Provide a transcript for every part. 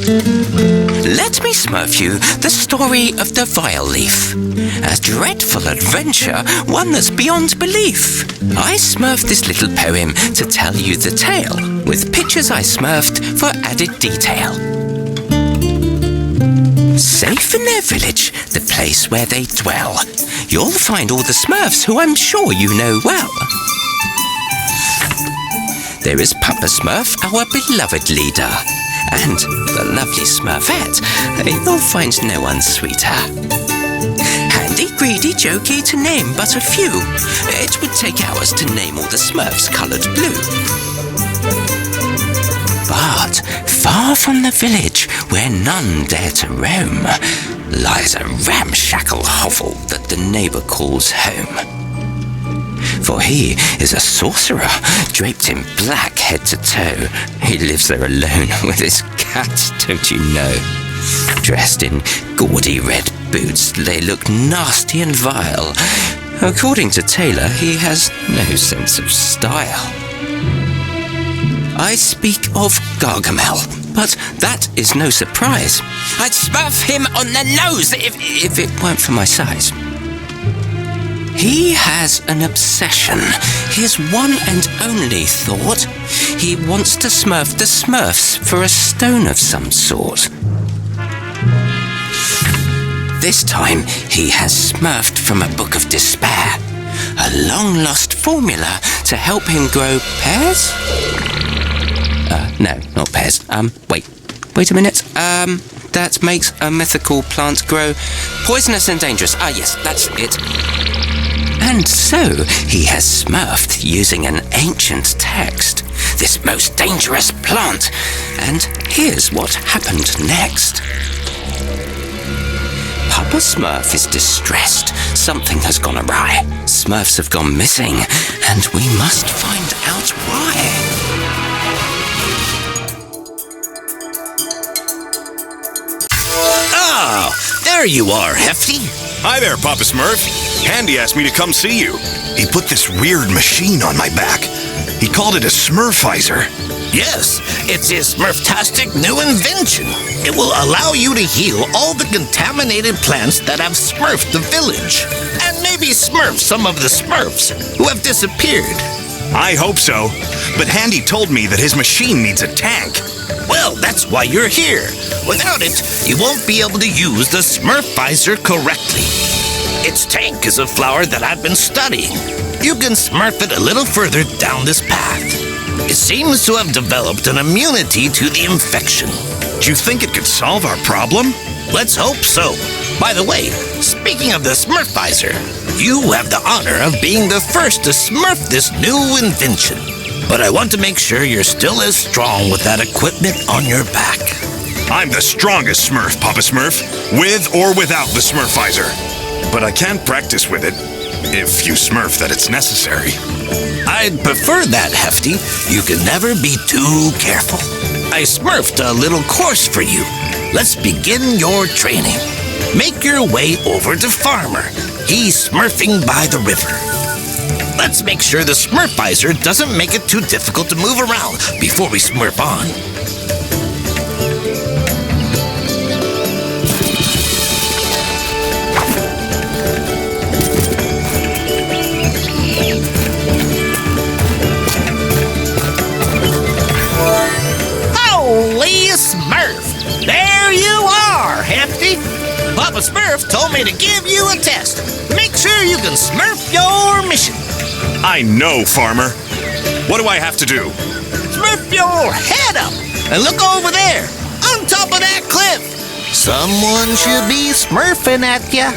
Let me smurf you the story of the Vileaf. A dreadful adventure, one that's beyond belief. I smurfed this little poem to tell you the tale, with pictures I smurfed for added detail. Safe in their village, the place where they dwell, you'll find all the Smurfs who I'm sure you know well. There is Papa Smurf, our beloved leader, and the lovely Smurfette. You'll find no one sweeter. Handy, greedy, jokey, to name but a few. It would take hours to name all the Smurfs coloured blue. But far from the village, where none dare to roam, lies a ramshackle hovel that the neighbour calls home. For he is a sorcerer, draped in black head to toe. He lives there alone with his cat, don't you know? Dressed in gaudy red boots, they look nasty and vile. According to Taylor, he has no sense of style. I speak of Gargamel, but that is no surprise. I'd smurf him on the nose if it weren't for my size. He has an obsession, his one and only thought. He wants to smurf the Smurfs for a stone of some sort. This time he has smurfed from a book of despair, a long-lost formula to help him grow pears? No, not pears. Wait a minute. That makes a mythical plant grow poisonous and dangerous. Ah, yes, that's it. And so he has smurfed using an ancient text, this most dangerous plant. And here's what happened next. Papa Smurf is distressed. Something has gone awry. Smurfs have gone missing, and we must find out why. Ah, there you are, Hefty. Hi there, Papa Smurf. Handy asked me to come see you. He put this weird machine on my back. He called it a Smurfizer. Yes, it's his Smurftastic new invention. It will allow you to heal all the contaminated plants that have smurfed the village. And maybe smurf some of the Smurfs who have disappeared. I hope so. But Handy told me that his machine needs a tank. Well, that's why you're here. Without it, you won't be able to use the Smurfizer correctly. Its tank is a flower that I've been studying. You can smurf it a little further down this path. It seems to have developed an immunity to the infection. Do you think it could solve our problem? Let's hope so. By the way, speaking of the Smurfizer, you have the honor of being the first to smurf this new invention. But I want to make sure you're still as strong with that equipment on your back. I'm the strongest Smurf, Papa Smurf, with or without the Smurfizer. But I can't practice with it, if you smurf that it's necessary. I'd prefer that, Hefty. You can never be too careful. I smurfed a little course for you. Let's begin your training. Make your way over to Farmer. He's smurfing by the river. Let's make sure the Smurfizer doesn't make it too difficult to move around before we smurf on. Holy Smurf! There you are, Hefty! Papa Smurf told me to give you a test. Make sure you can smurf your mission. I know, Farmer. What do I have to do? Smurf your head up and look over there, on top of that cliff. Someone should be smurfing at ya.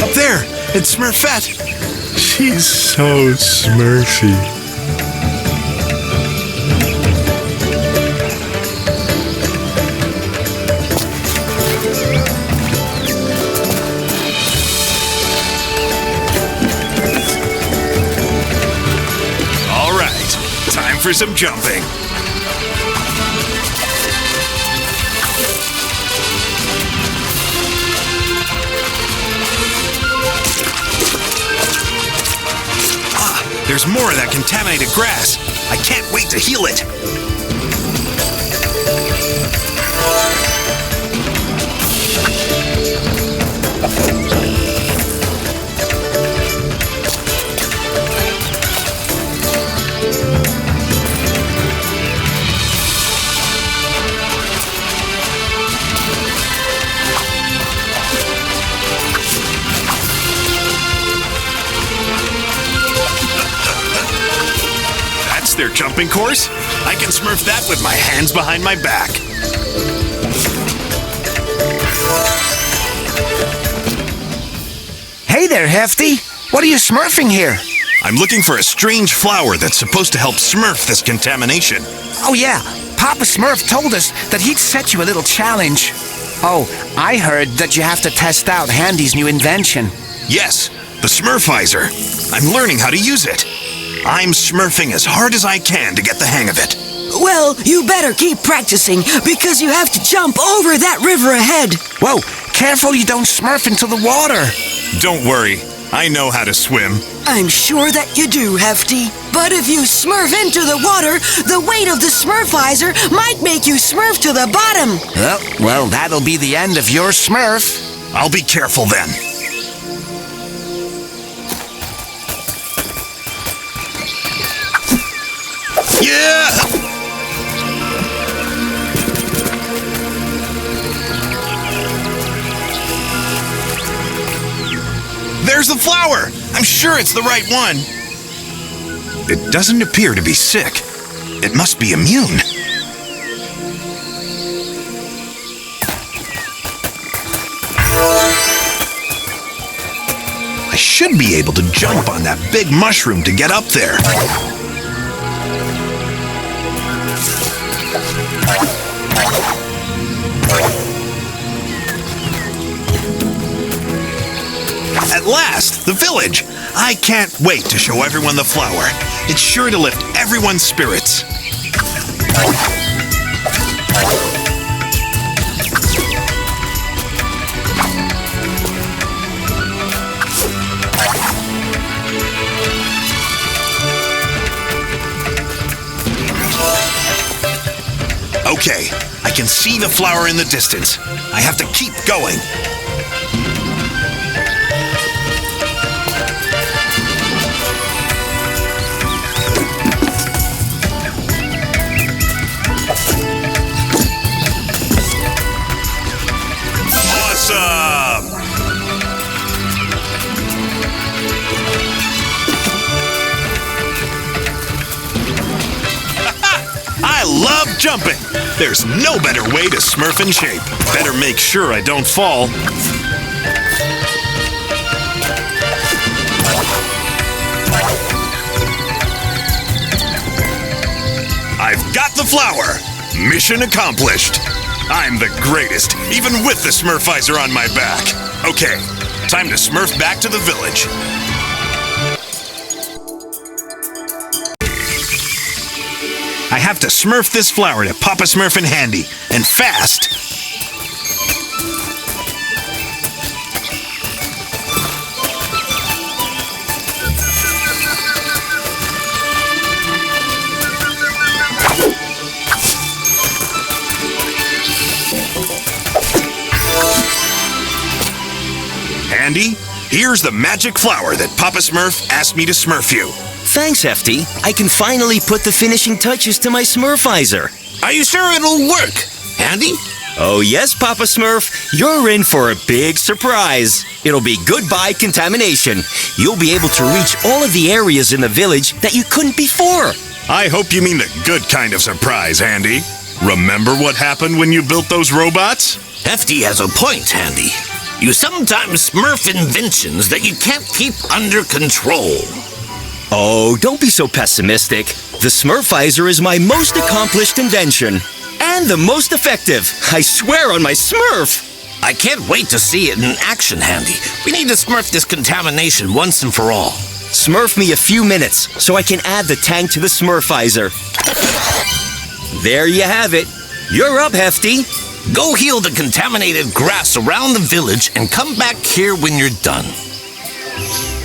Up there, it's Smurfette. She's so smurfy. For some jumping. there's more of that contaminated grass. I can't wait to heal it. Their jumping course? I can Smurf that with my hands behind my back. Hey there, Hefty. What are you Smurfing here? I'm looking for a strange flower that's supposed to help Smurf this contamination. Oh yeah, Papa Smurf told us that he'd set you a little challenge. Oh, I heard that you have to test out Handy's new invention. Yes, the Smurfizer. I'm learning how to use it. I'm Smurfing as hard as I can to get the hang of it. Well, you better keep practicing because you have to jump over that river ahead. Whoa, careful you don't Smurf into the water. Don't worry, I know how to swim. I'm sure that you do, Hefty. But if you Smurf into the water, the weight of the Smurfizer might make you Smurf to the bottom. Well, that'll be the end of your Smurf. I'll be careful then. Yeah! There's the flower! I'm sure it's the right one. It doesn't appear to be sick. It must be immune. I should be able to jump on that big mushroom to get up there. At last, the village! I can't wait to show everyone the flower. It's sure to lift everyone's spirits. Okay, I can see the flower in the distance. I have to keep going. Awesome! I love jumping! There's no better way to Smurf in shape. Better make sure I don't fall. I've got the flower! Mission accomplished! I'm the greatest, even with the Smurfizer on my back. Okay, time to Smurf back to the village. I have to Smurf this flower to Papa Smurf and Handy, and fast. Handy, here's the magic flower that Papa Smurf asked me to Smurf you. Thanks, Hefty. I can finally put the finishing touches to my Smurfizer. Are you sure it'll work, Handy? Oh yes, Papa Smurf. You're in for a big surprise. It'll be goodbye contamination. You'll be able to reach all of the areas in the village that you couldn't before. I hope you mean the good kind of surprise, Handy. Remember what happened when you built those robots? Hefty has a point, Handy. You sometimes Smurf inventions that you can't keep under control. Oh, don't be so pessimistic. The Smurfizer is my most accomplished invention. And the most effective. I swear on my Smurf. I can't wait to see it in action, Handy. We need to Smurf this contamination once and for all. Smurf me a few minutes so I can add the tank to the Smurfizer. There you have it. You're up, Hefty. Go heal the contaminated grass around the village and come back here when you're done.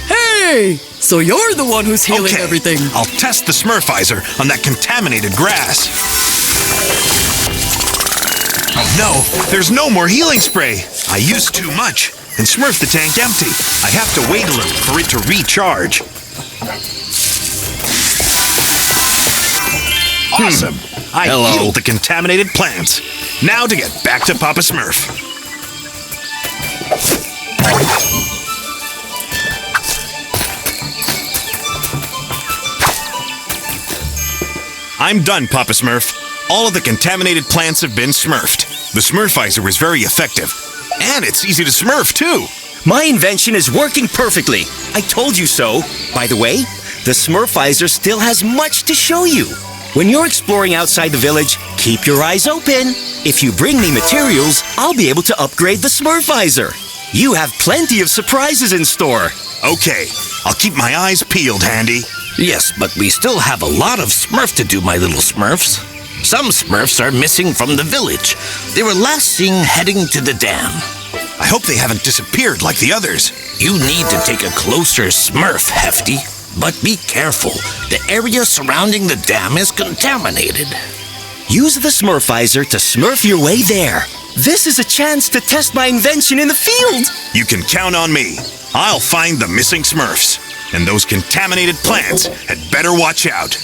Hey, Hey, so you're the one who's healing Okay, everything. I'll test the Smurfizer on that contaminated grass. Oh no, there's no more healing spray. I used too much and smurfed the tank empty. I have to wait a little for it to recharge. Awesome! I healed the contaminated plants. Now to get back to Papa Smurf. I'm done, Papa Smurf. All of the contaminated plants have been smurfed. The Smurfizer is very effective. And it's easy to smurf, too. My invention is working perfectly. I told you so. By the way, the Smurfizer still has much to show you. When you're exploring outside the village, keep your eyes open. If you bring me materials, I'll be able to upgrade the Smurfizer. You have plenty of surprises in store. Okay, I'll keep my eyes peeled, Handy. Yes, but we still have a lot of Smurf to do, my little Smurfs. Some Smurfs are missing from the village. They were last seen heading to the dam. I hope they haven't disappeared like the others. You need to take a closer Smurf, Hefty. But be careful. The area surrounding the dam is contaminated. Use the Smurfizer to smurf your way there. This is a chance to test my invention in the field. You can count on me. I'll find the missing Smurfs. And those contaminated plants had better watch out.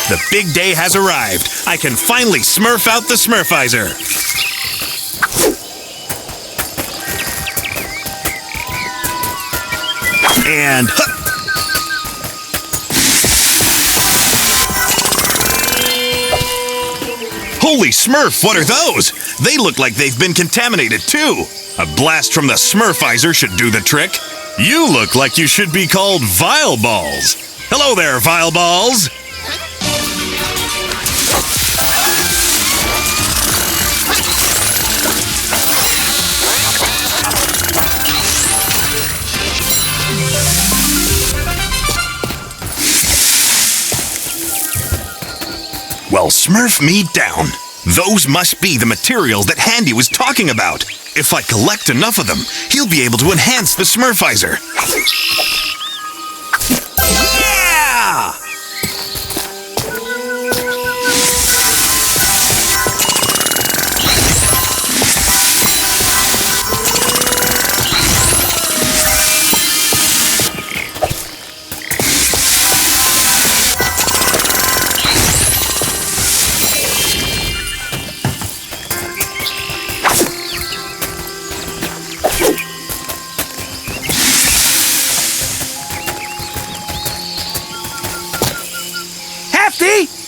The big day has arrived. I can finally smurf out the Smurfizer. And... Holy Smurf, what are those? They look like they've been contaminated too. A blast from the Smurfizer should do the trick. You look like you should be called Vile Balls. Hello there, Vile Balls. Well, smurf me down. Those must be the materials that Handy was talking about. If I collect enough of them, he'll be able to enhance the Smurfizer. Yeah!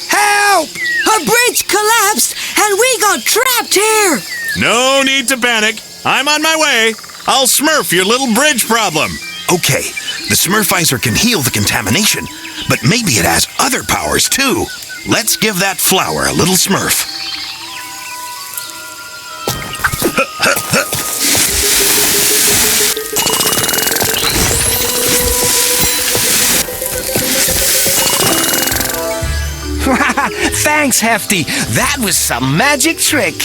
Help! A bridge collapsed and we got trapped here! No need to panic. I'm on my way. I'll smurf your little bridge problem. Okay, the Smurfizer can heal the contamination, but maybe it has other powers too. Let's give that flower a little smurf. Thanks, Hefty. That was some magic trick.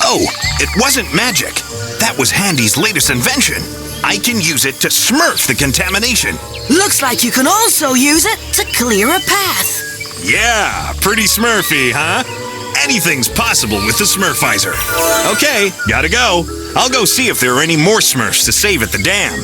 Oh, it wasn't magic. That was Handy's latest invention. I can use it to smurf the contamination. Looks like you can also use it to clear a path. Yeah, pretty smurfy, huh? Anything's possible with the Smurfizer. Okay, gotta go. I'll go see if there are any more Smurfs to save at the dam.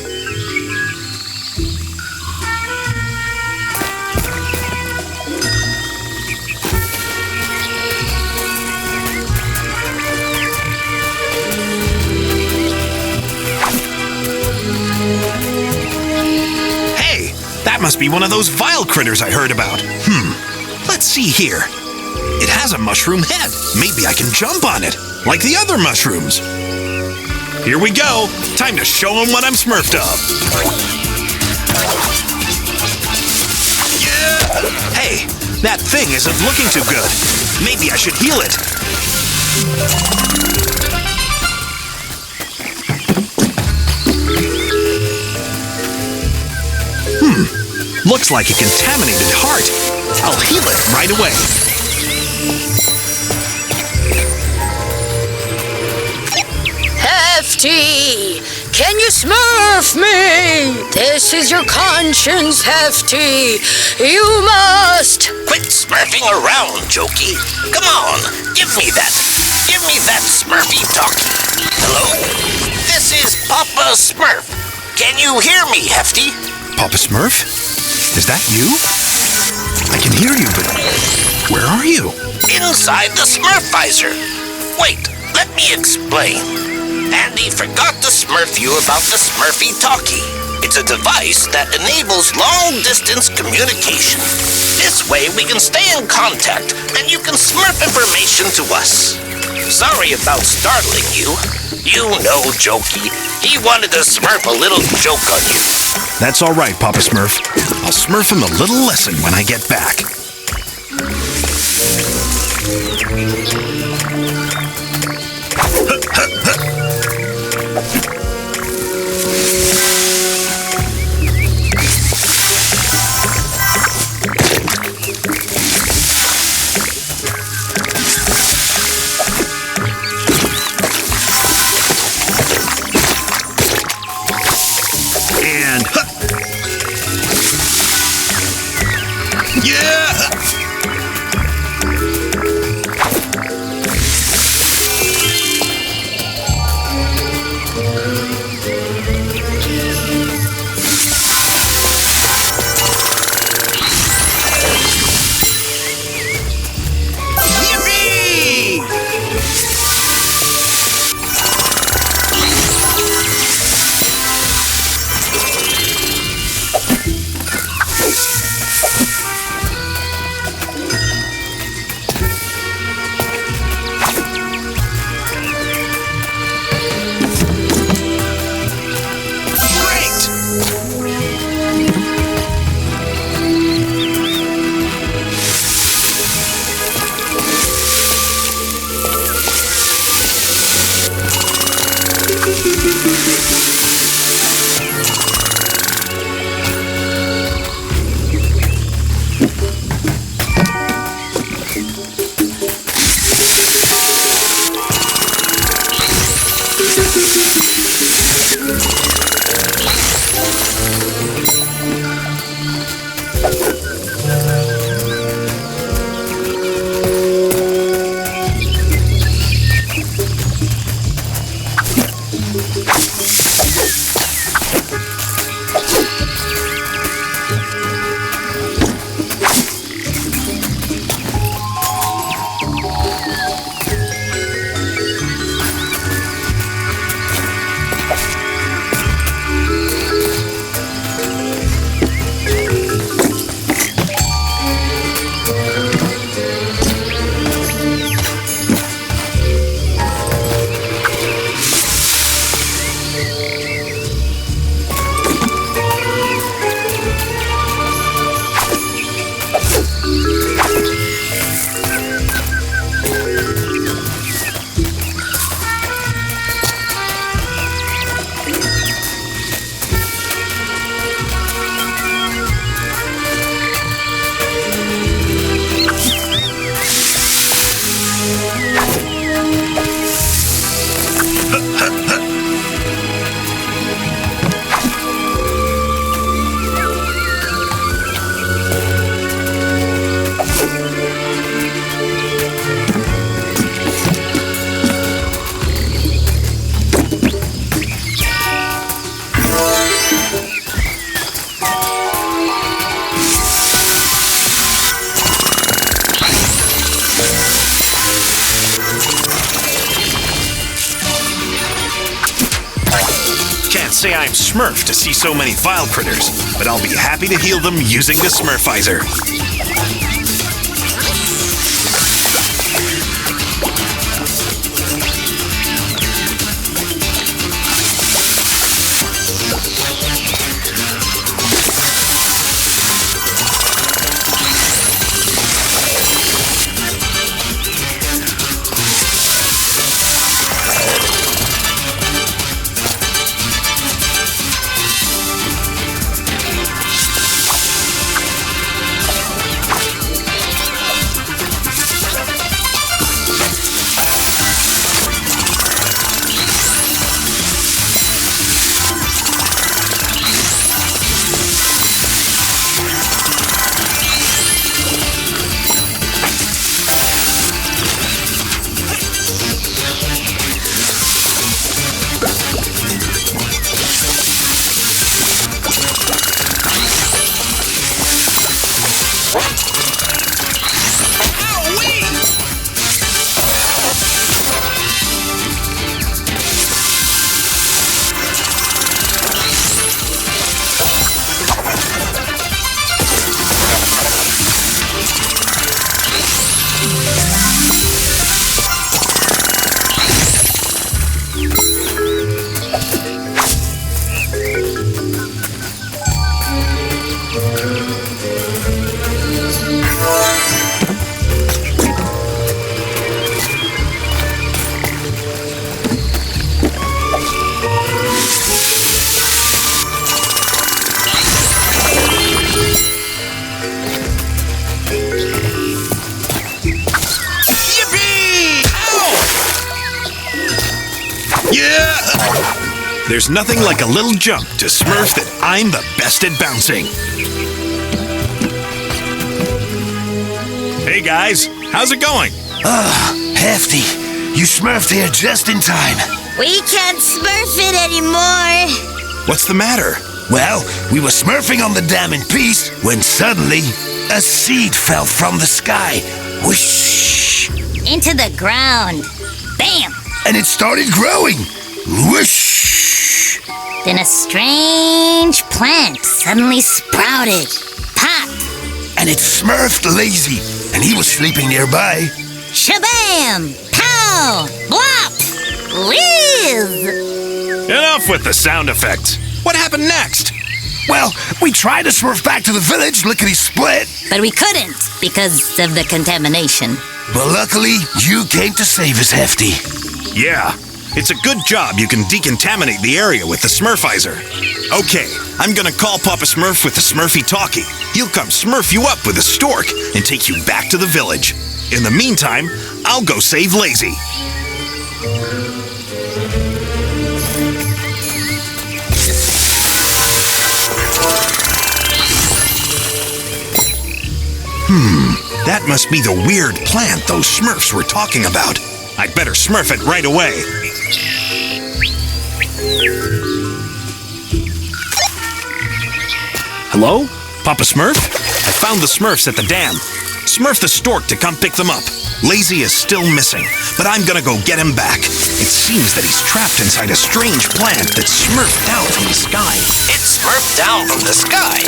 That must be one of those vile critters I heard about. Let's see here. It has a mushroom head. Maybe I can jump on it, like the other mushrooms. Here we go. Time to show them what I'm smurfed of. Yeah! Hey, that thing isn't looking too good. Maybe I should heal it. Looks like a contaminated heart. I'll heal it right away. Hefty! Can you smurf me? This is your conscience, Hefty. You must! Quit smurfing around, Jokey. Come on, give me that. Give me that Smurfy talkie. Hello? This is Papa Smurf. Can you hear me, Hefty? Papa Smurf? Is that you? I can hear you, but where are you? Inside the Smurfizer. Wait, let me explain. Andy forgot to smurf you about the Smurfy talkie. It's a device that enables long-distance communication. This way we can stay in contact, and you can smurf information to us. Sorry about startling you. You know Jokey. He wanted to smurf a little joke on you. That's all right, Papa Smurf. I'll smurf him a little lesson when I get back. And yeah! Say I'm Smurf to see so many vile critters, but I'll be happy to heal them using the Smurfizer. There's nothing like a little jump to Smurf that I'm the best at bouncing. Hey guys, how's it going? Hefty, you Smurfed here just in time. We can't Smurf it anymore. What's the matter? Well, we were Smurfing on the dam in peace when suddenly a seed fell from the sky. Whoosh! Into the ground. Bam! And it started growing. Whoosh! Then a strange plant suddenly sprouted. Pop! And it Smurfed Lazy, and he was sleeping nearby. Shabam! Pow! Blop! Whiz! Enough with the sound effects. What happened next? Well, we tried to Smurf back to the village, lickety-split. But we couldn't because of the contamination. But luckily, you came to save us, Hefty. Yeah, it's a good job you can decontaminate the area with the Smurfizer. Okay, I'm gonna call Papa Smurf with the Smurfy talkie. He'll come Smurf you up with a stork and take you back to the village. In the meantime, I'll go save Lazy. That must be the weird plant those Smurfs were talking about. I'd better Smurf it right away. Hello? Papa Smurf? I found the Smurfs at the dam. Smurf the stork to come pick them up. Lazy is still missing, but I'm gonna go get him back. It seems that he's trapped inside a strange plant that Smurfed down from the sky. It Smurfed down from the sky?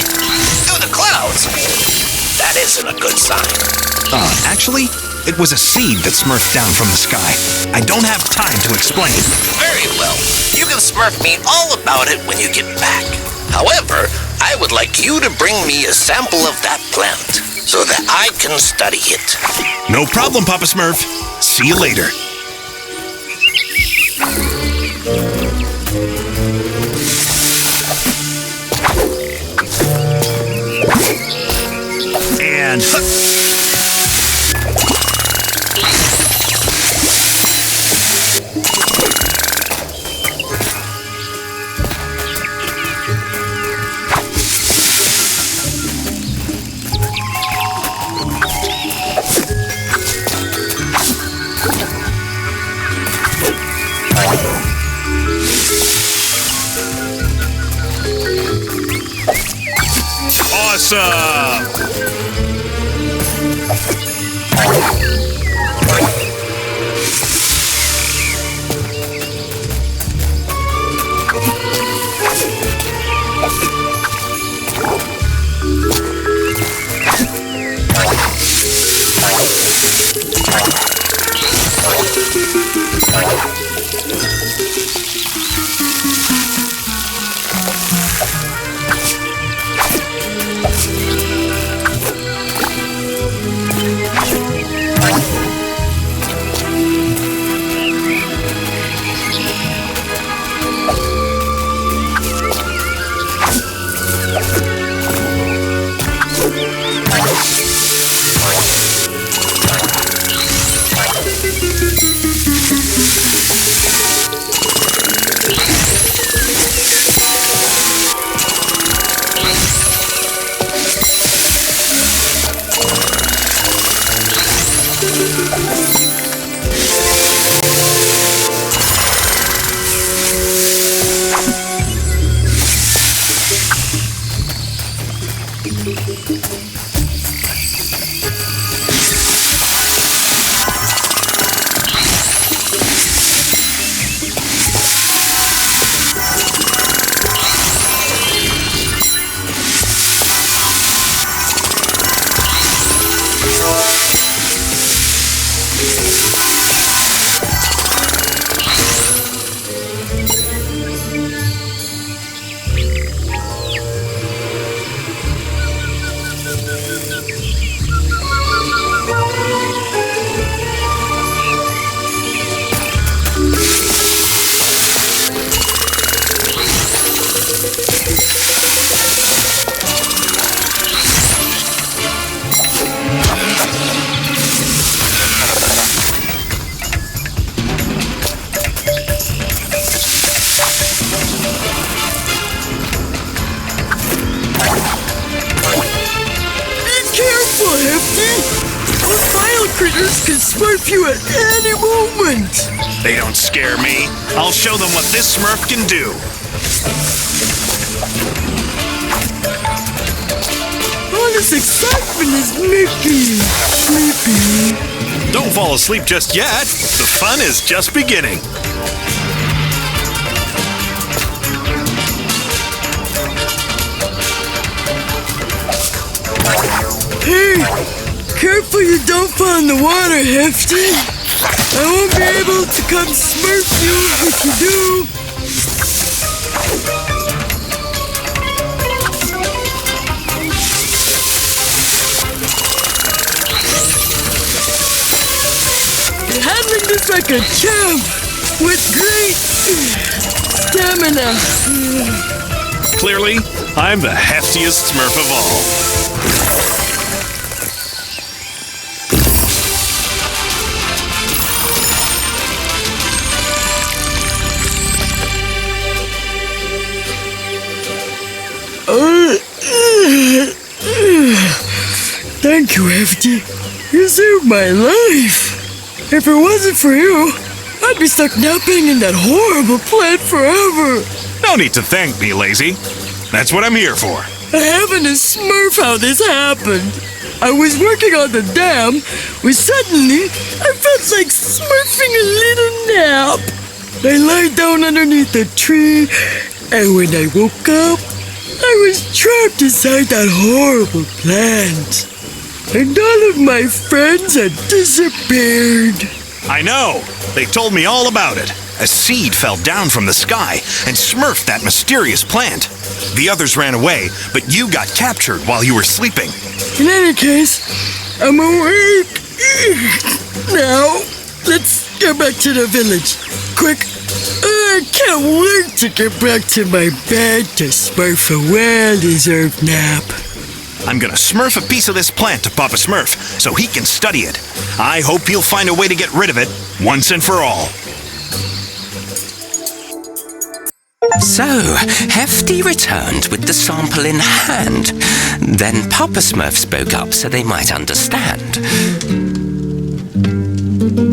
Through the clouds? That isn't a good sign. Actually, it was a seed that Smurfed down from the sky. I don't have time to explain. Very well. You can Smurf me all about it when you get back. However, I would like you to bring me a sample of that plant so that I can study it. No problem, Papa Smurf. See you later. And... Awesome! critters can smurf you at any moment. They don't scare me. I'll show them what this Smurf can do. All this excitement is making me sleepy. Don't fall asleep just yet. The fun is just beginning. Hey, careful you don't fall in the water, Hefty. I won't be able to come smurf you if you do. You're handling this like a champ with great stamina. Clearly, I'm the heftiest Smurf of all. Thank you, Hefty. You saved my life. If it wasn't for you, I'd be stuck napping in that horrible plant forever. No need to thank me, Lazy. That's what I'm here for. I haven't a smurf how this happened. I was working on the dam when suddenly I felt like smurfing a little nap. I lied down underneath the tree, and when I woke up, I was trapped inside that horrible plant. And all of my friends had disappeared. I know. They told me all about it. A seed fell down from the sky and smurfed that mysterious plant. The others ran away, but you got captured while you were sleeping. In any case, I'm awake. Now, let's get back to the village. Quick. I can't wait to get back to my bed to smurf a well-deserved nap. I'm gonna smurf a piece of this plant to Papa Smurf so he can study it. I hope he'll find a way to get rid of it once and for all. So, Hefty returned with the sample in hand. Then Papa Smurf spoke up so they might understand.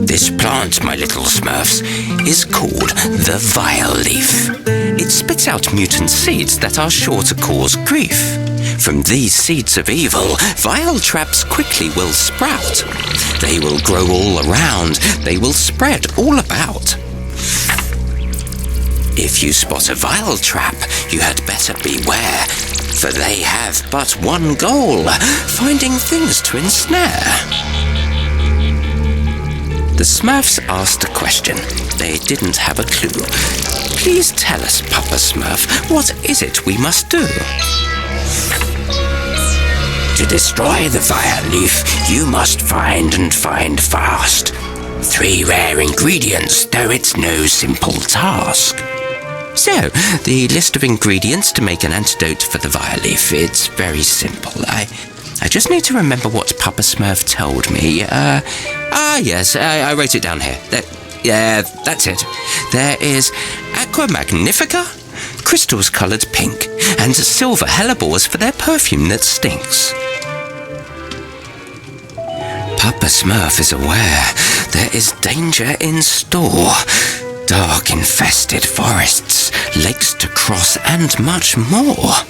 This plant, my little Smurfs, is called the Vileaf. It spits out mutant seeds that are sure to cause grief. From these seeds of evil, vile traps quickly will sprout. They will grow all around, they will spread all about. If you spot a vile trap, you had better beware, for they have but one goal, finding things to ensnare. The Smurfs asked a question. They didn't have a clue. Please tell us, Papa Smurf, what is it we must do? To destroy the Vileaf, you must find and find fast. 3 rare ingredients, though it's no simple task. So, the list of ingredients to make an antidote for the Vileaf, it's very simple. I just need to remember what Papa Smurf told me. Yes, I wrote it down here. That's it. There is Aqua Magnifica, crystals coloured pink, and silver hellebores for their perfume that stinks. Papa Smurf is aware there is danger in store. Dark infested forests, lakes to cross, and much more.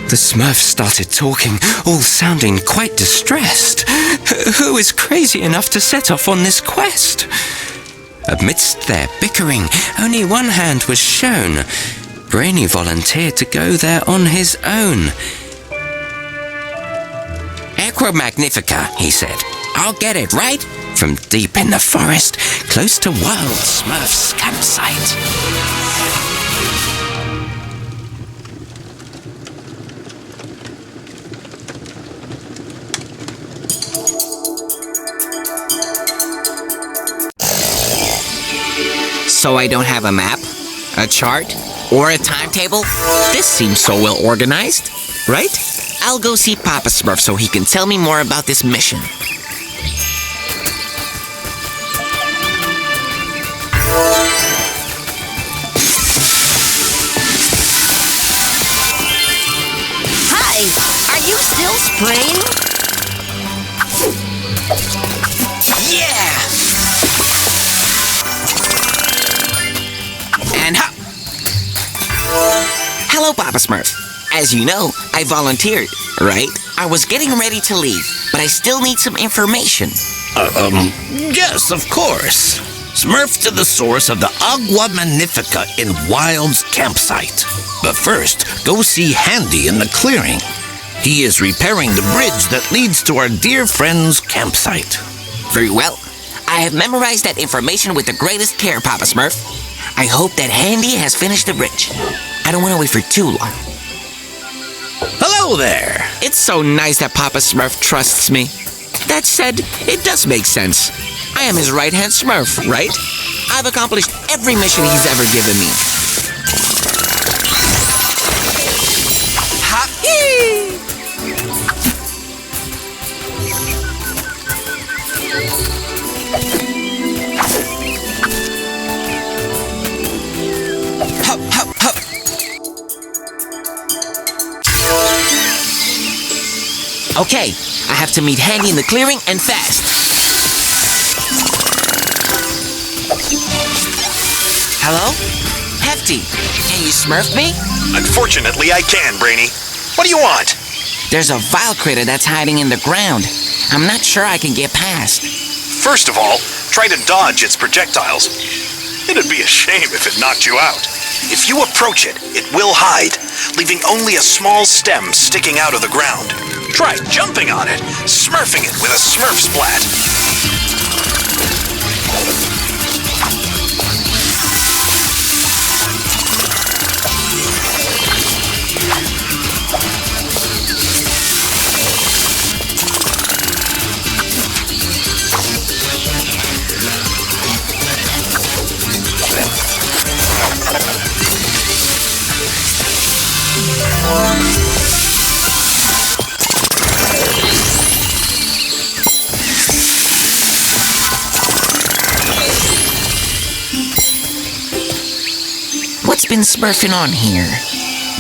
The Smurfs started talking, all sounding quite distressed. Who is crazy enough to set off on this quest? Amidst their bickering, only one hand was shown. Brainy volunteered to go there on his own. Aqua Magnifica, he said. I'll get it, right? From deep in the forest, close to Wild Smurf's campsite. So I don't have a map, a chart, or a timetable? This seems so well organized, right? I'll go see Papa Smurf so he can tell me more about this mission. Hi, are you still spraying? Hello, Papa Smurf. As you know, I volunteered, right? I was getting ready to leave, but I still need some information. Yes, of course. Smurf to the source of the Agua Magnifica in Wild's campsite. But first, go see Handy in the clearing. He is repairing the bridge that leads to our dear friend's campsite. Very well. I have memorized that information with the greatest care, Papa Smurf. I hope that Handy has finished the bridge. I don't want to wait for too long. Hello there. It's so nice that Papa Smurf trusts me. That said, it does make sense. I am his right-hand Smurf, right? I've accomplished every mission he's ever given me. Ha-ee! Hup, hup, hup. Okay, I have to meet Handy in the clearing and fast. Hello? Hefty, can you Smurf me? Unfortunately, I can, Brainy. What do you want? There's a vile critter that's hiding in the ground. I'm not sure I can get past. First of all, try to dodge its projectiles. It'd be a shame if it knocked you out. If you approach it, it will hide, leaving only a small stem sticking out of the ground. Try jumping on it, smurfing it with a Smurf splat. What's been smurfing on here?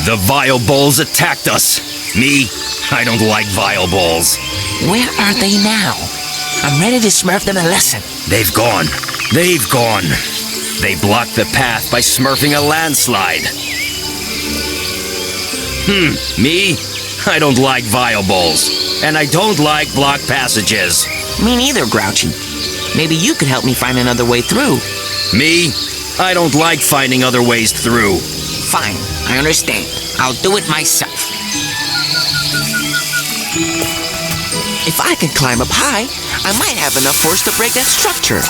The vile bulls attacked us. Me, I don't like vile bulls. Where are they now? I'm ready to smurf them a lesson. They've gone. They've gone. They blocked the path by smurfing a landslide. Me? I don't like vile bulls. And I don't like blocked passages. Me neither, Grouchy. Maybe you could help me find another way through. Me? I don't like finding other ways through. Fine, I understand. I'll do it myself. If I can climb up high, I might have enough force to break that structure.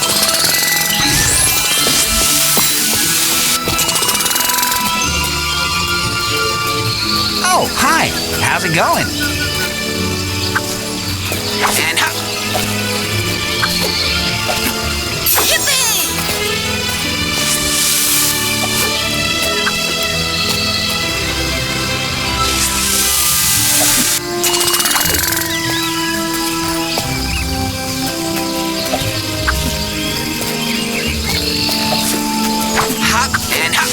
Oh, hi. How's it going? And hop. Hop and hop.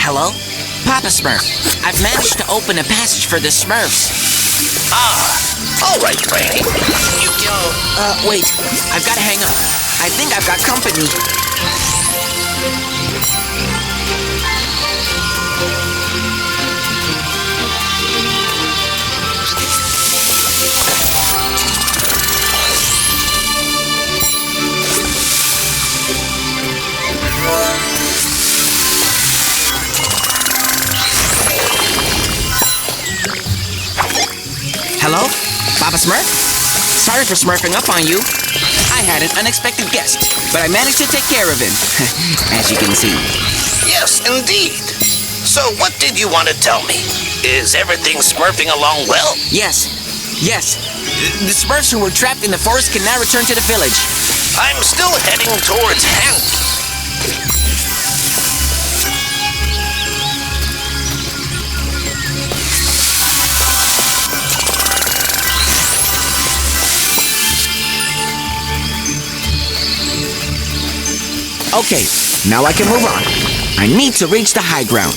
Hello? Papa Smurf, I've managed to open a passage for the Smurfs. All right, Brainy. Wait, I've got to hang up. I think I've got company. Hello? Papa Smurf? Sorry for smurfing up on you. I had an unexpected guest, but I managed to take care of him, as you can see. Yes, indeed. So what did you want to tell me? Is everything smurfing along well? Yes. The Smurfs who were trapped in the forest can now return to the village. I'm still heading towards Handy. Okay, now I can move on. I need to reach the high ground.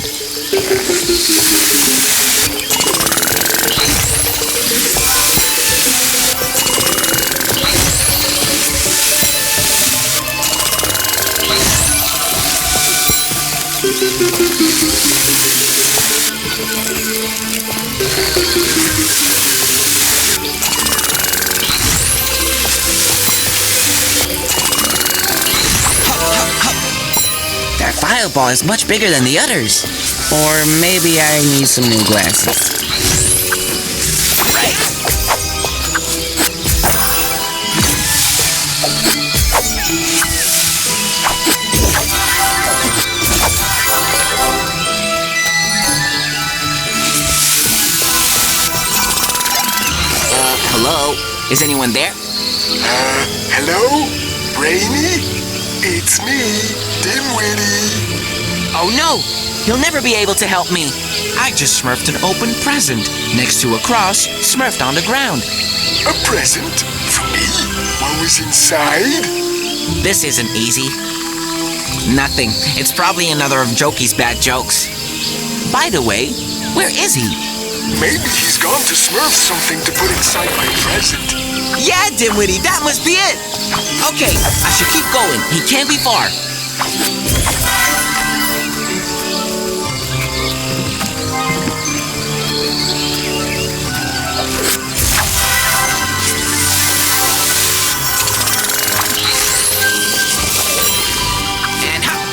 That fireball is much bigger than the others. Or maybe I need some new glasses. Right? Hello? Is anyone there? Hello? Brainy? It's me, Dimwitty. Oh no! He'll never be able to help me. I just smurfed an open present next to a cross smurfed on the ground. A present? For me? What was inside? This isn't easy. Nothing. It's probably another of Jokey's bad jokes. By the way, where is he? Maybe he's gone to smurf something to put inside my present. Yeah, Dimwitty, that must be it! Okay, I should keep going. He can't be far. And hop.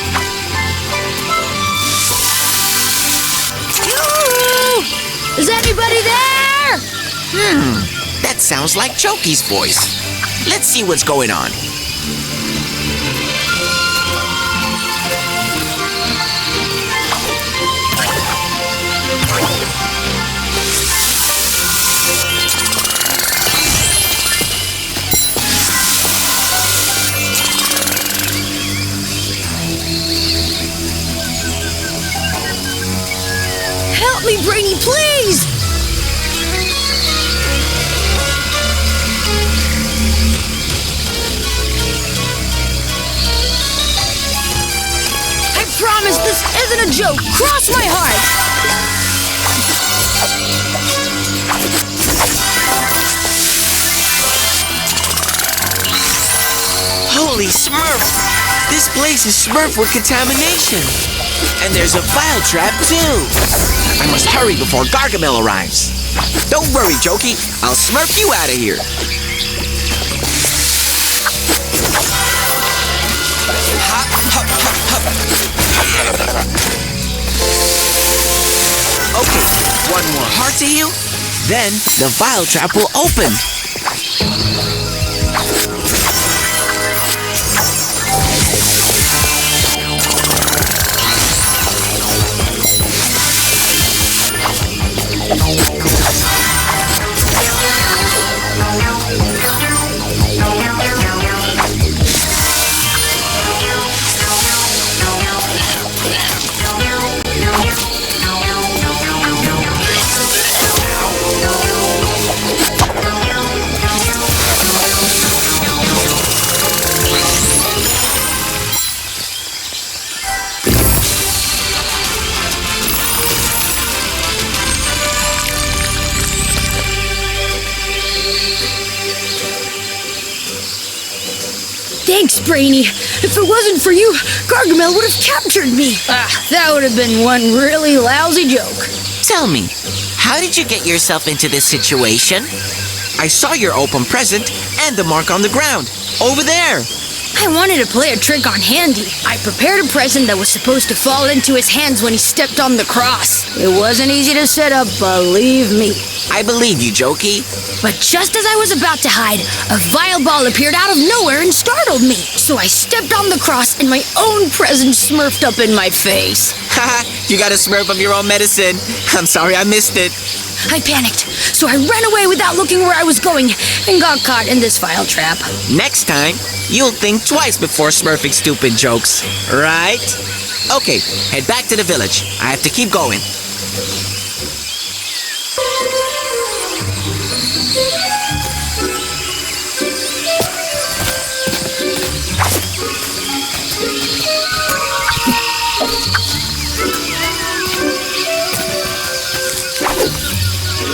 Yoo-hoo! Is anybody there? That sounds like Jokey's voice. Let's see what's going on. Help me, Brainy, please! I promise this isn't a joke. Cross my heart. Holy Smurf! This place is smurfed with contamination. And there's a vile trap, too. I must hurry before Gargamel arrives. Don't worry, Jokey. I'll smurf you out of here. Hop, hop, hop, hop. Okay, one more heart to heal. Then the vile trap will open. Thanks, Brainy. If it wasn't for you, Gargamel would have captured me. That would have been one really lousy joke. Tell me, how did you get yourself into this situation? I saw your open present and the mark on the ground. Over there. I wanted to play a trick on Handy. I prepared a present that was supposed to fall into his hands when he stepped on the cross. It wasn't easy to set up, believe me. I believe you, Jokey. But just as I was about to hide, a vile ball appeared out of nowhere and startled me. So I stepped on the cross and my own present smurfed up in my face. Haha, you got a smurf of your own medicine. I'm sorry I missed it. I panicked, so I ran away without looking where I was going and got caught in this vile trap. Next time, you'll think twice before smurfing stupid jokes, right? Okay, head back to the village. I have to keep going. And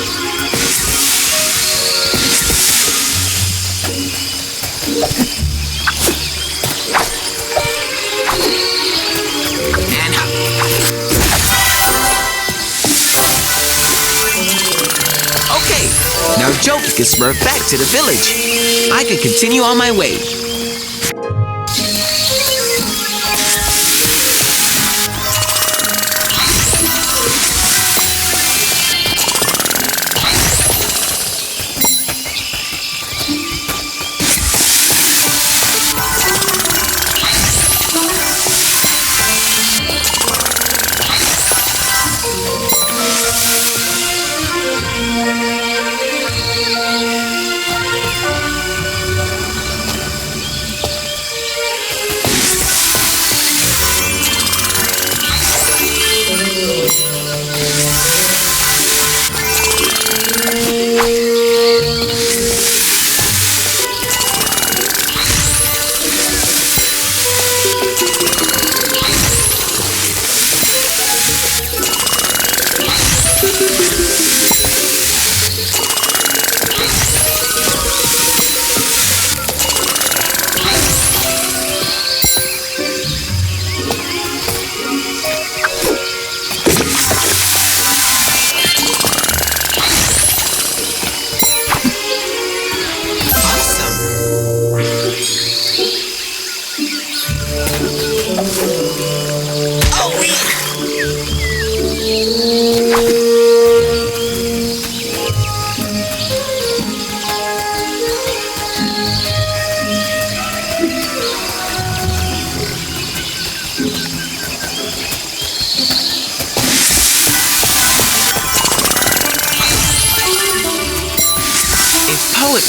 hop. Okay, now Jokey can smurf back to the village. I can continue on my way.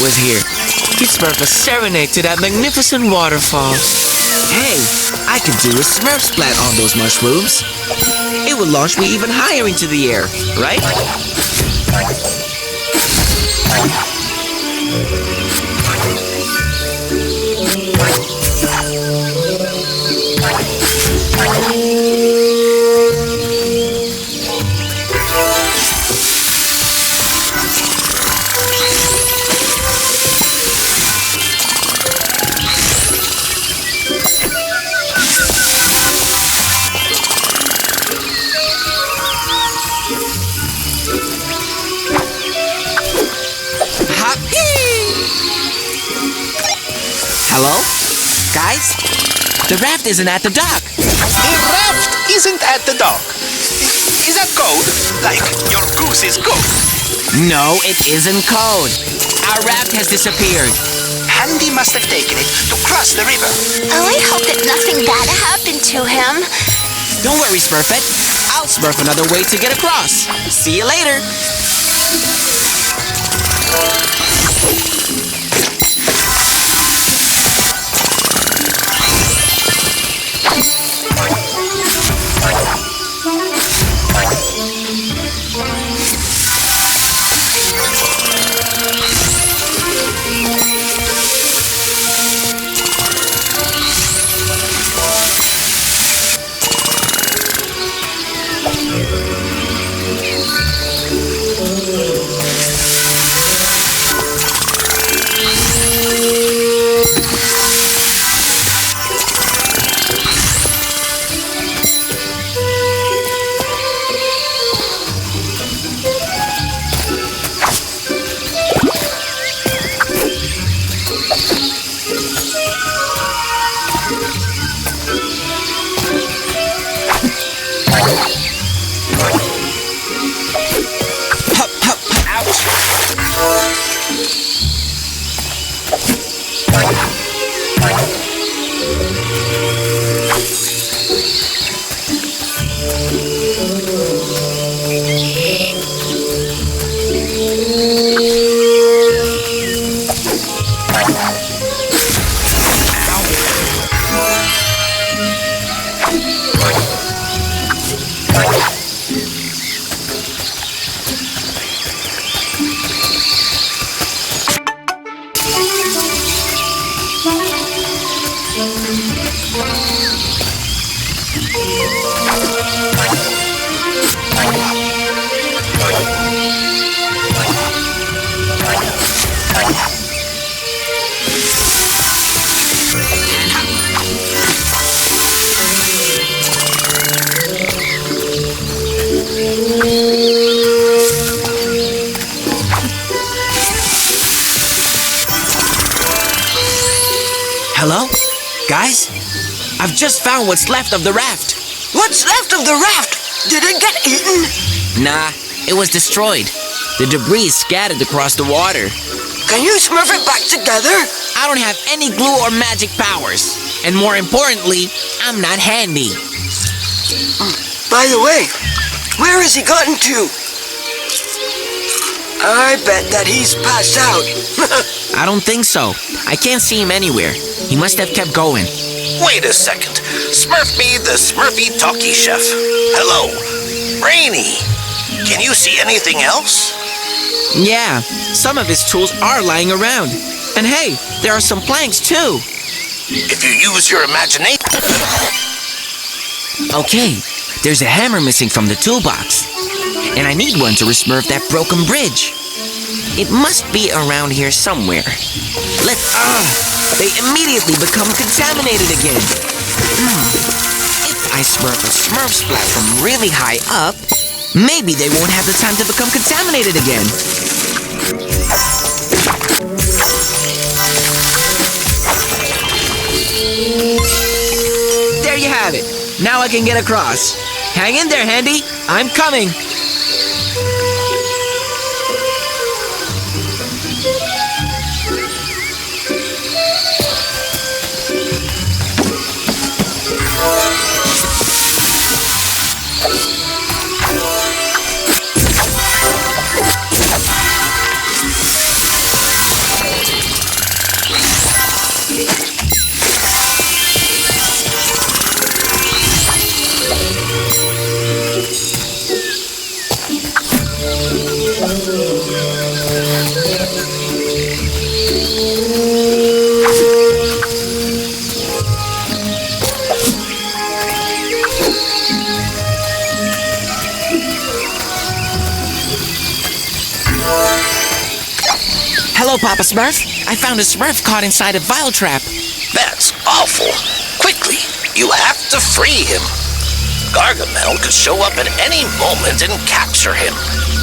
Was here. He'd smurf a serenade to that magnificent waterfall. Hey, I could do a smurf splat on those mushrooms. It would launch me even higher into the air, right? Hello? Guys? The raft isn't at the dock. The raft isn't at the dock. Is that code? Like your goose is cooked? No, it isn't code. Our raft has disappeared. Handy must have taken it to cross the river. Oh, I hope that nothing bad happened to him. Don't worry, Smurfette. I'll smurf another way to get across. See you later. Hello? Guys? I've just found what's left of the raft. What's left of the raft? Did it get eaten? Nah, it was destroyed. The debris is scattered across the water. Can you smurf it back together? I don't have any glue or magic powers. And more importantly, I'm not handy. By the way, where has he gotten to? I bet that he's passed out. I don't think so. I can't see him anywhere. He must have kept going. Wait a second. Smurf me the Smurfy Talkie Chef. Hello. Brainy. Can you see anything else? Yeah, some of his tools are lying around. And hey, there are some planks too. If you use your imagination... Okay, there's a hammer missing from the toolbox. And I need one to resmurf that broken bridge. It must be around here somewhere. They immediately become contaminated again. If I smurf a Smurf splat from really high up, maybe they won't have the time to become contaminated again. There you have it. Now I can get across. Hang in there, Handy. I'm coming. Hello, Papa Smurf. I found a Smurf caught inside a vile trap. That's awful. Quickly, you have to free him. Gargamel could show up at any moment and capture him.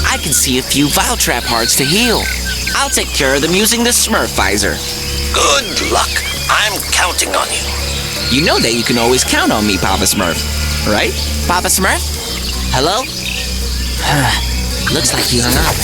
I can see a few vile trap hearts to heal. I'll take care of them using the Smurfizer. Good luck. I'm counting on you. You know that you can always count on me, Papa Smurf. Right? Papa Smurf? Hello? Looks like he hung up.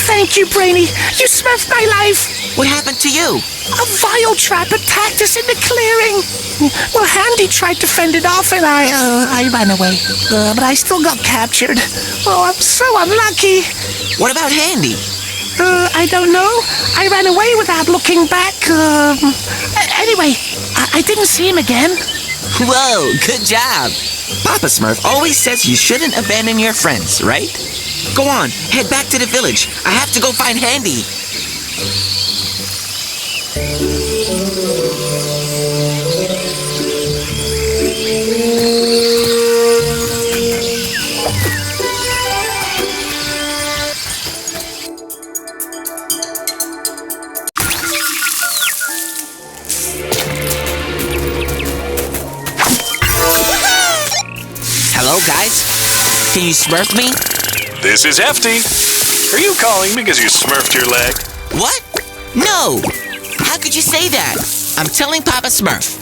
Thank you, Brainy. You smurfed my life. What happened to you? A vile trap attacked us in the clearing. Well, Handy tried to fend it off, and I ran away. But I still got captured. Oh, I'm so unlucky. What about Handy? I don't know. I ran away without looking back. Anyway, I didn't see him again. Whoa, good job. Papa Smurf always says you shouldn't abandon your friends, right? Go on, head back to the village. I have to go find Handy. Hello, guys. Can you smurf me? This is Hefty. Are you calling because you smurfed your leg? What? No! How could you say that? I'm telling Papa Smurf.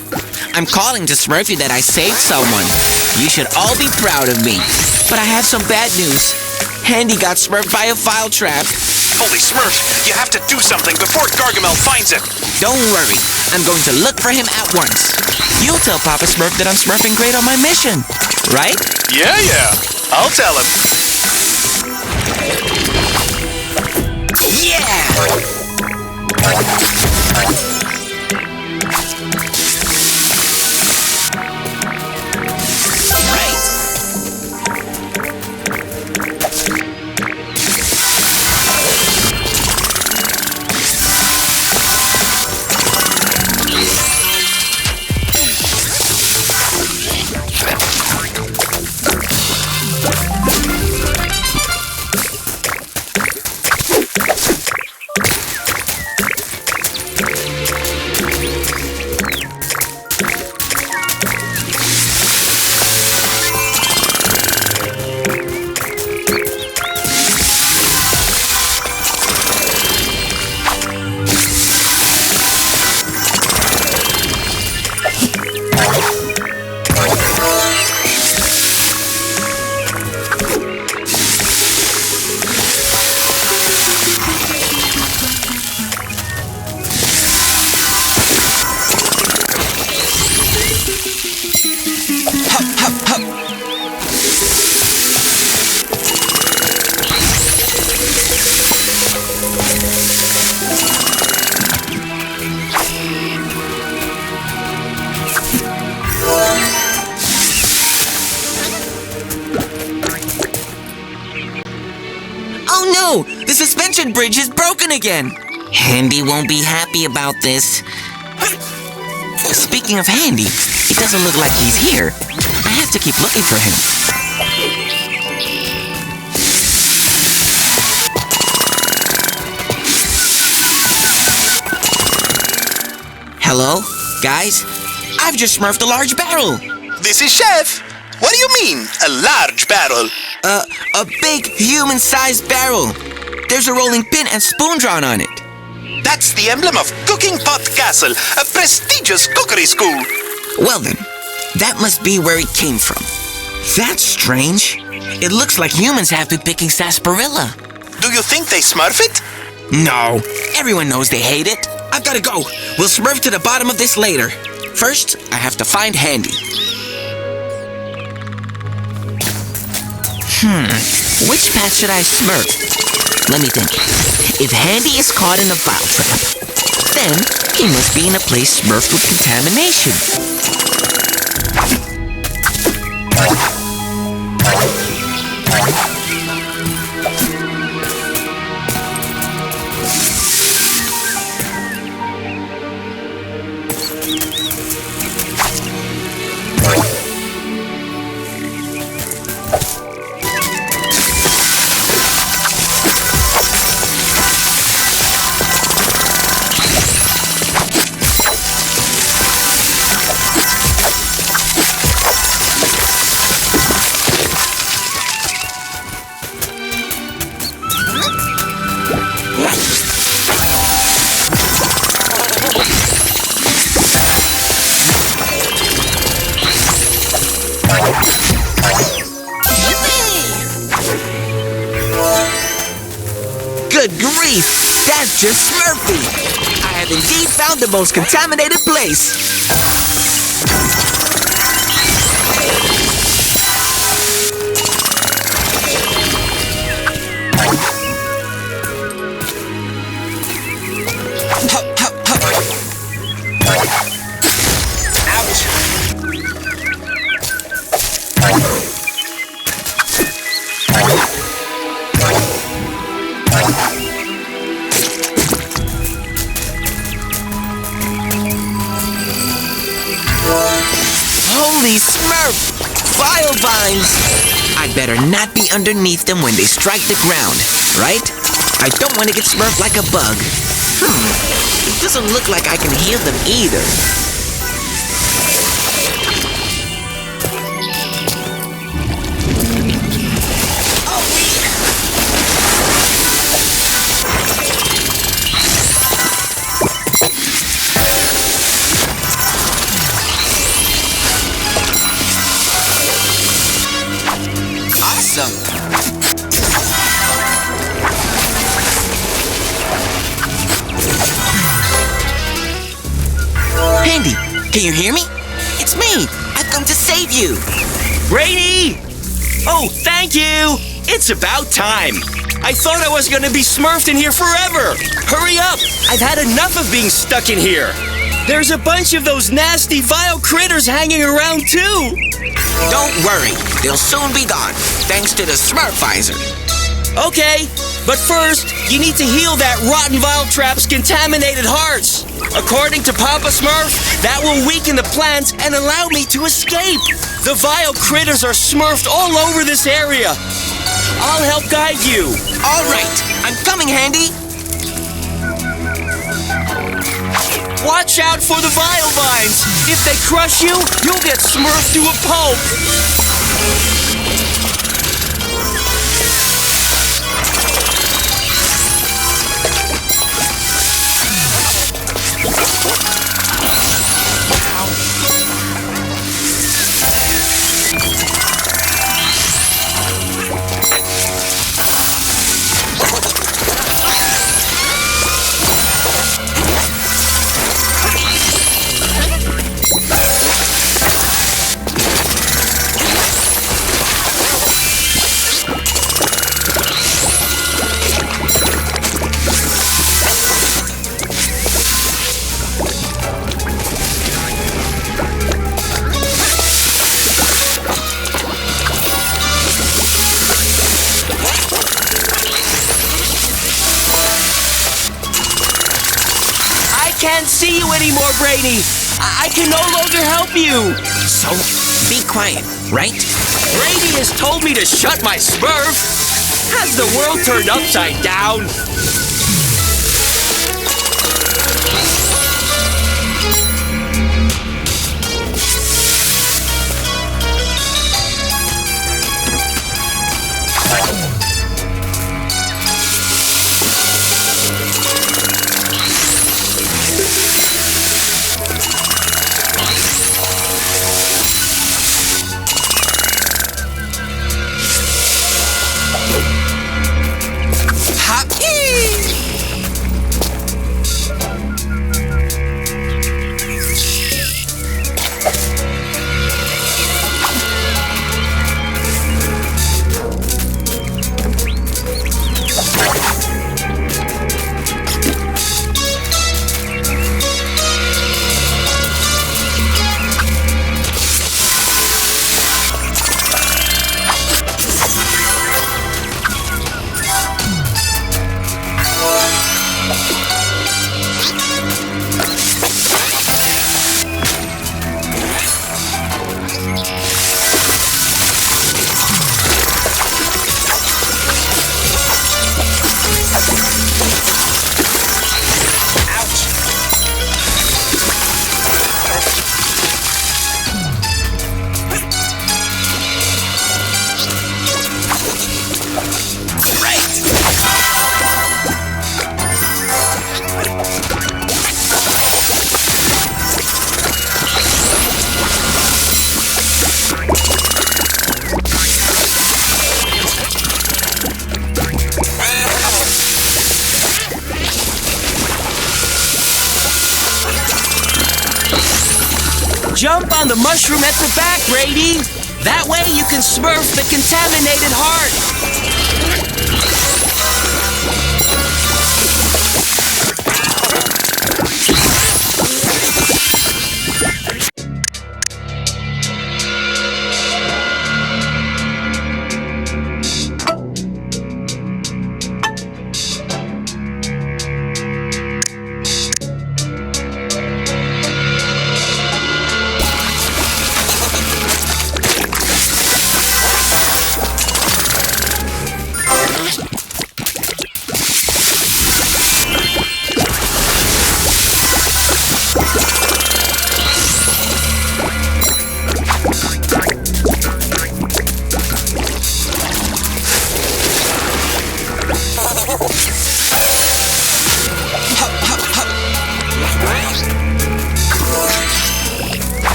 I'm calling to smurf you that I saved someone. You should all be proud of me. But I have some bad news. Handy got smurfed by a file trap. Holy Smurfs, you have to do something before Gargamel finds it. Don't worry. I'm going to look for him at once. You'll tell Papa Smurf that I'm smurfing great on my mission, right? Yeah. I'll tell him. Yeah! Oh no! The suspension bridge is broken again! Handy won't be happy about this. Speaking of Handy, it doesn't look like he's here. I have to keep looking for him. Hello? Guys? I've just smurfed a large barrel. This is Chef. What do you mean, a large barrel? A big human-sized barrel. There's a rolling pin and spoon drawn on it. That's the emblem of Cooking Pot Castle, a prestigious cookery school. Well then, that must be where it came from. That's strange. It looks like humans have been picking sarsaparilla. Do you think they smurf it? No. Everyone knows they hate it. I've gotta go. We'll smurf to the bottom of this later. First, I have to find Handy. Which path should I smurf? Let me think. If Handy is caught in a vile trap, then he must be in a place smurfed with contamination. Vileaf! That's just Smurfy! I have indeed found the most contaminated place. Holy Smurf! Vile vines! I'd better not be underneath them when they strike the ground, right? I don't want to get smurfed like a bug. It doesn't look like I can heal them either. Handy, can you hear me? It's me. I've come to save you. Brainy! Oh, thank you! It's about time. I thought I was gonna be smurfed in here forever. Hurry up! I've had enough of being stuck in here. There's a bunch of those nasty, vile critters hanging around too. Don't worry, they'll soon be gone, thanks to the Smurfizer. Okay, but first, you need to heal that rotten vile trap's contaminated hearts. According to Papa Smurf, that will weaken the plants and allow me to escape. The vile critters are smurfed all over this area. I'll help guide you. All right, I'm coming, Handy. Watch out for the vile vines. If they crush you, you'll get smurfed to a pulp. Can't see you anymore, Brainy. I can no longer help you. So, be quiet, right? Brainy has told me to shut my Smurf. Has the world turned upside down? Jump on the mushroom at the back, Brainy. That way you can smurf the contaminated heart.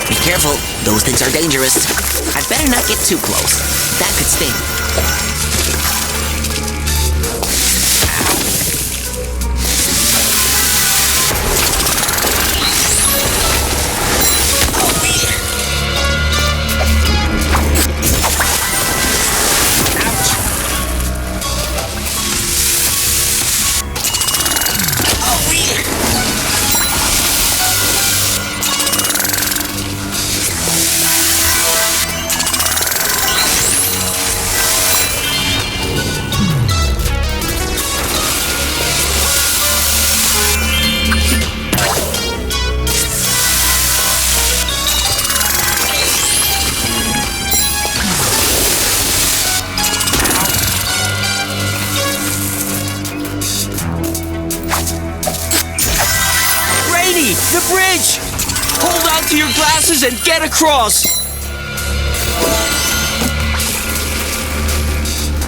Be careful. Those things are dangerous. I'd better not get too close. That could sting. The bridge! Hold on to your glasses and get across!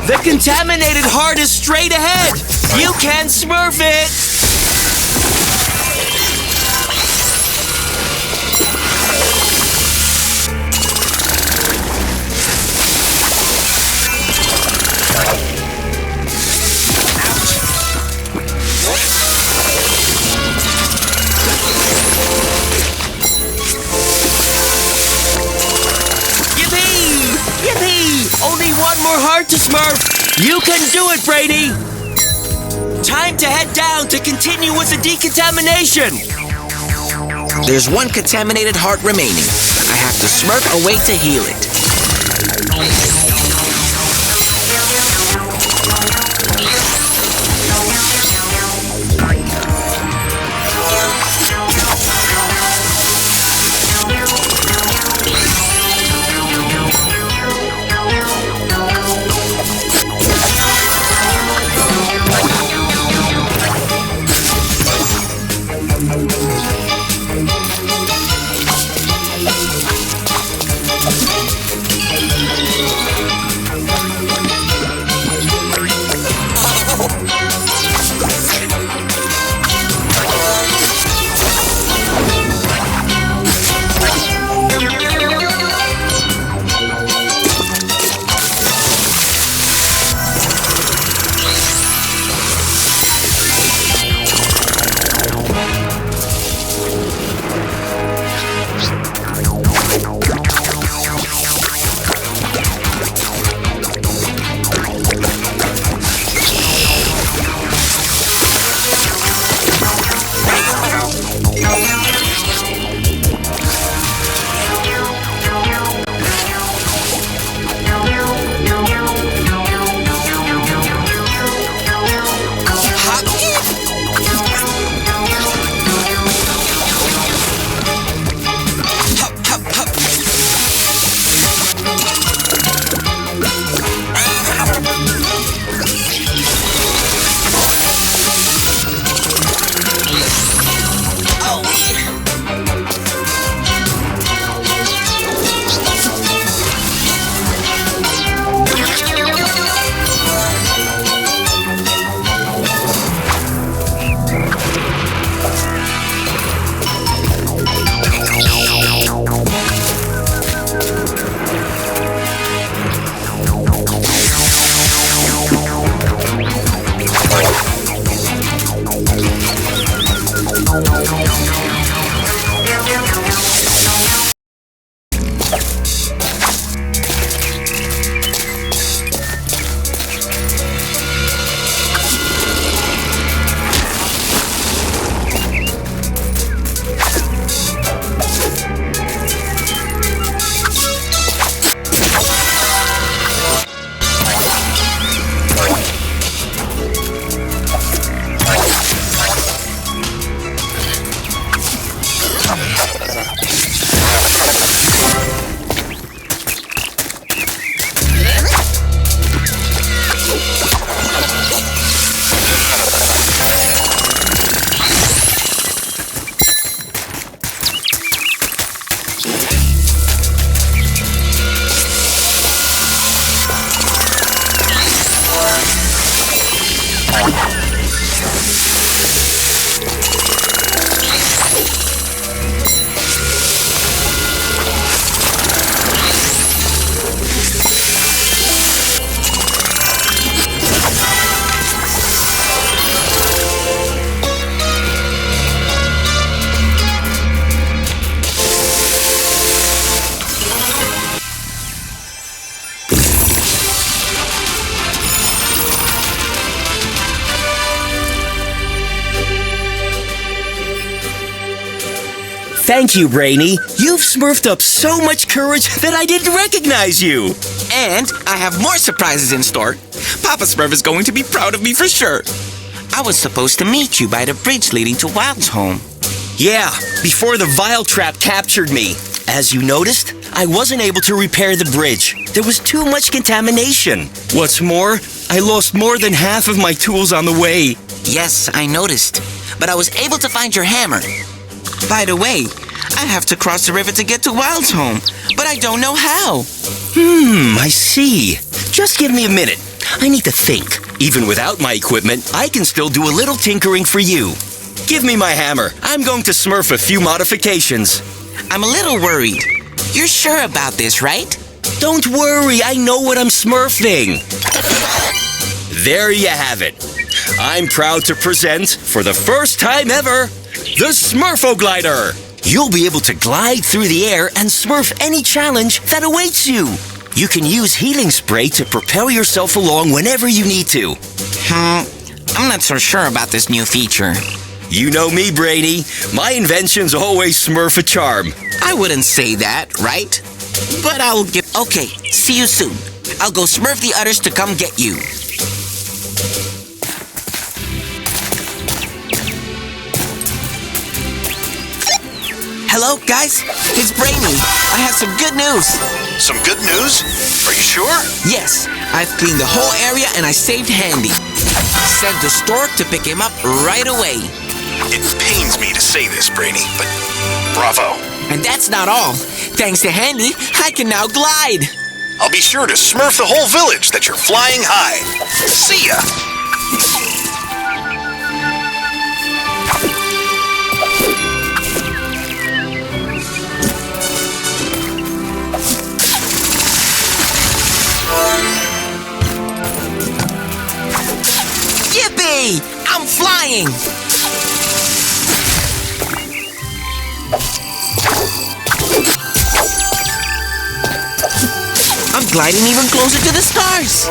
The contaminated heart is straight ahead! You can smurf it! Only one more heart to smurf! You can do it, Brainy! Time to head down to continue with the decontamination! There's one contaminated heart remaining. I have to smurf a way to heal it. Thank you, Brainy. You've smurfed up so much courage that I didn't recognize you. And I have more surprises in store. Papa Smurf is going to be proud of me for sure. I was supposed to meet you by the bridge leading to Wild's home. Yeah, before the vile trap captured me. As you noticed, I wasn't able to repair the bridge. There was too much contamination. What's more, I lost more than half of my tools on the way. Yes, I noticed. But I was able to find your hammer. By the way, I have to cross the river to get to Wild's home, but I don't know how. I see. Just give me a minute. I need to think. Even without my equipment, I can still do a little tinkering for you. Give me my hammer. I'm going to smurf a few modifications. I'm a little worried. You're sure about this, right? Don't worry, I know what I'm smurfing. There you have it. I'm proud to present, for the first time ever, the Smurfo Glider. You'll be able to glide through the air and smurf any challenge that awaits you. You can use healing spray to propel yourself along whenever you need to. I'm not so sure about this new feature. You know me, Brainy. My inventions always smurf a charm. I wouldn't say that, right? But I'll get... Okay, see you soon. I'll go smurf the others to come get you. Hello, guys. It's Brainy. I have some good news. Some good news? Are you sure? Yes, I've cleaned the whole area and I saved Handy. Sent the stork to pick him up right away. It pains me to say this, Brainy, but bravo. And that's not all. Thanks to Handy, I can now glide. I'll be sure to smurf the whole village that you're flying high. See ya! Yippee! I'm flying! I'm gliding even closer to the stars!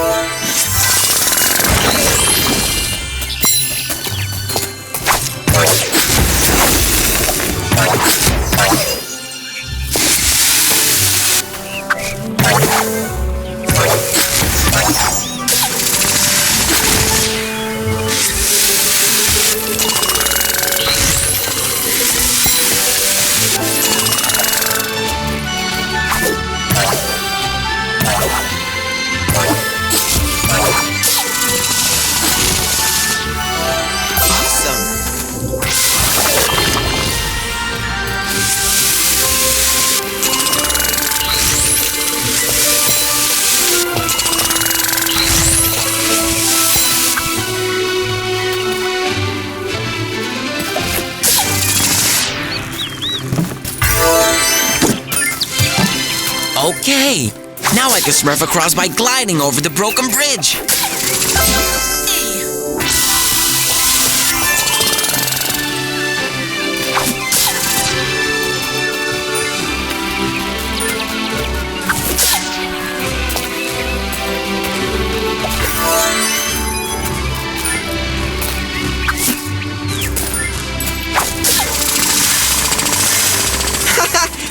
Okay, now I can smurf across by gliding over the broken bridge.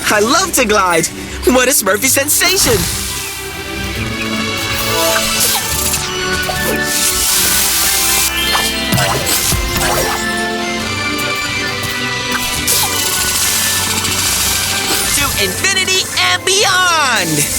I love to glide. What a Smurfy sensation! To infinity and beyond!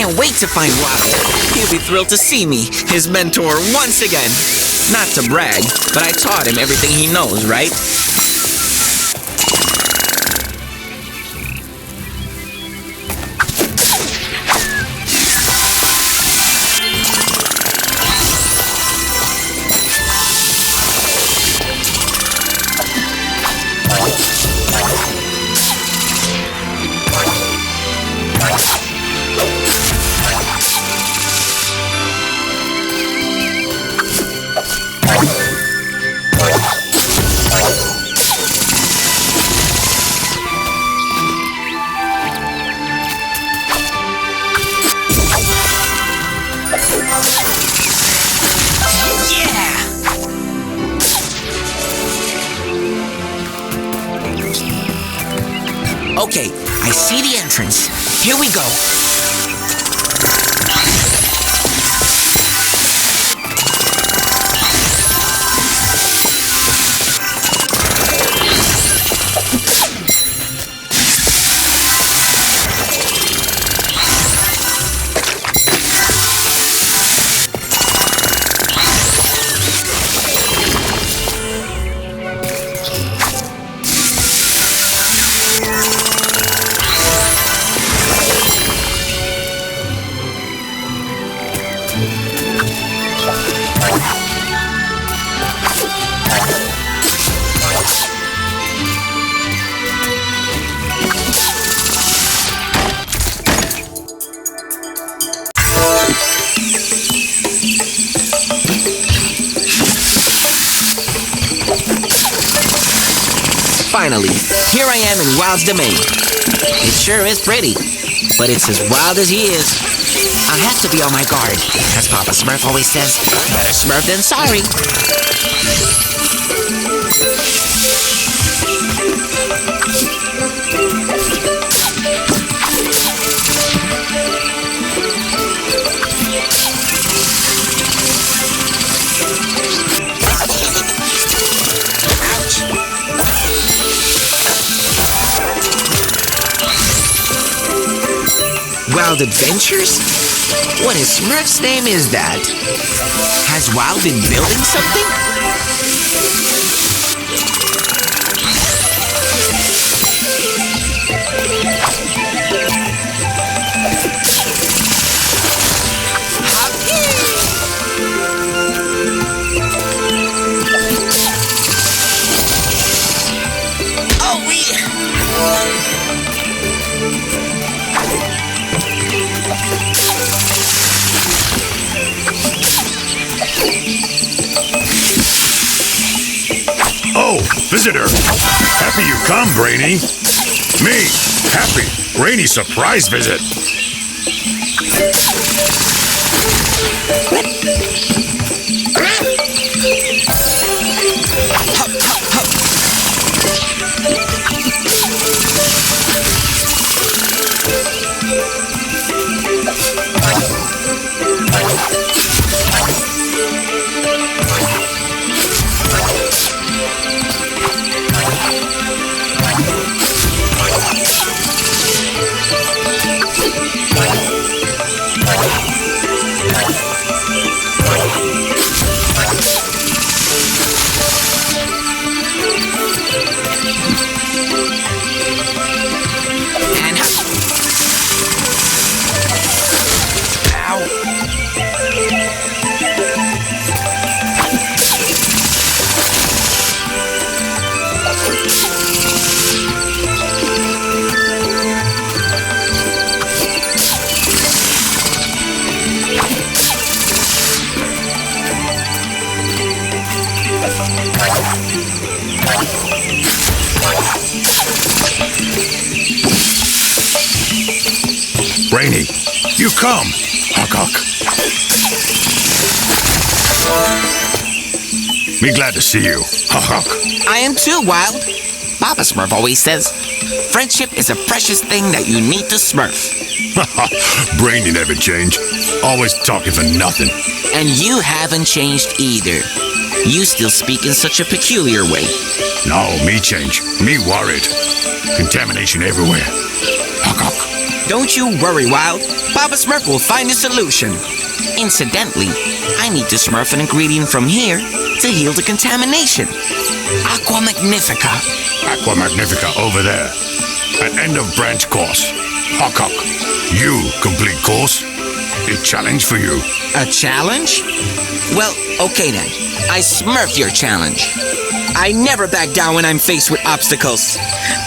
can't wait to find Wild. He'll be thrilled to see me, his mentor, once again. Not to brag, but I taught him everything he knows, right? Okay, I see the entrance. Here we go. Finally, here I am in Wild's domain. It sure is pretty, but it's as wild as he is. I have to be on my guard, as Papa Smurf always says, better Smurf than sorry. Wild Adventures? What in Smurf's name is that? Has Wild been building something? Oh, visitor. Happy you come, Brainy. Me, Happy. Brainy's surprise visit. Brainy, you come. Huck, huck. Me glad to see you. Huck, huck. I am too, Wild. Papa Smurf always says, friendship is a precious thing that you need to Smurf. Brainy never changed. Always talking for nothing. And you haven't changed either. You still speak in such a peculiar way. No, me change. Me worried. Contamination everywhere. Hawk. Don't you worry, Wild. Papa Smurf will find a solution. Incidentally, I need to smurf an ingredient from here to heal the contamination. Aqua Magnifica. Aqua Magnifica over there. At end of branch course. Hawk. You complete course. A challenge for you. A challenge? Well, okay then. I smurf your challenge. I never back down when I'm faced with obstacles.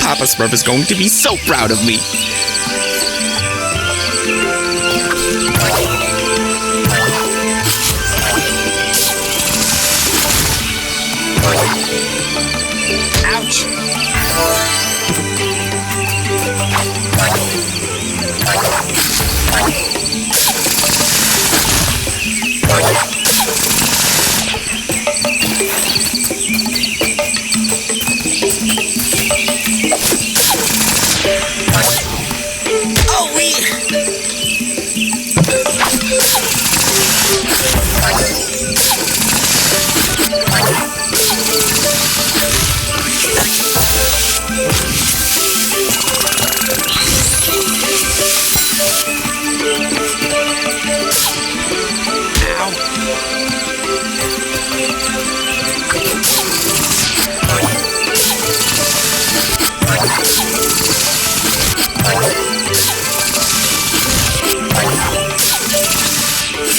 Papa Smurf is going to be so proud of me. Ouch! Oh,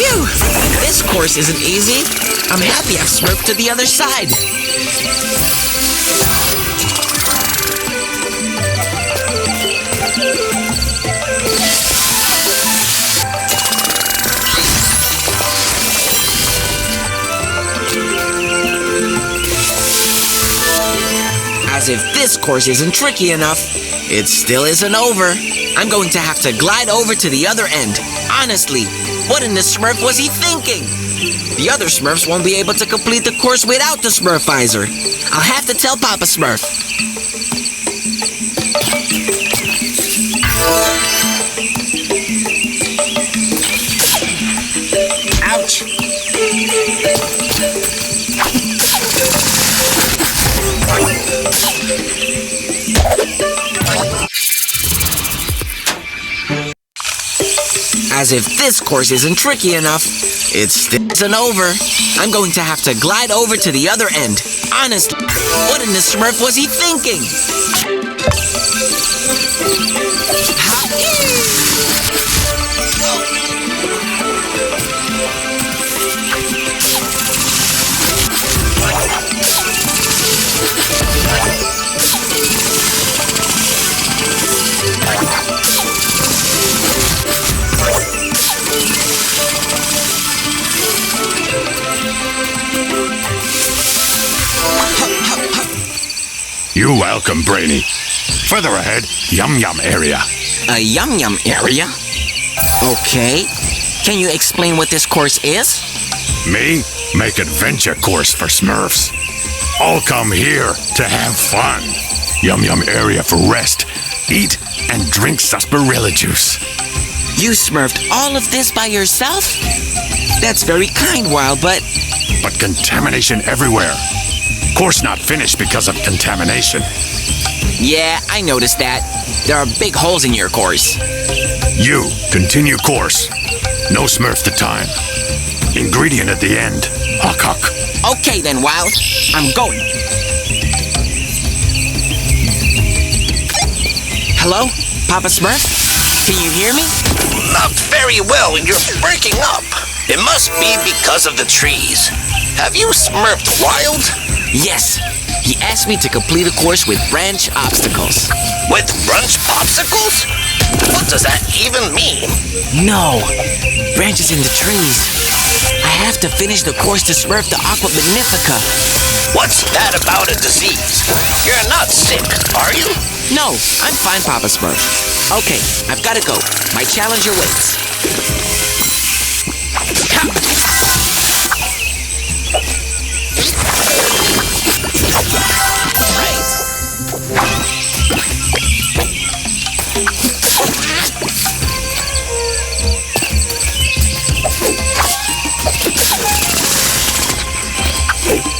Phew! This course isn't easy. I'm happy I've smurfed to the other side. As if this course isn't tricky enough, it still isn't over. I'm going to have to glide over to the other end. Honestly, what in the Smurf was he thinking? The other Smurfs won't be able to complete the course without the Smurfizer. I'll have to tell Papa Smurf. Ouch! As if this course isn't tricky enough, it still isn't over. I'm going to have to glide over to the other end. Honestly, what in the Smurf was he thinking? You're welcome, Brainy. Further ahead, Yum Yum area. A Yum Yum area? Okay. Can you explain what this course is? Me make adventure course for Smurfs. All come here to have fun. Yum Yum area for rest, eat, and drink sarsaparilla juice. You smurfed all of this by yourself? That's very kind, Wild, but contamination everywhere. Course not finished because of contamination. Yeah, I noticed that. There are big holes in your course. You continue course. No Smurf the time. Ingredient at the end. Hawk. Okay then, Wild. I'm going. Hello? Papa Smurf? Can you hear me? Not very well. You're breaking up. It must be because of the trees. Have you smurfed Wild? Yes. He asked me to complete a course with branch obstacles. With branch obstacles? What does that even mean? No. Branches in the trees. I have to finish the course to smurf the Aqua Magnifica. What's that about a disease? You're not sick, are you? No, I'm fine, Papa Smurf. Okay, I've got to go. My challenger waits. Right.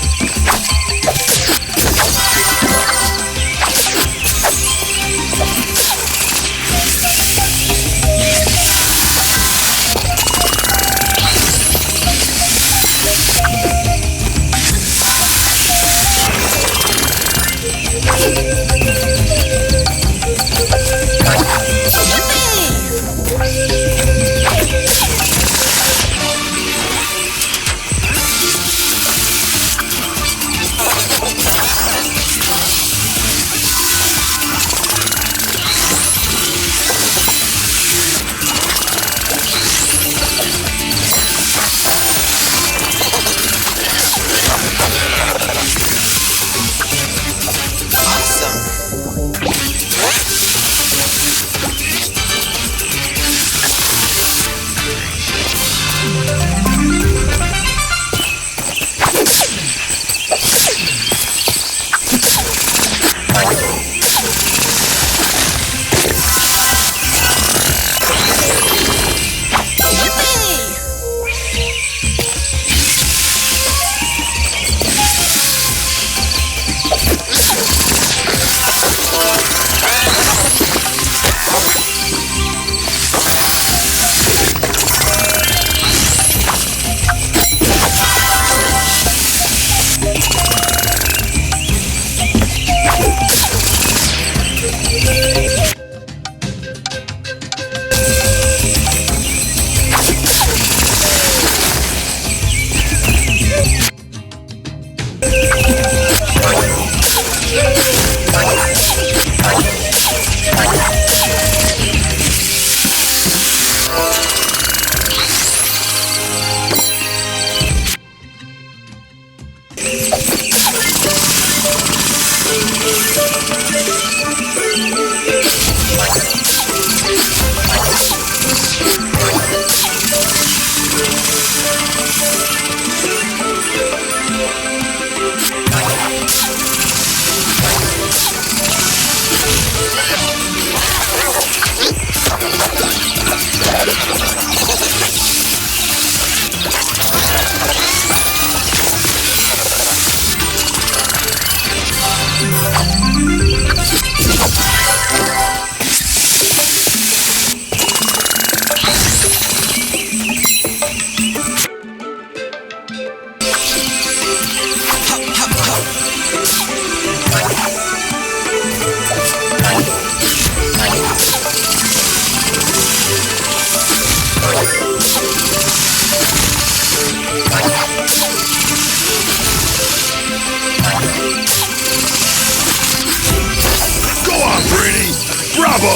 Go on, Brainy! Bravo!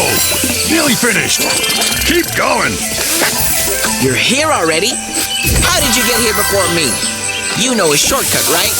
Nearly finished. Keep going. You're here already? How did you get here before me? You know a shortcut, right?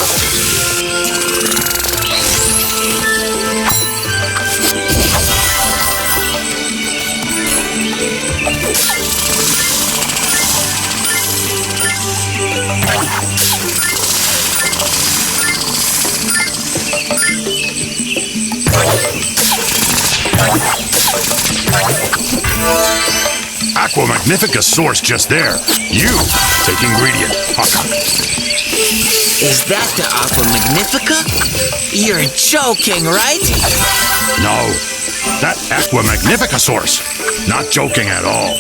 Aqua Magnifica source just there. You take ingredient. Akan. Is that the Aqua Magnifica? You're joking, right? No, that Aqua Magnifica source. Not joking at all.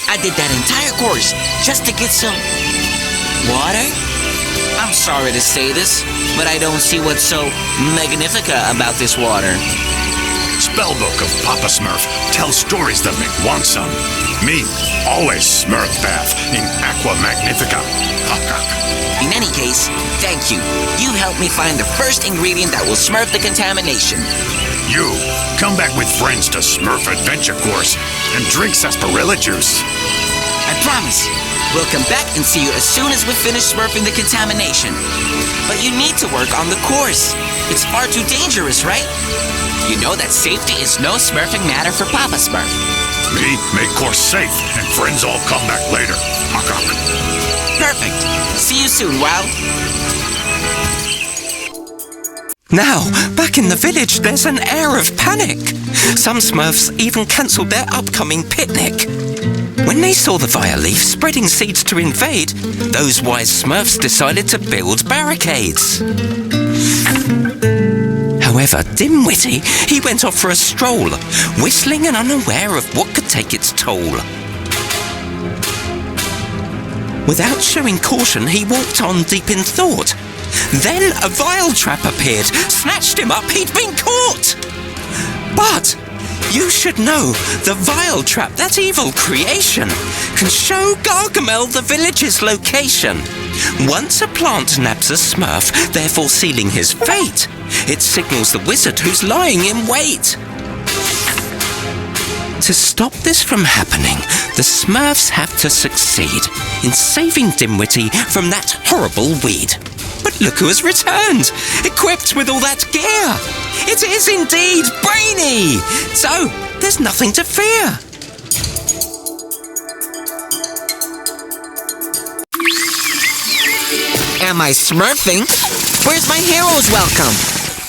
I did that entire course just to get some water? I'm sorry to say this, but I don't see what's so magnifica about this water. Spellbook of Papa Smurf tells stories that make want some. Me, always Smurf bath in Aqua Magnifica. In any case, thank you. You helped me find the first ingredient that will smurf the contamination. You, come back with friends to Smurf Adventure Course and drink sarsaparilla juice. I promise. We'll come back and see you as soon as we finish smurfing the contamination. But you need to work on the course. It's far too dangerous, right? You know that safety is no smurfing matter for Papa Smurf. Me, make course safe, and friends all come back later. Perfect. See you soon, Wild. Now, back in the village, there's an air of panic. Some Smurfs even cancelled their upcoming picnic. When they saw the Vileaf spreading seeds to invade, those wise Smurfs decided to build barricades. However, Dimwitty, he went off for a stroll, whistling and unaware of what could take its toll. Without showing caution, he walked on deep in thought. Then a vile trap appeared, snatched him up, he'd been caught! But you should know, the vile trap, that evil creation, can show Gargamel the village's location. Once a plant nabs a Smurf, therefore sealing his fate, it signals the wizard who's lying in wait. To stop this from happening, the Smurfs have to succeed in saving Dimwitty from that horrible weed. But look who has returned, equipped with all that gear. It is indeed Brainy! So, there's nothing to fear. Am I smurfing? Where's my heroes welcome?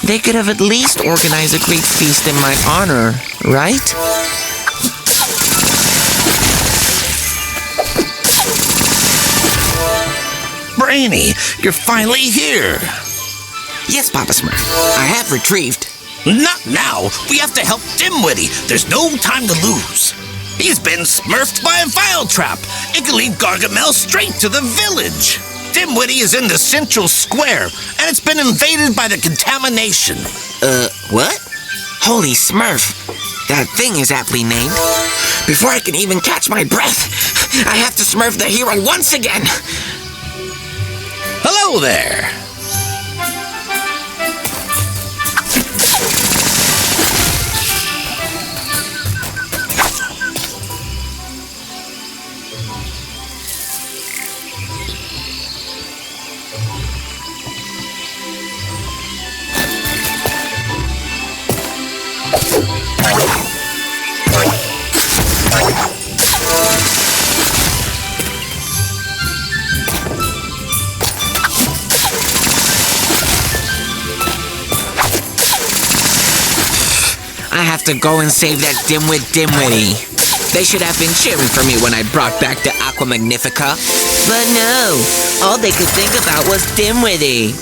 They could have at least organized a great feast in my honor, right? Brainy, you're finally here. Yes, Papa Smurf. I have retrieved. Not now. We have to help Dimwitty. There's no time to lose. He's been smurfed by a vile trap. It can lead Gargamel straight to the village. Dimwitty is in the central square, and it's been invaded by the contamination. What? Holy Smurf. That thing is aptly named. Before I can even catch my breath, I have to Smurf the hero once again. Hello there. I have to go and save that dimwitty. They should have been cheering for me when I brought back the Aqua Magnifica. But no, all they could think about was dimwitty.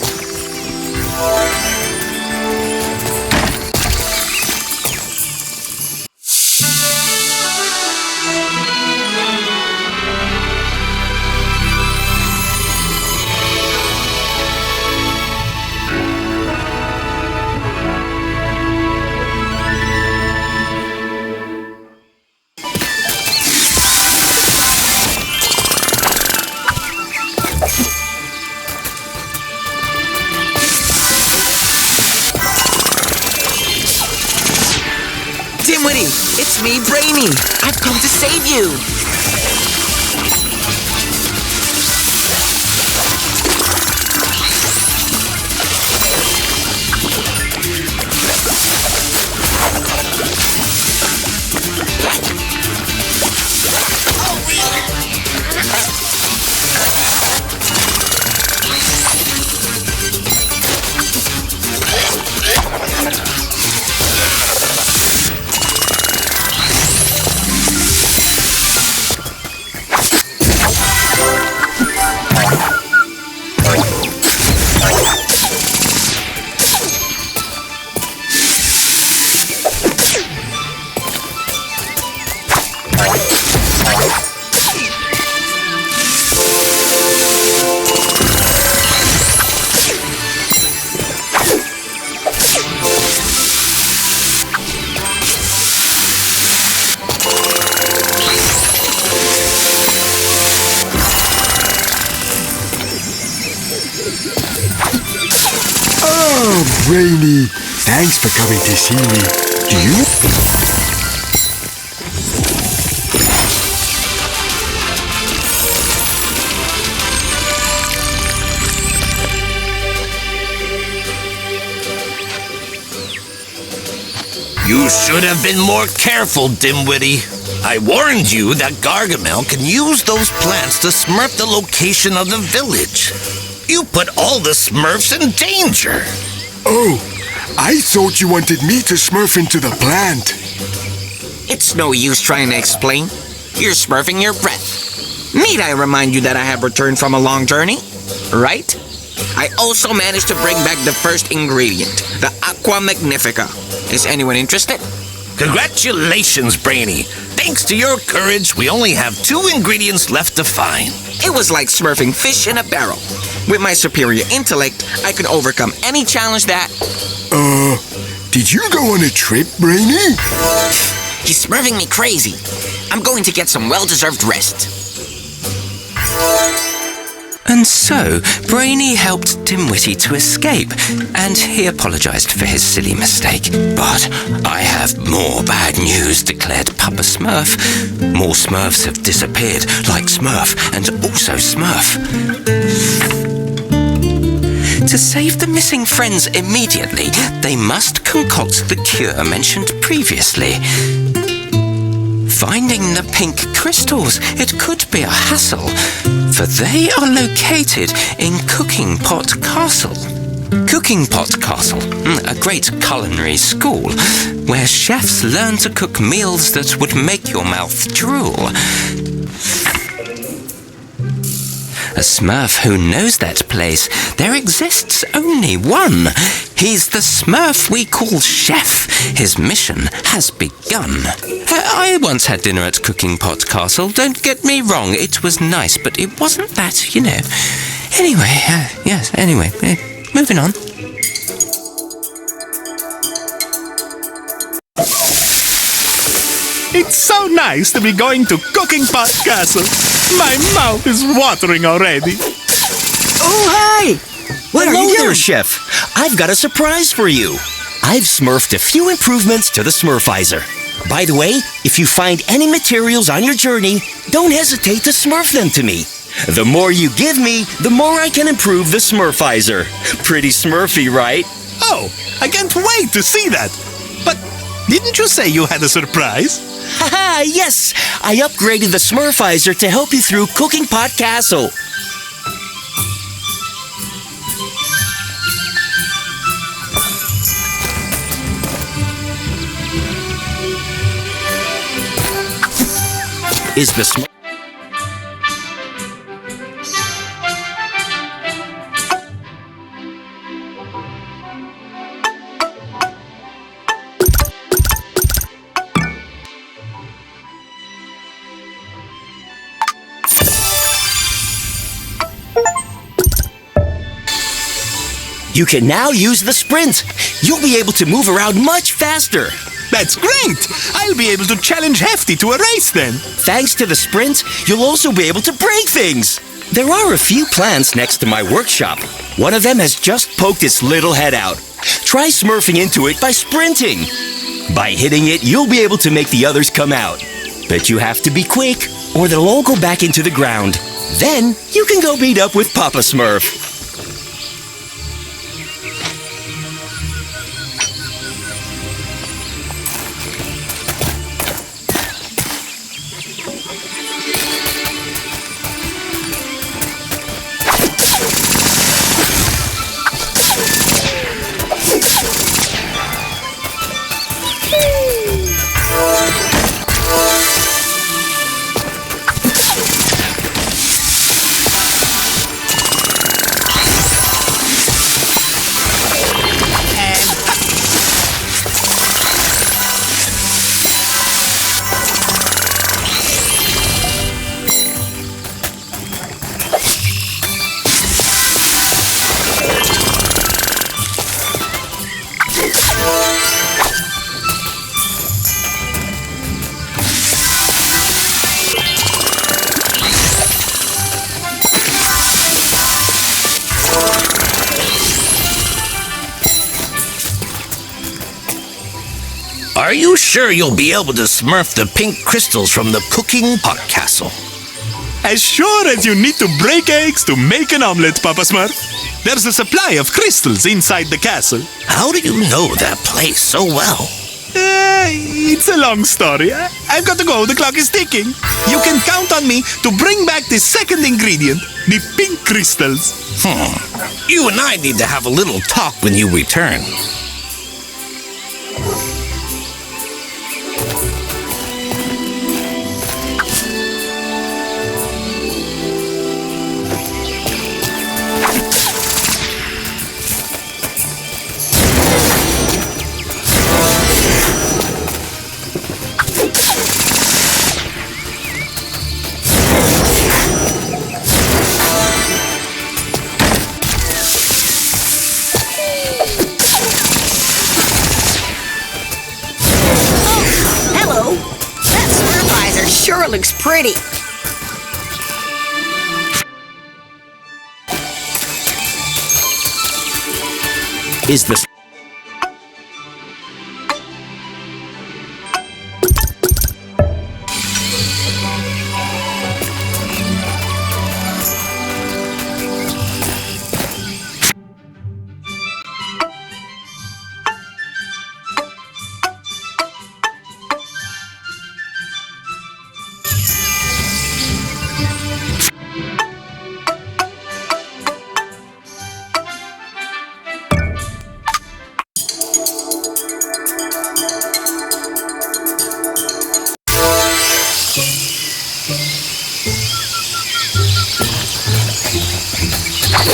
Dimwitty, it's me, Brainy. I've come to save you. Brainy, thanks for coming to see me. Do you? You should have been more careful, Dimwitty. I warned you that Gargamel can use those plants to Smurf the location of the village. You put all the Smurfs in danger. Oh, I thought you wanted me to Smurf into the plant. It's no use trying to explain. You're smurfing your breath. Need I remind you that I have returned from a long journey? Right? I also managed to bring back the first ingredient, the Aqua Magnifica. Is anyone interested? Congratulations, Brainy. Thanks to your courage, we only have 2 ingredients left to find. It was like smurfing fish in a barrel. With my superior intellect, I can overcome any challenge that... Did you go on a trip, Brainy? He's smurfing me crazy. I'm going to get some well-deserved rest. And so, Brainy helped Dimwitty to escape, and he apologized for his silly mistake. But I have more bad news, declared Papa Smurf. More Smurfs have disappeared, like Smurf and also Smurf. To save the missing friends immediately, they must concoct the cure mentioned previously. Finding the pink crystals, it could be a hassle, for they are located in Cooking Pot Castle. Cooking Pot Castle, a great culinary school, where chefs learn to cook meals that would make your mouth drool. A Smurf who knows that place, there exists only one. He's the Smurf we call Chef. His mission has begun. I once had dinner at Cooking Pot Castle. Don't get me wrong, it was nice, but it wasn't that, you know. Anyway, moving on. It's so nice to be going to Cooking Pot Castle. My mouth is watering already. Oh, hi! What are Hello you there, doing? Chef. I've got a surprise for you. I've smurfed a few improvements to the Smurfizer. By the way, if you find any materials on your journey, don't hesitate to smurf them to me. The more you give me, the more I can improve the Smurfizer. Pretty smurfy, right? Oh, I can't wait to see that. But didn't you say you had a surprise? Haha, yes! I upgraded the Smurfizer to help you through Cooking Pot Castle. Is the You can now use the sprint. You'll be able to move around much faster. That's great! I'll be able to challenge Hefty to a race then. Thanks to the sprint, you'll also be able to break things. There are a few plants next to my workshop. One of them has just poked its little head out. Try smurfing into it by sprinting. By hitting it, you'll be able to make the others come out. But you have to be quick, or they'll all go back into the ground. Then, you can go meet up with Papa Smurf. Are you sure you'll be able to smurf the pink crystals from the Cooking Pot Castle? As sure as you need to break eggs to make an omelette, Papa Smurf. There's a supply of crystals inside the castle. How do you know that place so well? It's a long story. I've got to go. The clock is ticking. You can count on me to bring back the second ingredient, the pink crystals. You and I need to have a little talk when you return. Sure looks pretty. Is the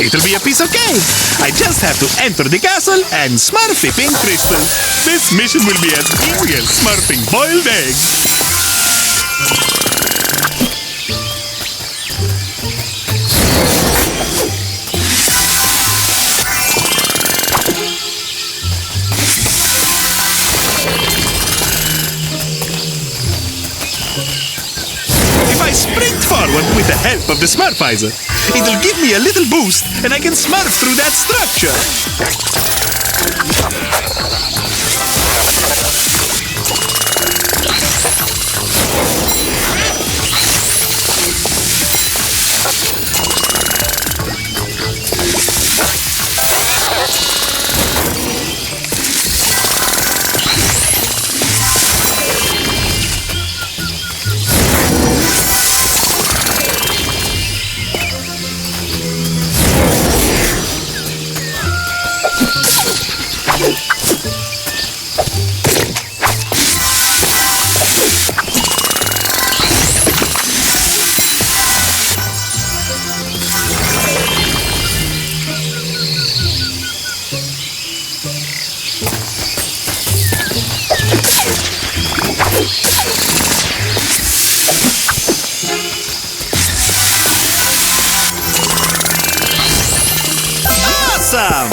It'll be a piece of cake. I just have to enter the castle and smurf a pink crystal. This mission will be as easy as smurfing boiled eggs. forward with the help of the Smurfizer. It'll give me a little boost, and I can smurf through that structure. Awesome!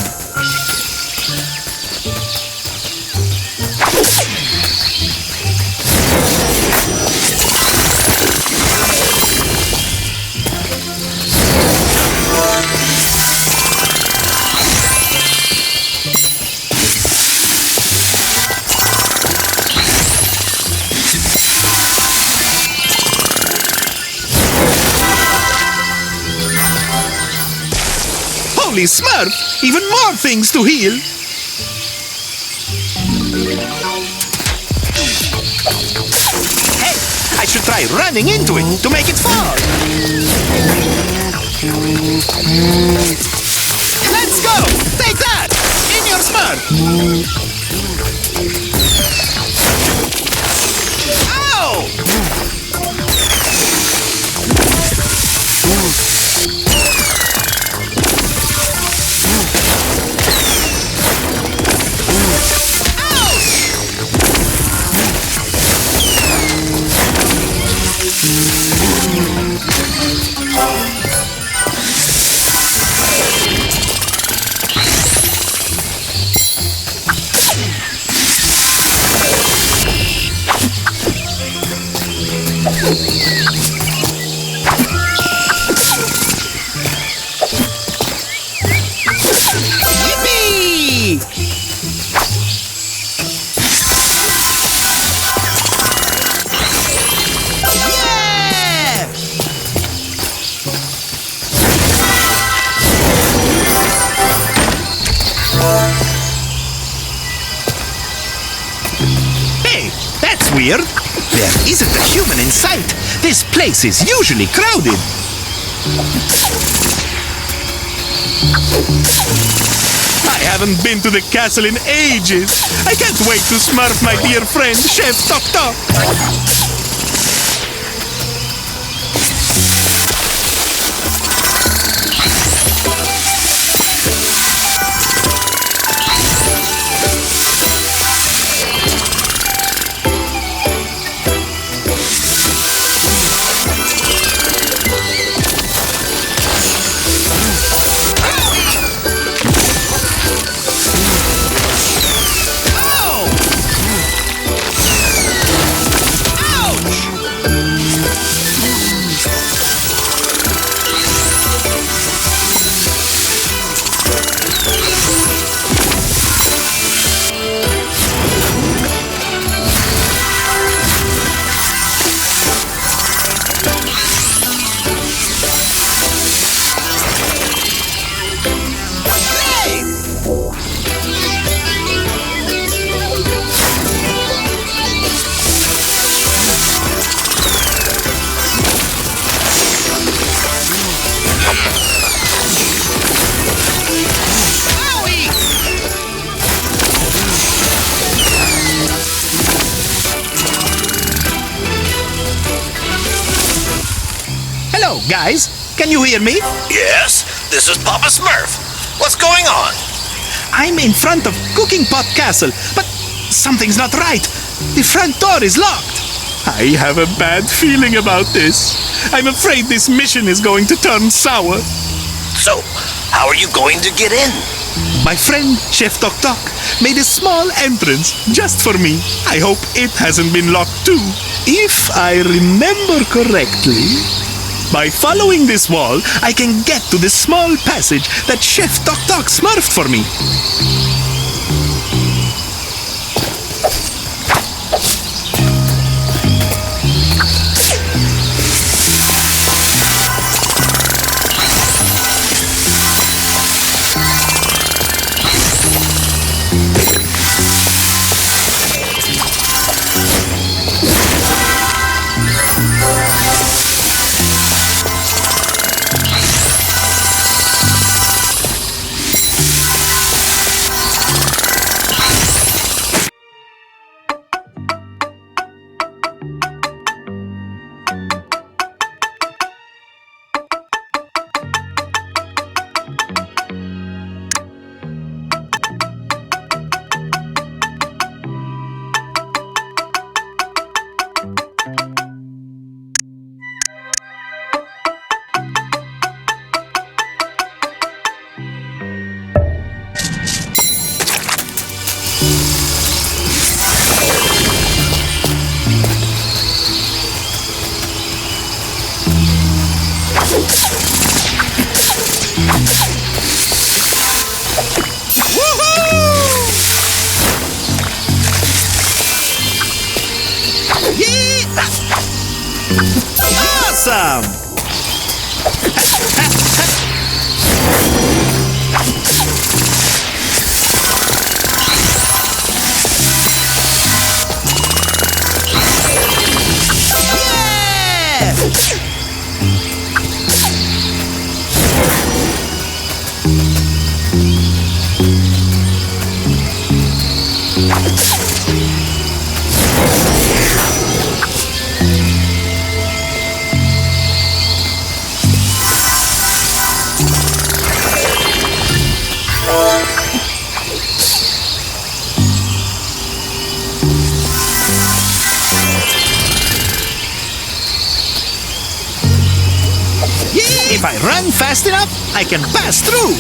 Holy Smurf! Even more things to heal! Hey! I should try running into it to make it fall! Let's go! Take that! In your Smurf! Ow! Yippee! Yeah! Hey, that's weird. There isn't a human in sight. This place is usually crowded. I haven't been to the castle in ages. I can't wait to smurf my dear friend, Chef Tok Tok. Hello, guys. Can you hear me? Yes, this is Papa Smurf. What's going on? I'm in front of Cooking Pot Castle, but something's not right. The front door is locked. I have a bad feeling about this. I'm afraid this mission is going to turn sour. So, how are you going to get in? My friend, Chef Tok Tok, made a small entrance just for me. I hope it hasn't been locked too. If I remember correctly... By following this wall, I can get to the small passage that Chef Tok Tok smurfed for me. Awesome! If I run fast enough, I can pass through.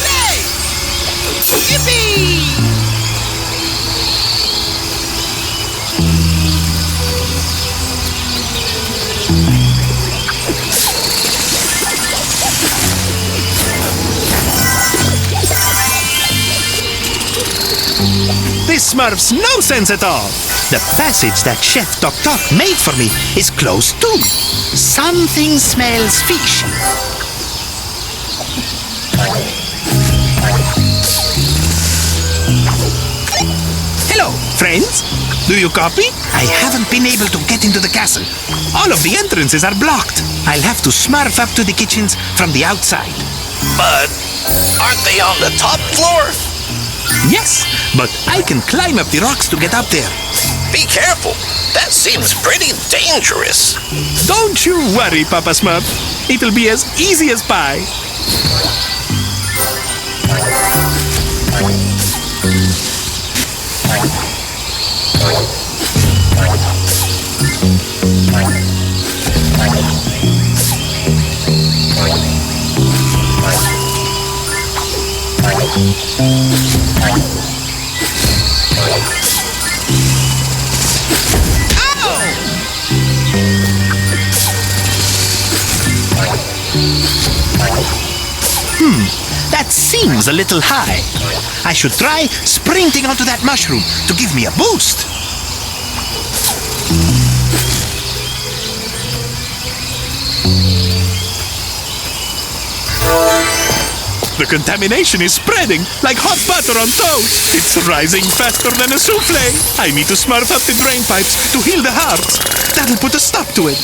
Hey! Yippee! This Smurf's no sense at all. The passage that Chef Tok Tok made for me is closed too. Something smells fishy. Hello, friends. Do you copy? I haven't been able to get into the castle. All of the entrances are blocked. I'll have to smurf up to the kitchens from the outside. But aren't they on the top floor? Yes, but I can climb up the rocks to get up there. Be careful. That seems pretty dangerous. Don't you worry, Papa Smurf. It'll be as easy as pie. That seems a little high. I should try sprinting onto that mushroom to give me a boost. The contamination is spreading like hot butter on toast. It's rising faster than a souffle. I need to smurf up the drain pipes to heal the hearts. That'll put a stop to it.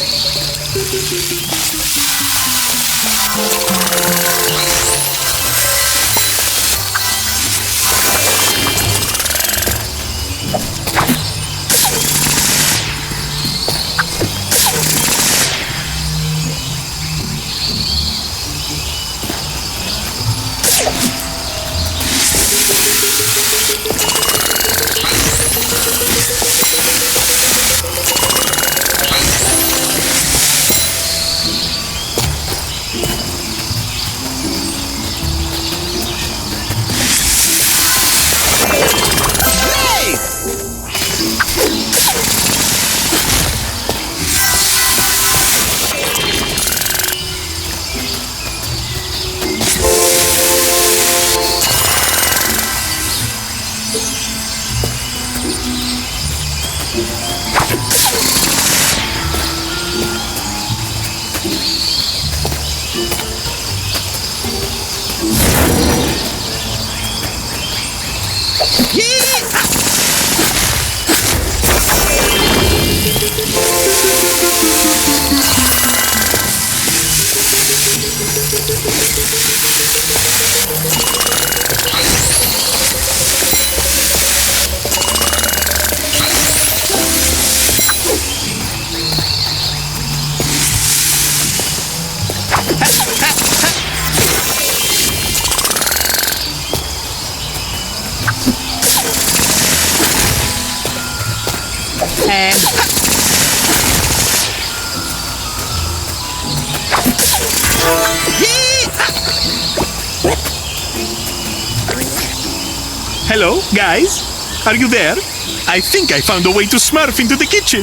Hello, guys? Are you there? I think I found a way to Smurf into the kitchen.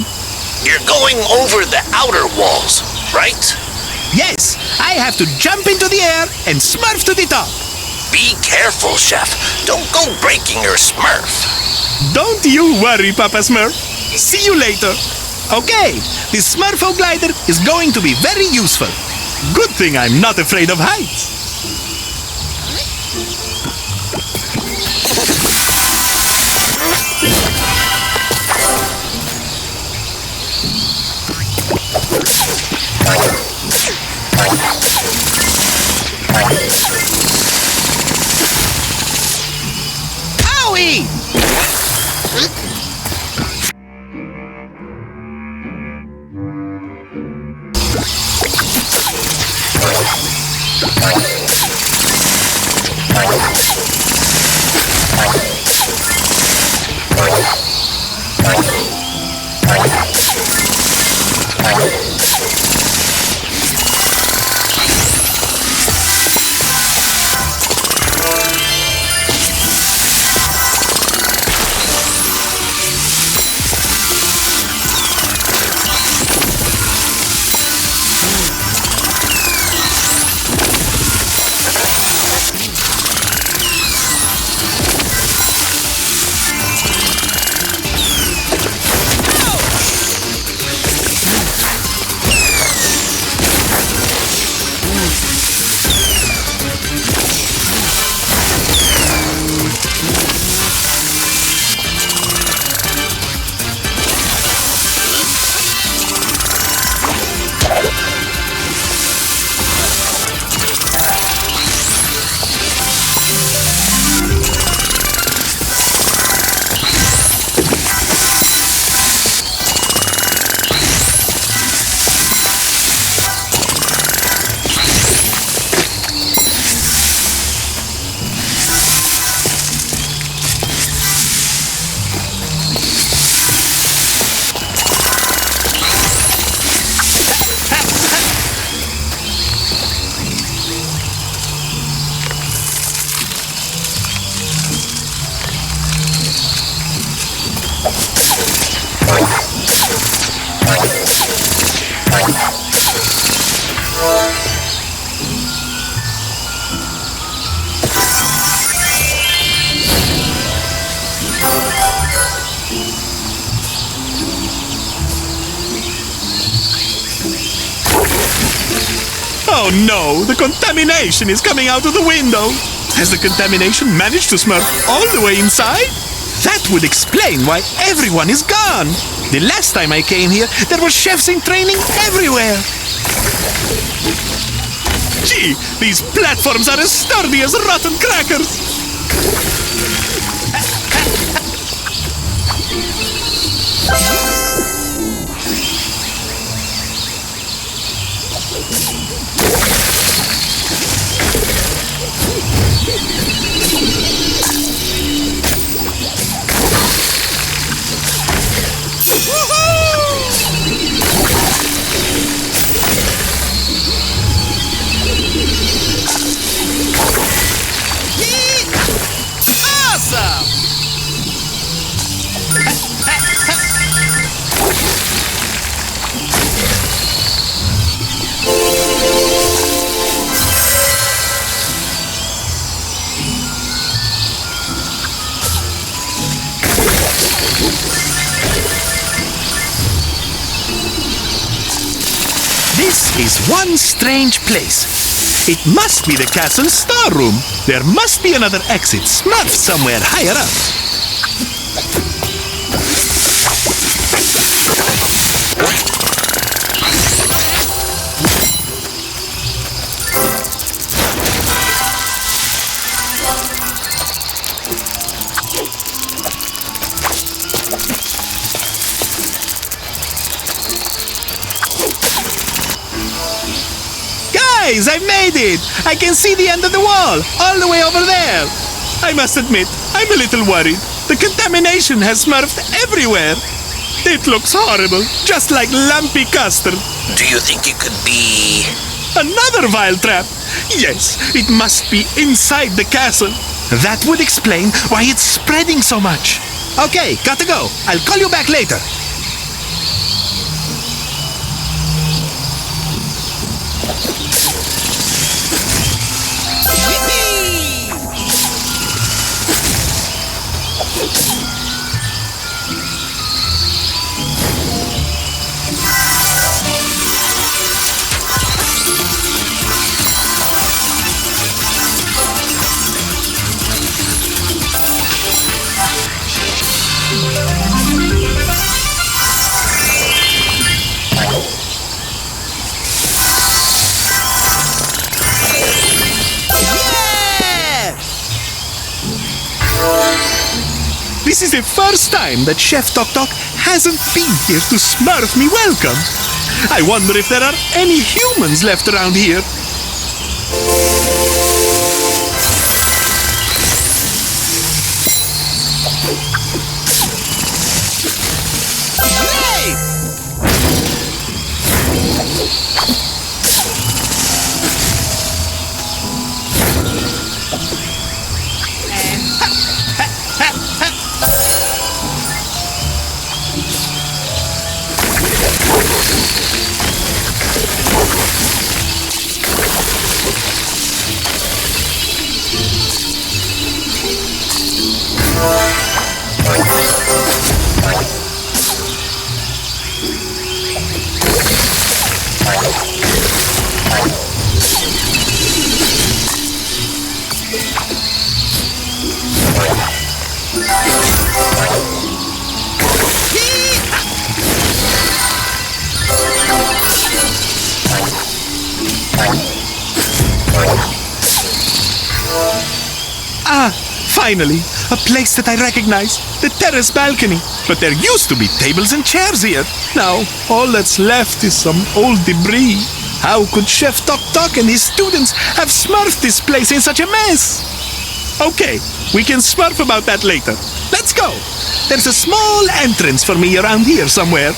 You're going over the outer walls, right? Yes, I have to jump into the air and Smurf to the top. Be careful, Chef. Don't go breaking your Smurf. Don't you worry, Papa Smurf. See you later. Okay, this Smurfo glider is going to be very useful. Good thing I'm not afraid of heights. Owie! Oh no, the contamination is coming out of the window. Has the contamination managed to Smurf all the way inside? That would explain why everyone is gone. The last time I came here, there were chefs in training everywhere. Gee, these platforms are as sturdy as rotten crackers. This is one strange place. It must be the castle's storeroom. There must be another exit Smurf somewhere higher up. Guys, I made it! I can see the end of the wall, all the way over there. I must admit, I'm a little worried. The contamination has smurfed everywhere. It looks horrible, just like lumpy custard. Do you think it could be... Another vile trap? Yes, it must be inside the castle. That would explain why it's spreading so much. Okay, gotta go. I'll call you back later. This is the first time that Chef Tok Tok hasn't been here to smurf me welcome. I wonder if there are any humans left around here. Finally, a place that I recognize, the terrace balcony. But there used to be tables and chairs here. Now, all that's left is some old debris. How could Chef Tok Tok and his students have smurfed this place in such a mess? Okay, we can smurf about that later. Let's go. There's a small entrance for me around here somewhere.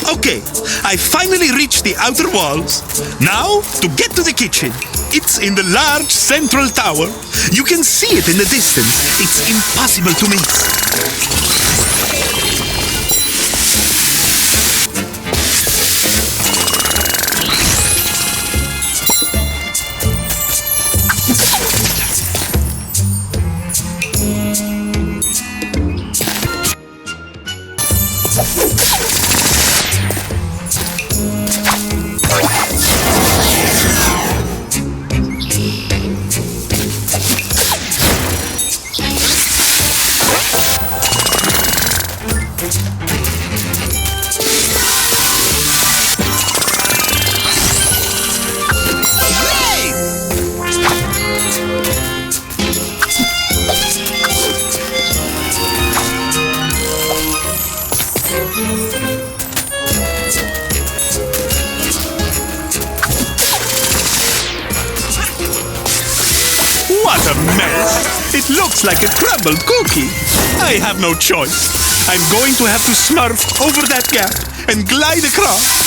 Okay, I finally reached the outer walls. Now, to get to the kitchen. It's in the large central tower. You can see it in the distance. It's impossible to miss. What a mess! It looks like a crumbled cookie. I have no choice. I'm going to have to smurf over that gap and glide across.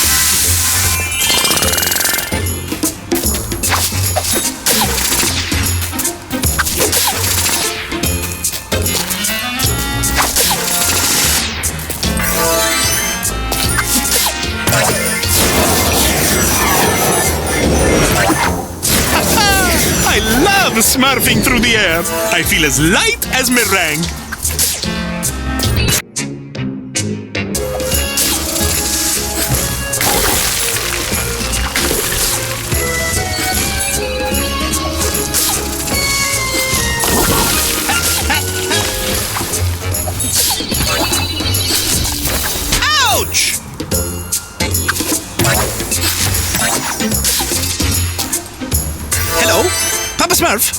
I love smurfing through the air. I feel as light as meringue. Ouch! Hello? Papa Smurf?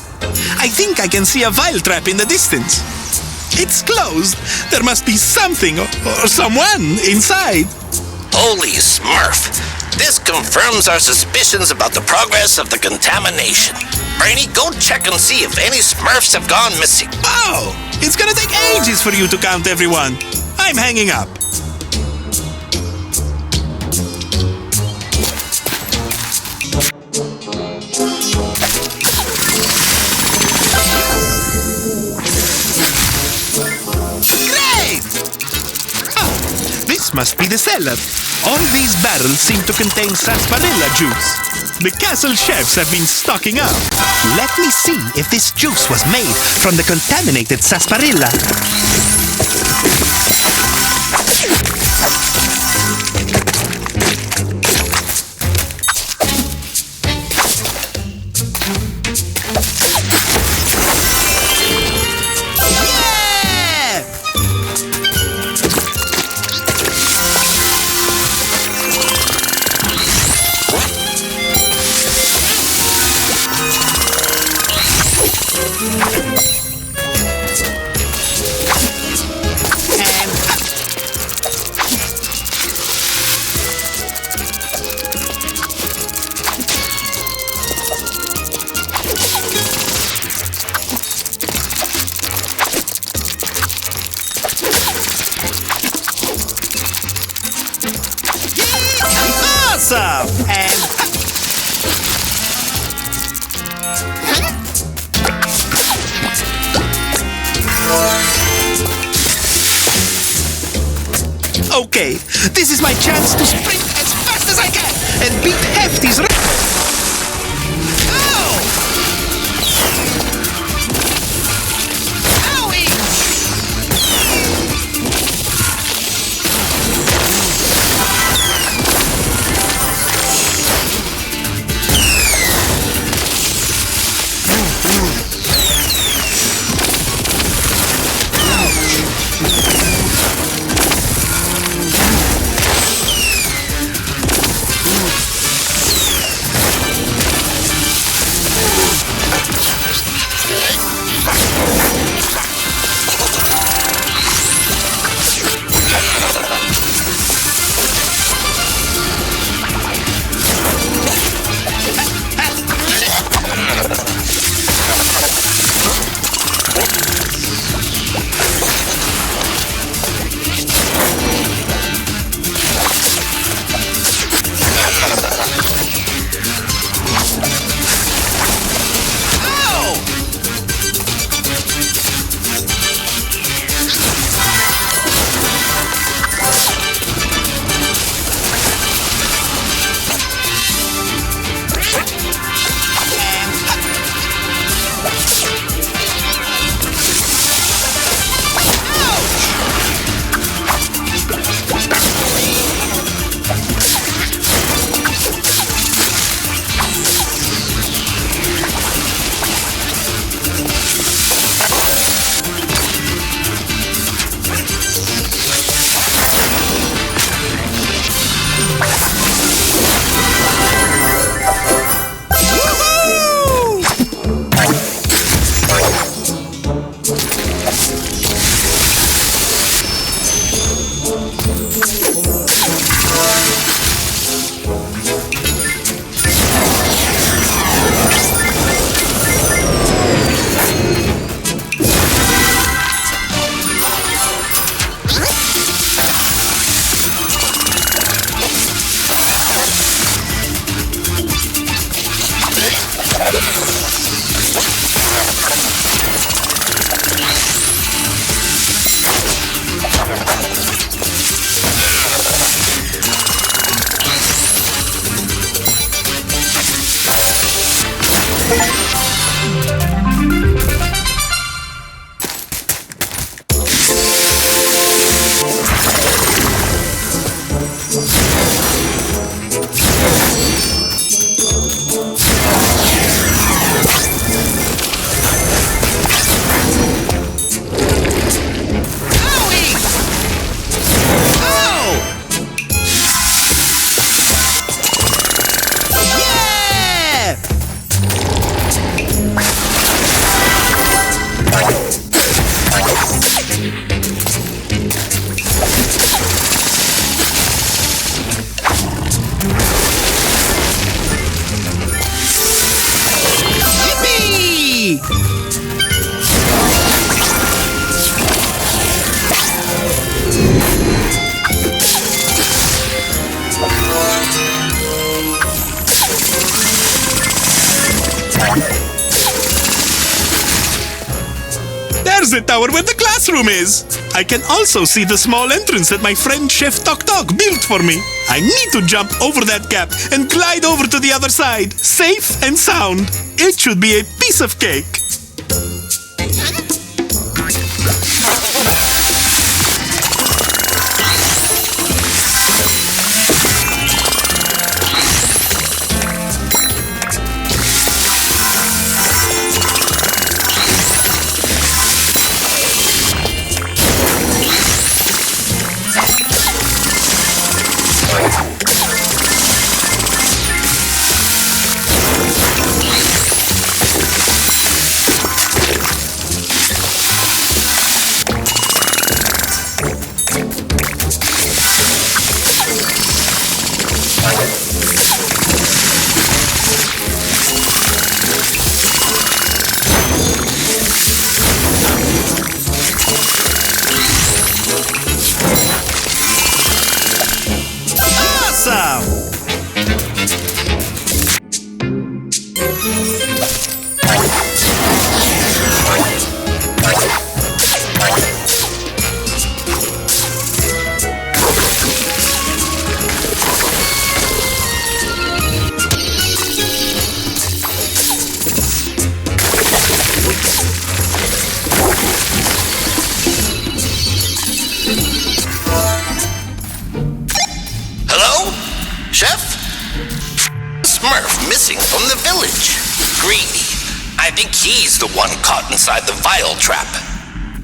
I think I can see a vile trap in the distance. It's closed. There must be something or someone inside. Holy Smurf! This confirms our suspicions about the progress of the contamination. Brainy, go check and see if any Smurfs have gone missing. Oh! It's gonna take ages for you to count everyone. I'm hanging up. This must be the cellar. All these barrels seem to contain sarsaparilla juice. The castle chefs have been stocking up. Let me see if this juice was made from the contaminated sarsaparilla. Awesome! And okay, this is my chance to sprint as fast as I can and beat Hefty's record. There's the tower where the classroom is. I can also see the small entrance that my friend Chef Tok Tok built for me. I need to jump over that gap and glide over to the other side, safe and sound. It should be a piece of cake. From the village. Brainy. I think he's the one caught inside the vile trap.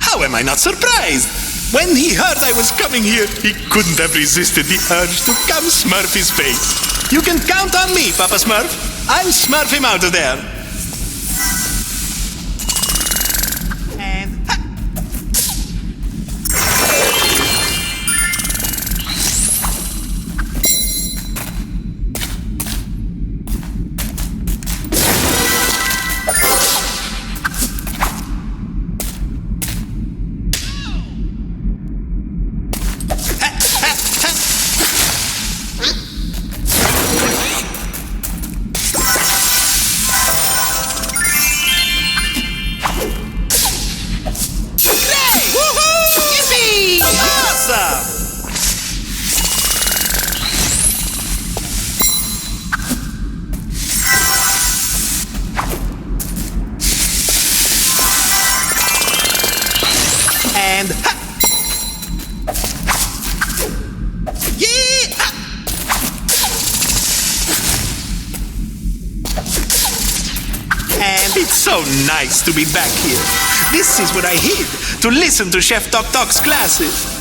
How am I not surprised? When he heard I was coming here, he couldn't have resisted the urge to come smurf his face. You can count on me, Papa Smurf. I'll smurf him out of there. And ha! Yeah! And it's so nice to be back here. This is where I hid to listen to Chef Tok Tok's classes.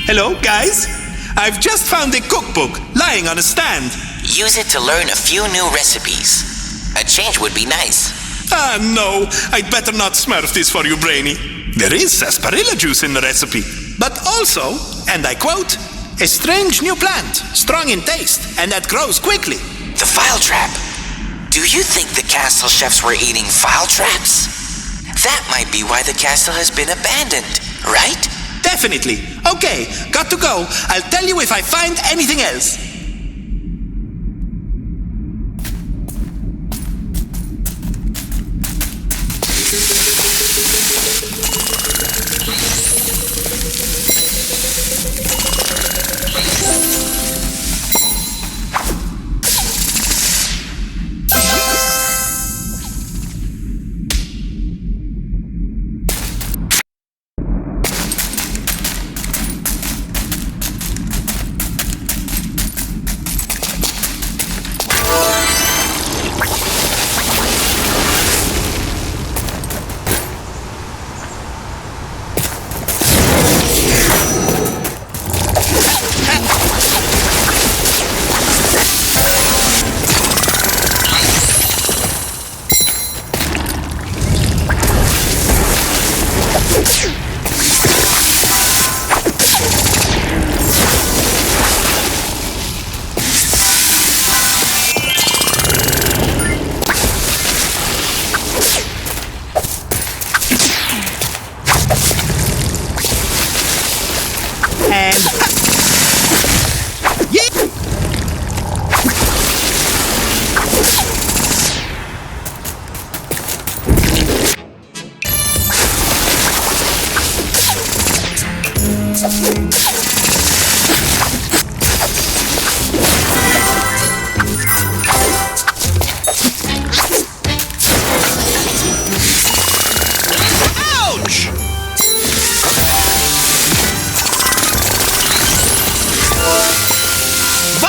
Hello, guys. I've just found a cookbook lying on a stand. Use it to learn a few new recipes. A change would be nice. Ah, no. I'd better not smurf this for you, Brainy. There is sarsaparilla juice in the recipe, but also, and I quote, a strange new plant, strong in taste, and that grows quickly. The file trap. Do you think the castle chefs were eating file traps? That might be why the castle has been abandoned, right? Definitely. Okay, got to go. I'll tell you if I find anything else.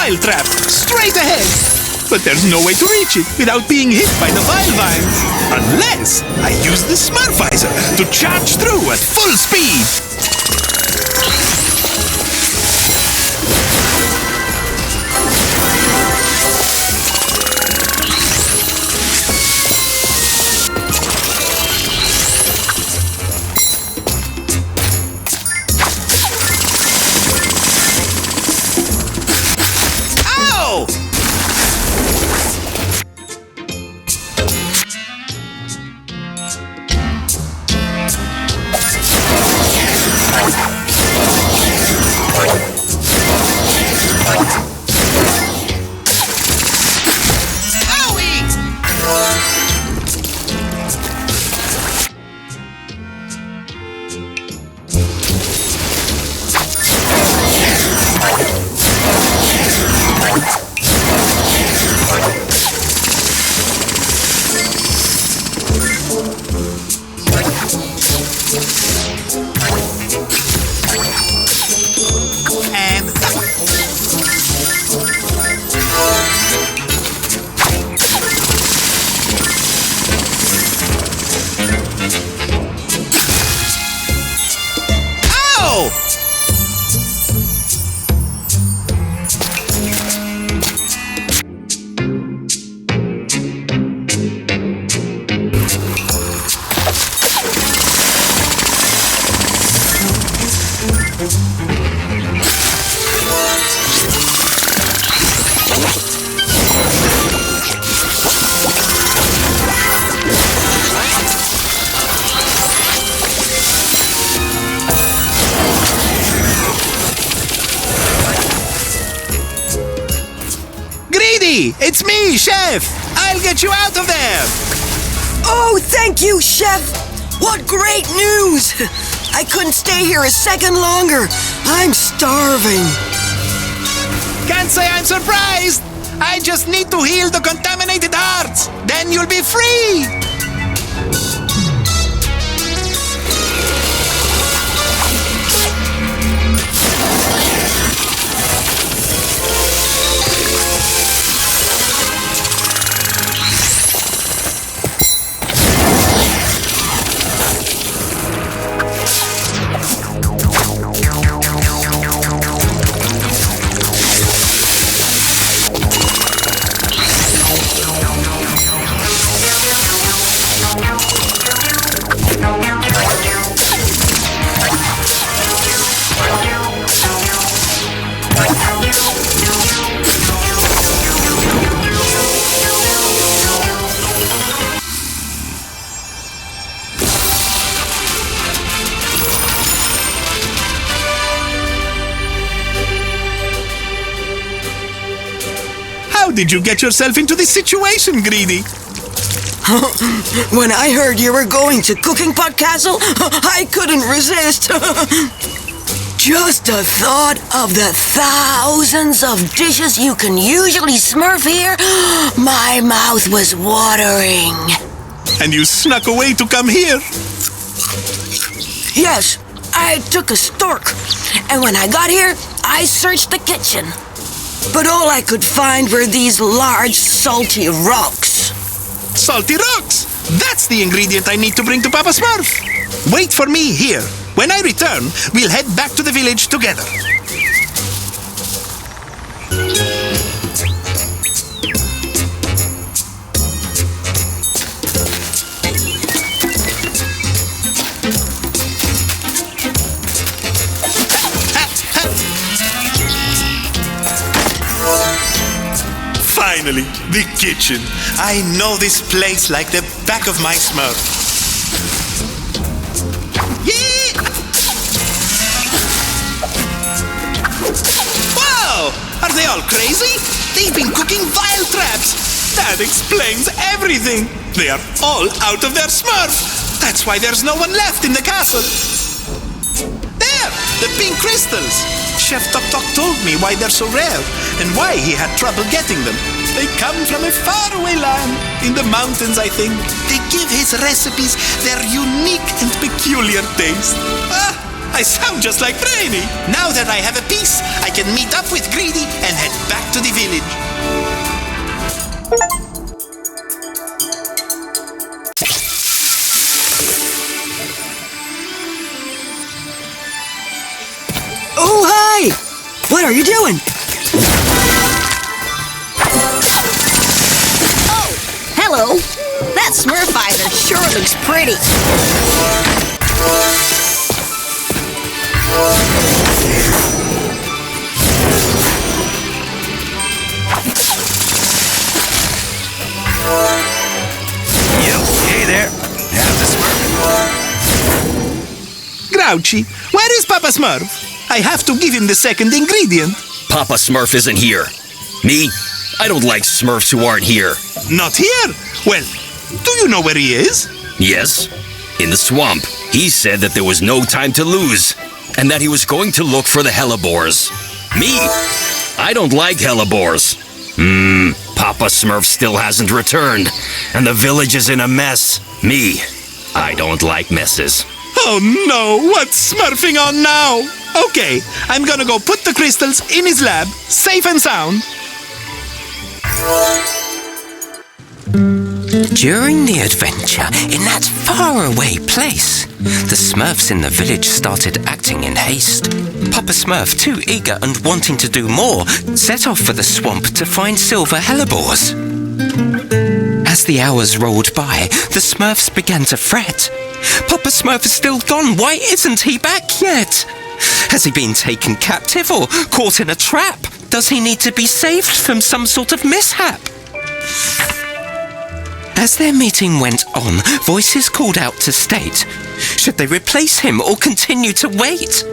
Vile trap, straight ahead. But there's no way to reach it without being hit by the vile vines. Unless I use the Smurfizer to charge through at full speed. It's me, Chef! I'll get you out of there! Oh, thank you, Chef! What great news! I couldn't stay here a second longer. I'm starving. Can't say I'm surprised! I just need to heal the contaminated hearts! Then you'll be free! did you get yourself into this situation, Greedy? When I heard you were going to Cooking Pot Castle, I couldn't resist. Just the thought of the thousands of dishes you can usually Smurf here, my mouth was watering. And you snuck away to come here? Yes, I took a stork. And when I got here, I searched the kitchen. But all I could find were these large, salty rocks. Salty rocks! That's the ingredient I need to bring to Papa Smurf. Wait for me here. When I return, we'll head back to the village together. Finally, the kitchen. I know this place like the back of my Smurf. Yeah! Wow! Are they all crazy? They've been cooking vile traps. That explains everything. They are all out of their Smurf. That's why there's no one left in the castle. There! The pink crystals. Chef Tok Tok told me why they're so rare and why he had trouble getting them. They come from a faraway land, in the mountains, I think. They give his recipes their unique and peculiar taste. Ah, I sound just like Brainy. Now that I have a piece, I can meet up with Greedy and head back to the village. Oh, hi! What are you doing? Hello. That Smurfizer sure looks pretty. Yep, hey there. Have the Smurf. Grouchy, where is Papa Smurf? I have to give him the second ingredient. Papa Smurf isn't here. Me? I don't like Smurfs who aren't here. Not here? Well, do you know where he is? Yes, in the swamp. He said that there was no time to lose, and that he was going to look for the hellebores. Me? I don't like hellebores. Papa Smurf still hasn't returned, and the village is in a mess. Me? I don't like messes. Oh no, what's Smurfing on now? Okay, I'm gonna go put the crystals in his lab, safe and sound. During the adventure in that faraway place, the Smurfs in the village started acting in haste. Papa Smurf, too eager and wanting to do more, set off for the swamp to find silver hellebores. As the hours rolled by, the Smurfs began to fret. Papa Smurf is still gone. Why isn't he back yet? Has he been taken captive or caught in a trap? Does he need to be saved from some sort of mishap? As their meeting went on, voices called out to state, should they replace him or continue to wait?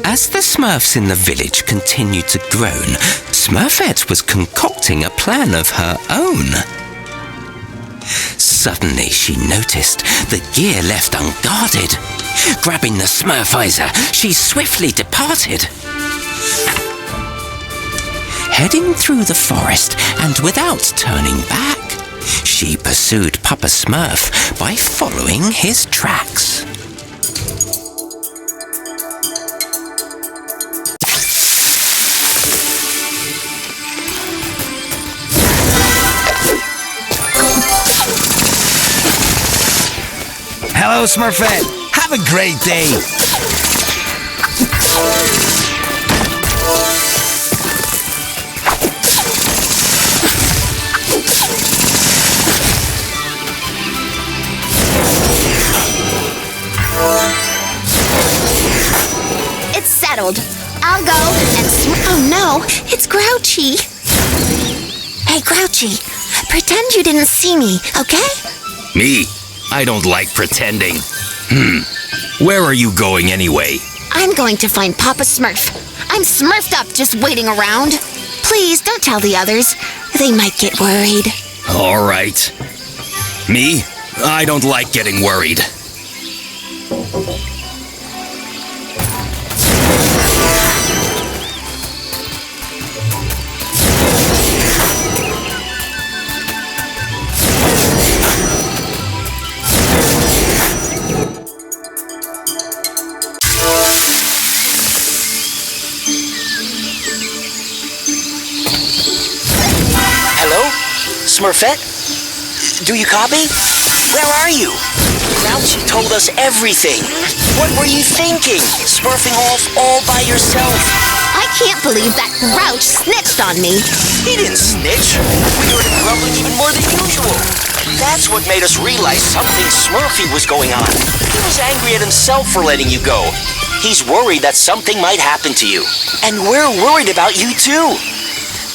As the Smurfs in the village continued to groan, Smurfette was concocting a plan of her own. Suddenly she noticed the gear left unguarded. Grabbing the Smurfizer, she swiftly departed. Heading through the forest and without turning back, she pursued Papa Smurf by following his tracks. Hello, Smurfette. Have a great day. It's settled. I'll go and oh no, it's Grouchy. Hey, Grouchy, pretend you didn't see me, okay? Me? I don't like pretending. Where are you going anyway? I'm going to find Papa Smurf. I'm smurfed up just waiting around. Please don't tell the others. They might get worried. All right. Me? I don't like getting worried. Hello? Smurfette? Do you copy? Where are you? Grouchy told us everything. What were you thinking? Smurfing off all by yourself? I can't believe that Grouch snitched on me. He didn't snitch. We were grumbling even more than usual. That's what made us realize something Smurfy was going on. He was angry at himself for letting you go. He's worried that something might happen to you. And we're worried about you too.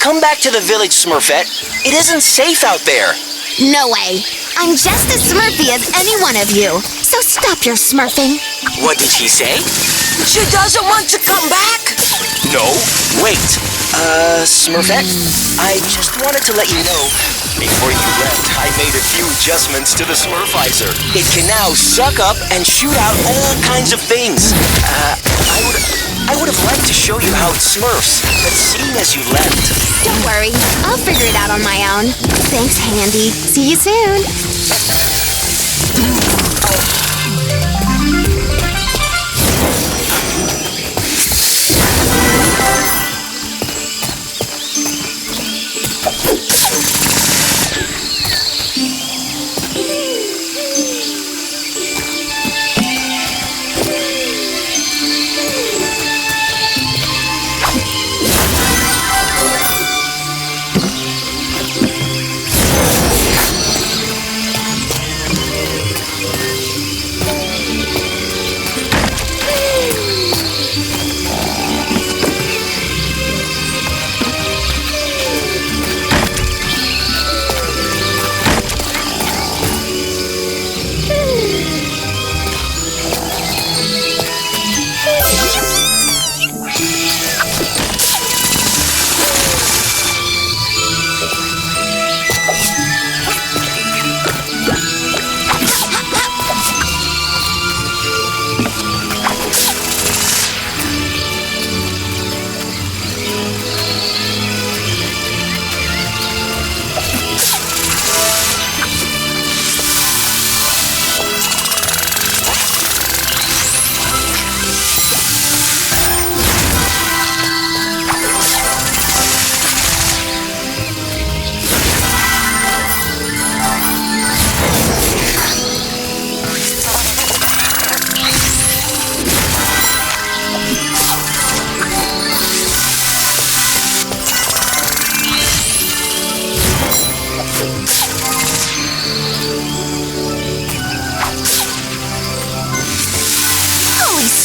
Come back to the village, Smurfette. It isn't safe out there. No way. I'm just as Smurfy as any one of you. So stop your smurfing. What did she say? She doesn't want to come back? No, wait. Smurfette, I just wanted to let you know, before you left, I made a few adjustments to the Smurfizer. It can now suck up and shoot out all kinds of things. I would have liked to show you how it smurfs, but seeing as you left... Don't worry. I'll figure it out on my own. Thanks, Handy. See you soon.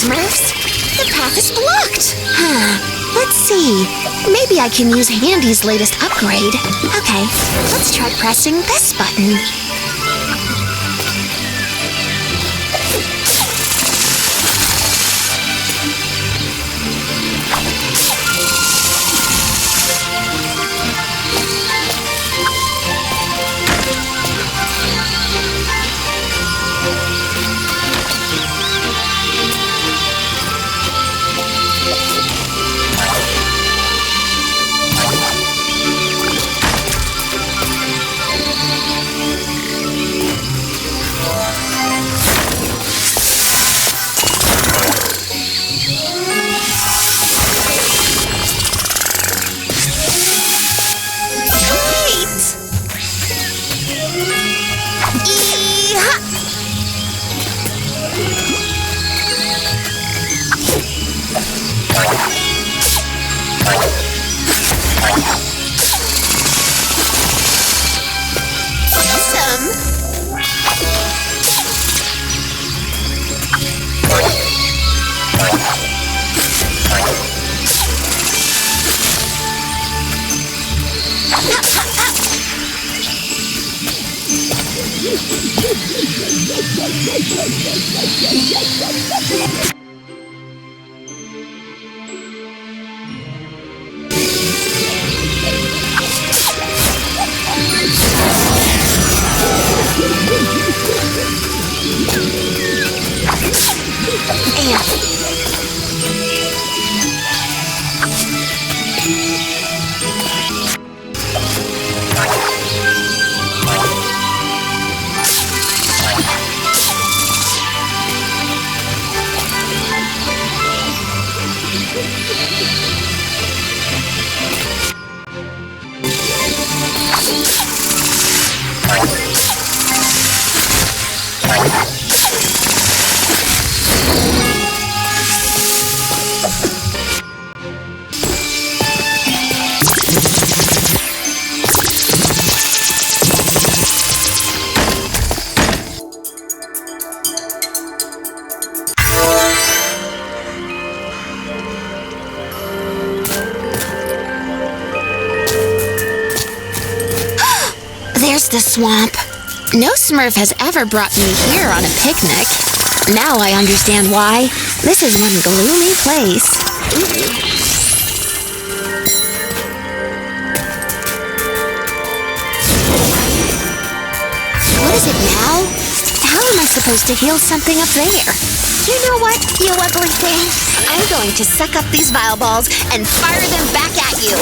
Smurfs? The path is blocked. Let's see. Maybe I can use Handy's latest upgrade. Okay, let's try pressing this button. the swamp. No Smurf has ever brought me here on a picnic. Now I understand why. This is one gloomy place. What is it now? How am I supposed to heal something up there? You know what, you ugly thing? I'm going to suck up these vile balls and fire them back at you.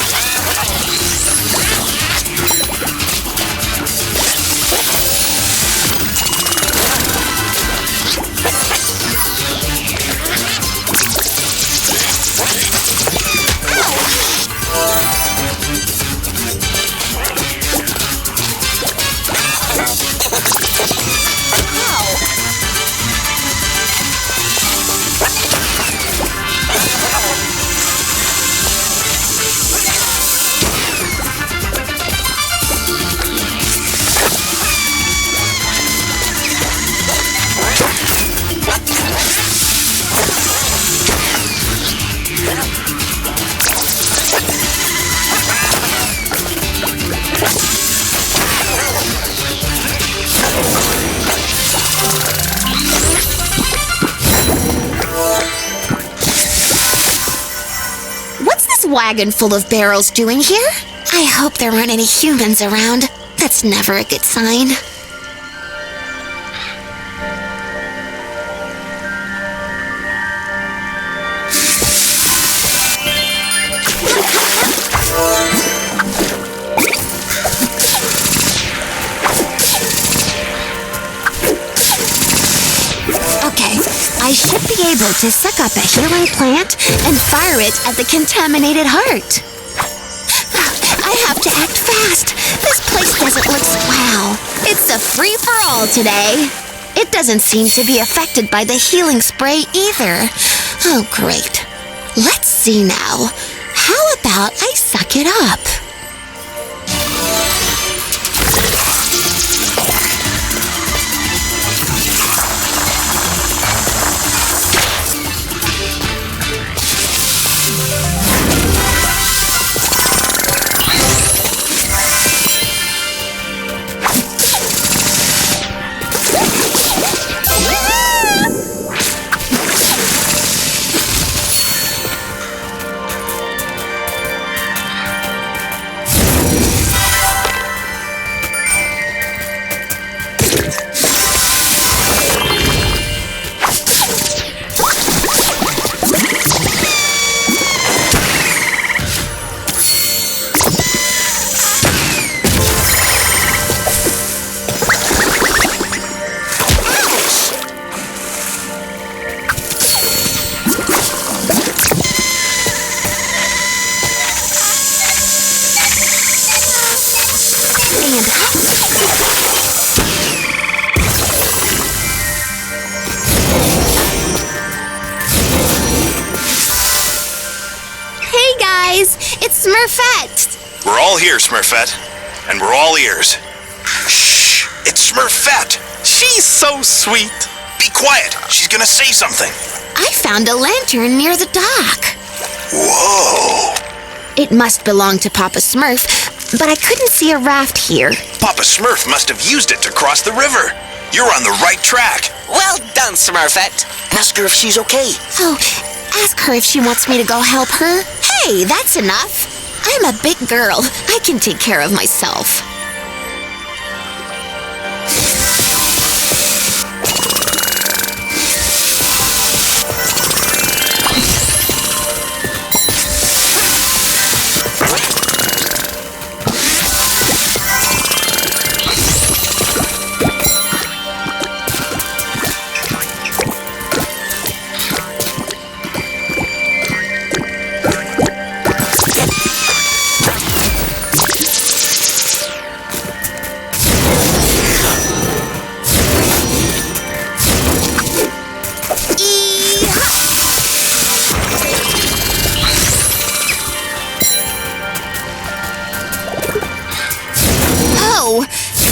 Wagon full of barrels doing here? I hope there aren't any humans around. That's never a good sign. I should be able to suck up a healing plant and fire it at the contaminated heart. I have to act fast. This place doesn't look wow. It's a free-for-all today. It doesn't seem to be affected by the healing spray either. Oh, great. Let's see now. How about I suck it up? It's Smurfette! We're all here, Smurfette. And we're all ears. Shh! It's Smurfette! She's so sweet. Be quiet! She's gonna say something. I found a lantern near the dock. Whoa! It must belong to Papa Smurf, but I couldn't see a raft here. Papa Smurf must have used it to cross the river. You're on the right track. Well done, Smurfette. Ask her if she's okay. Oh, ask her if she wants me to go help her. Hey, that's enough. I'm a big girl. I can take care of myself.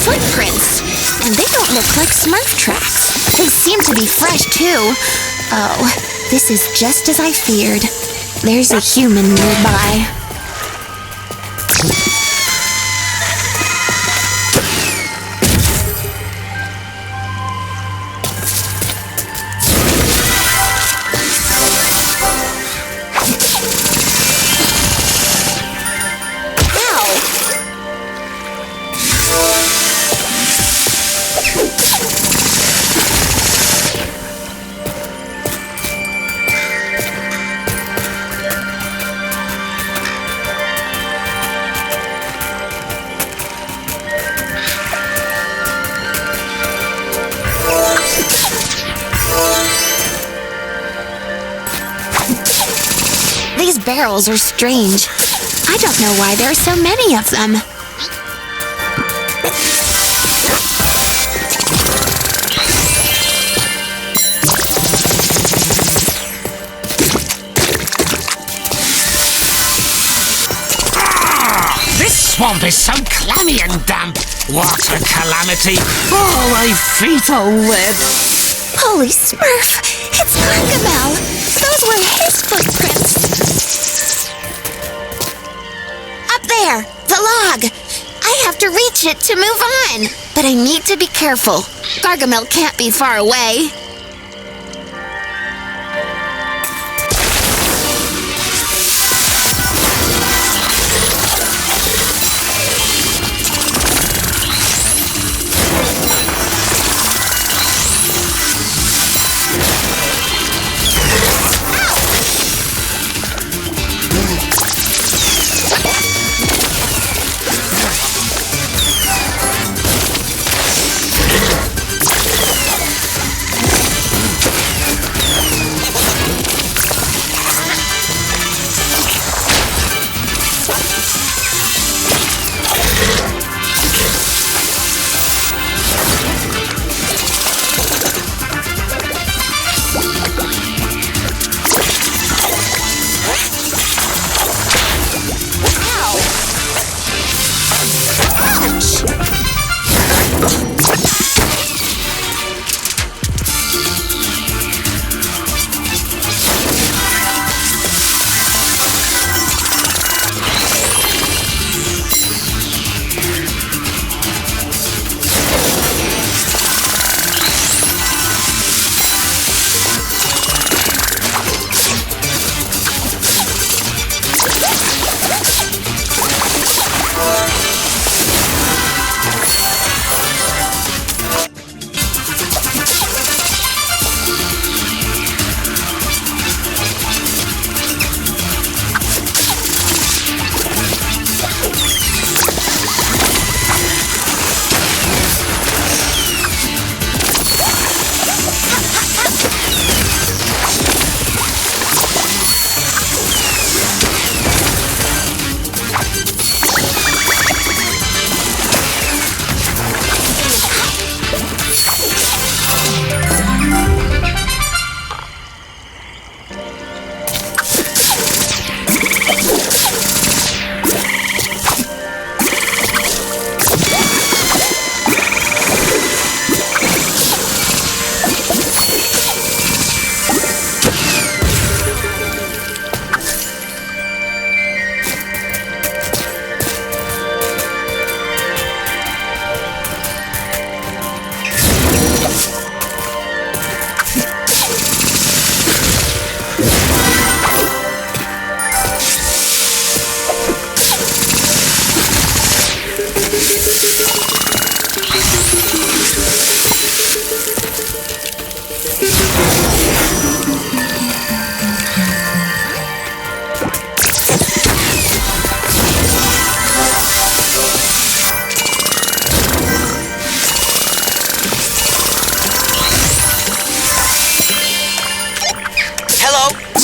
Footprints, and they don't look like Smurf tracks. They seem to be fresh, too. Oh, this is just as I feared. There's a human nearby. barrels are strange. I don't know why there are so many of them. This swamp is so clammy and damp. What a calamity. Oh, my feet are wet. Holy Smurf! It's Gargamel! Those were his footprints! Up there! The log! I have to reach it to move on! But I need to be careful. Gargamel can't be far away.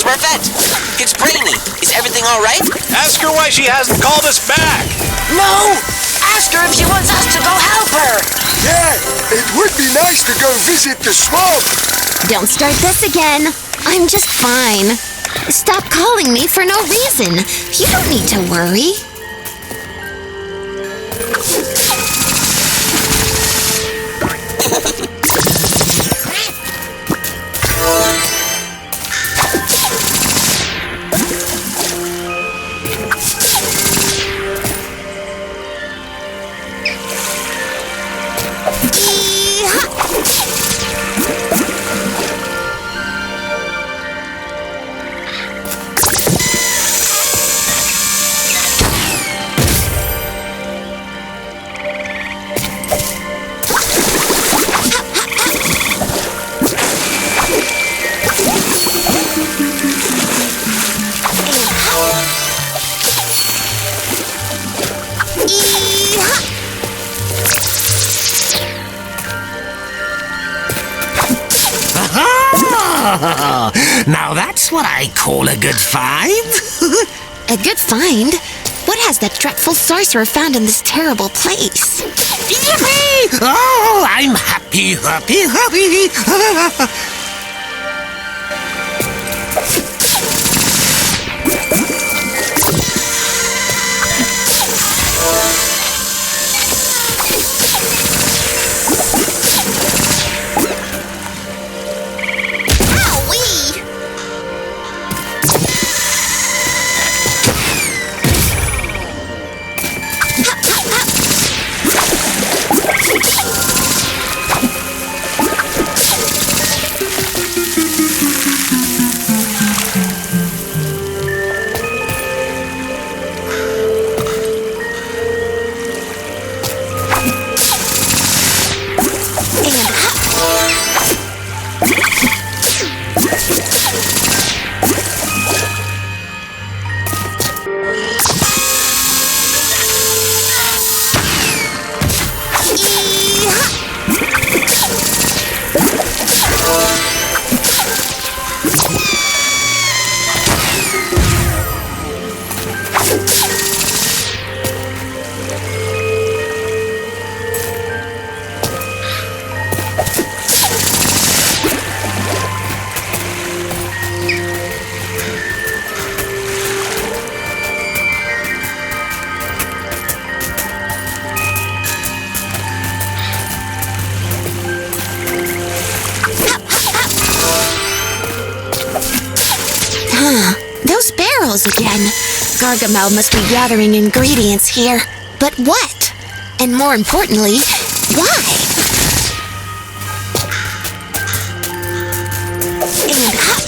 Smurfette! It's Brainy. Is everything all right? Ask her why she hasn't called us back. No! Ask her if she wants us to go help her. Yeah, it would be nice to go visit the swamp. Don't start this again. I'm just fine. Stop calling me for no reason. You don't need to worry. Now that's what I call a good find. A good find? What has that dreadful sorcerer found in this terrible place? Yippee! Oh, I'm happy. Those barrels again. Gargamel must be gathering ingredients here. But what? And more importantly, why? And up.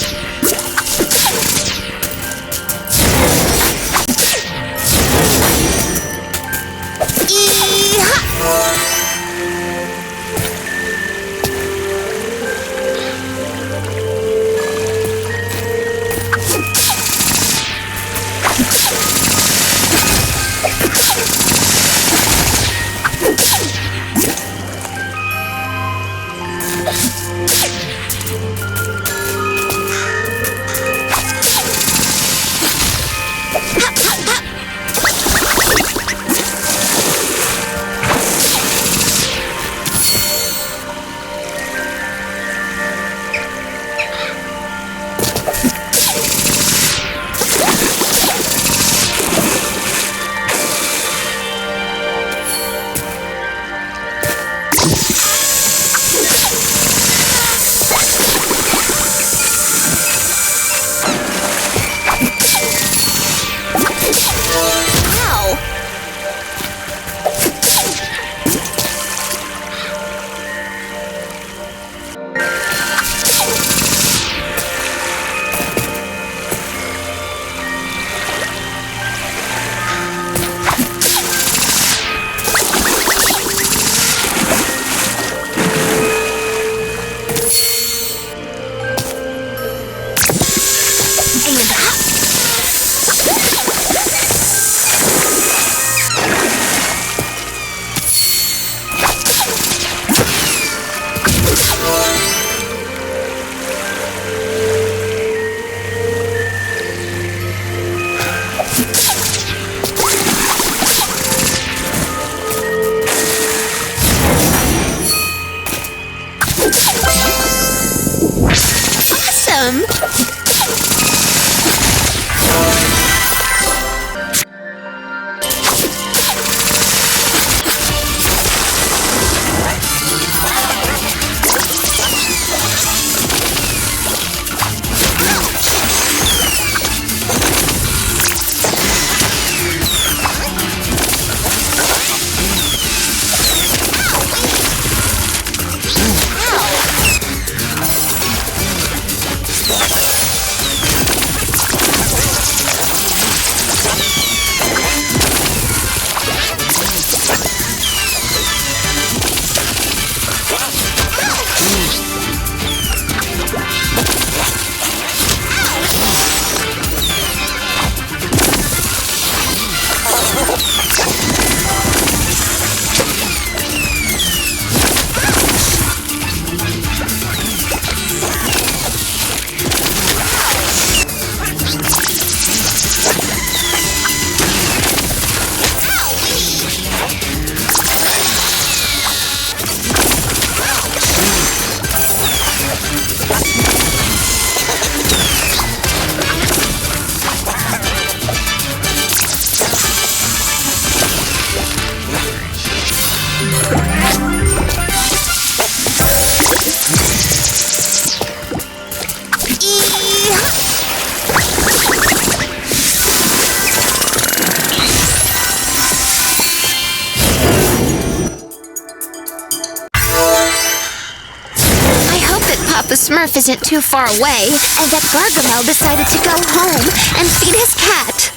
Smurf isn't too far away, and that Gargamel decided to go home and feed his cat.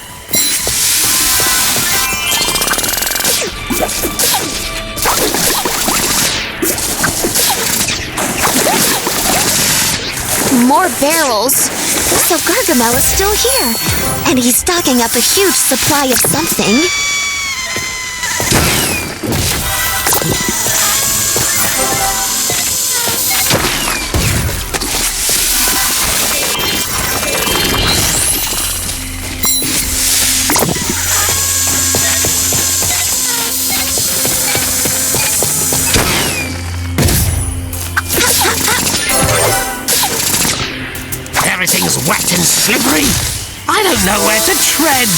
More barrels. So Gargamel is still here, and he's stocking up a huge supply of something. Everything's wet and slippery. I don't know where to tread.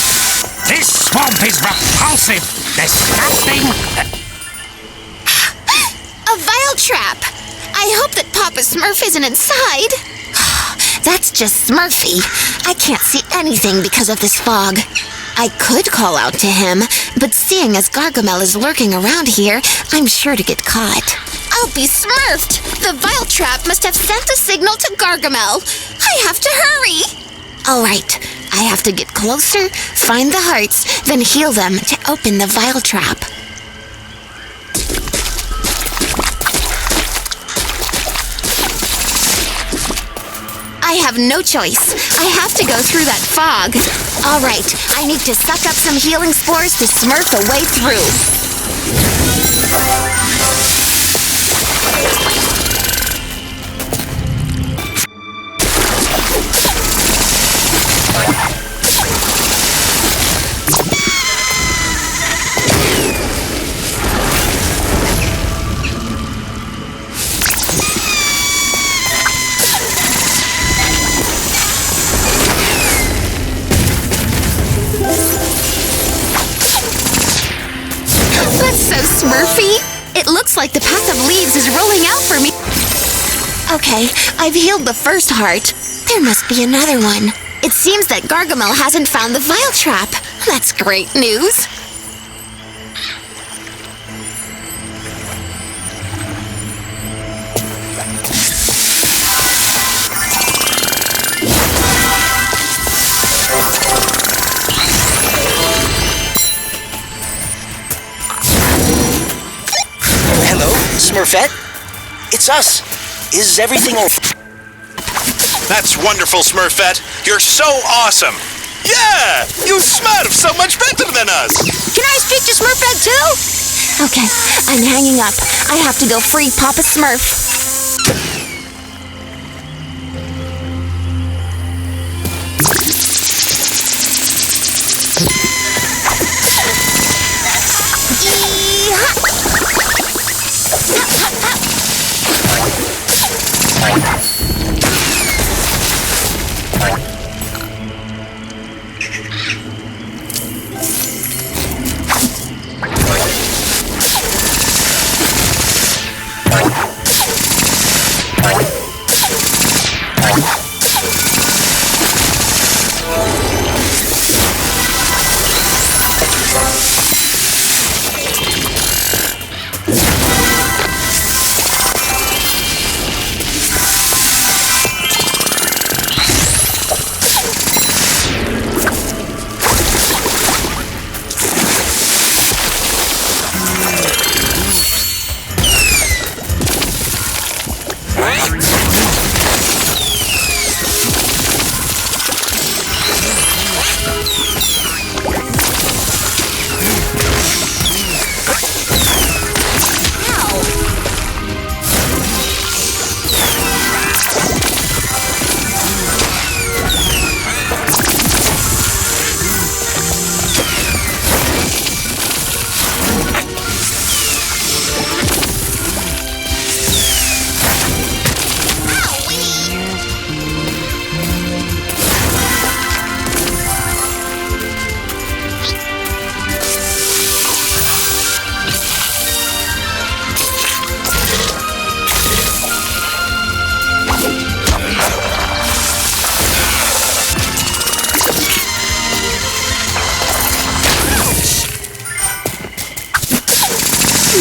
This swamp is repulsive. Disgusting. A vile trap. I hope that Papa Smurf isn't inside. That's just Smurfy. I can't see anything because of this fog. I could call out to him, but seeing as Gargamel is lurking around here, I'm sure to get caught. I'll be smurfed! The vile trap must have sent a signal to Gargamel. I have to hurry! Alright, I have to get closer, find the hearts, then heal them to open the vile trap. I have no choice. I have to go through that fog. Alright, I need to suck up some healing spores to smurf a way through. Smurfy? It looks like the path of leaves is rolling out for me. Okay, I've healed the first heart. There must be another one. It seems that Gargamel hasn't found the vile trap. That's great news. Smurfette? It's us. Is everything okay? That's wonderful, Smurfette. You're so awesome. Yeah! You Smurf so much better than us. Can I speak to Smurfette too? Okay, I'm hanging up. I have to go free Papa Smurf.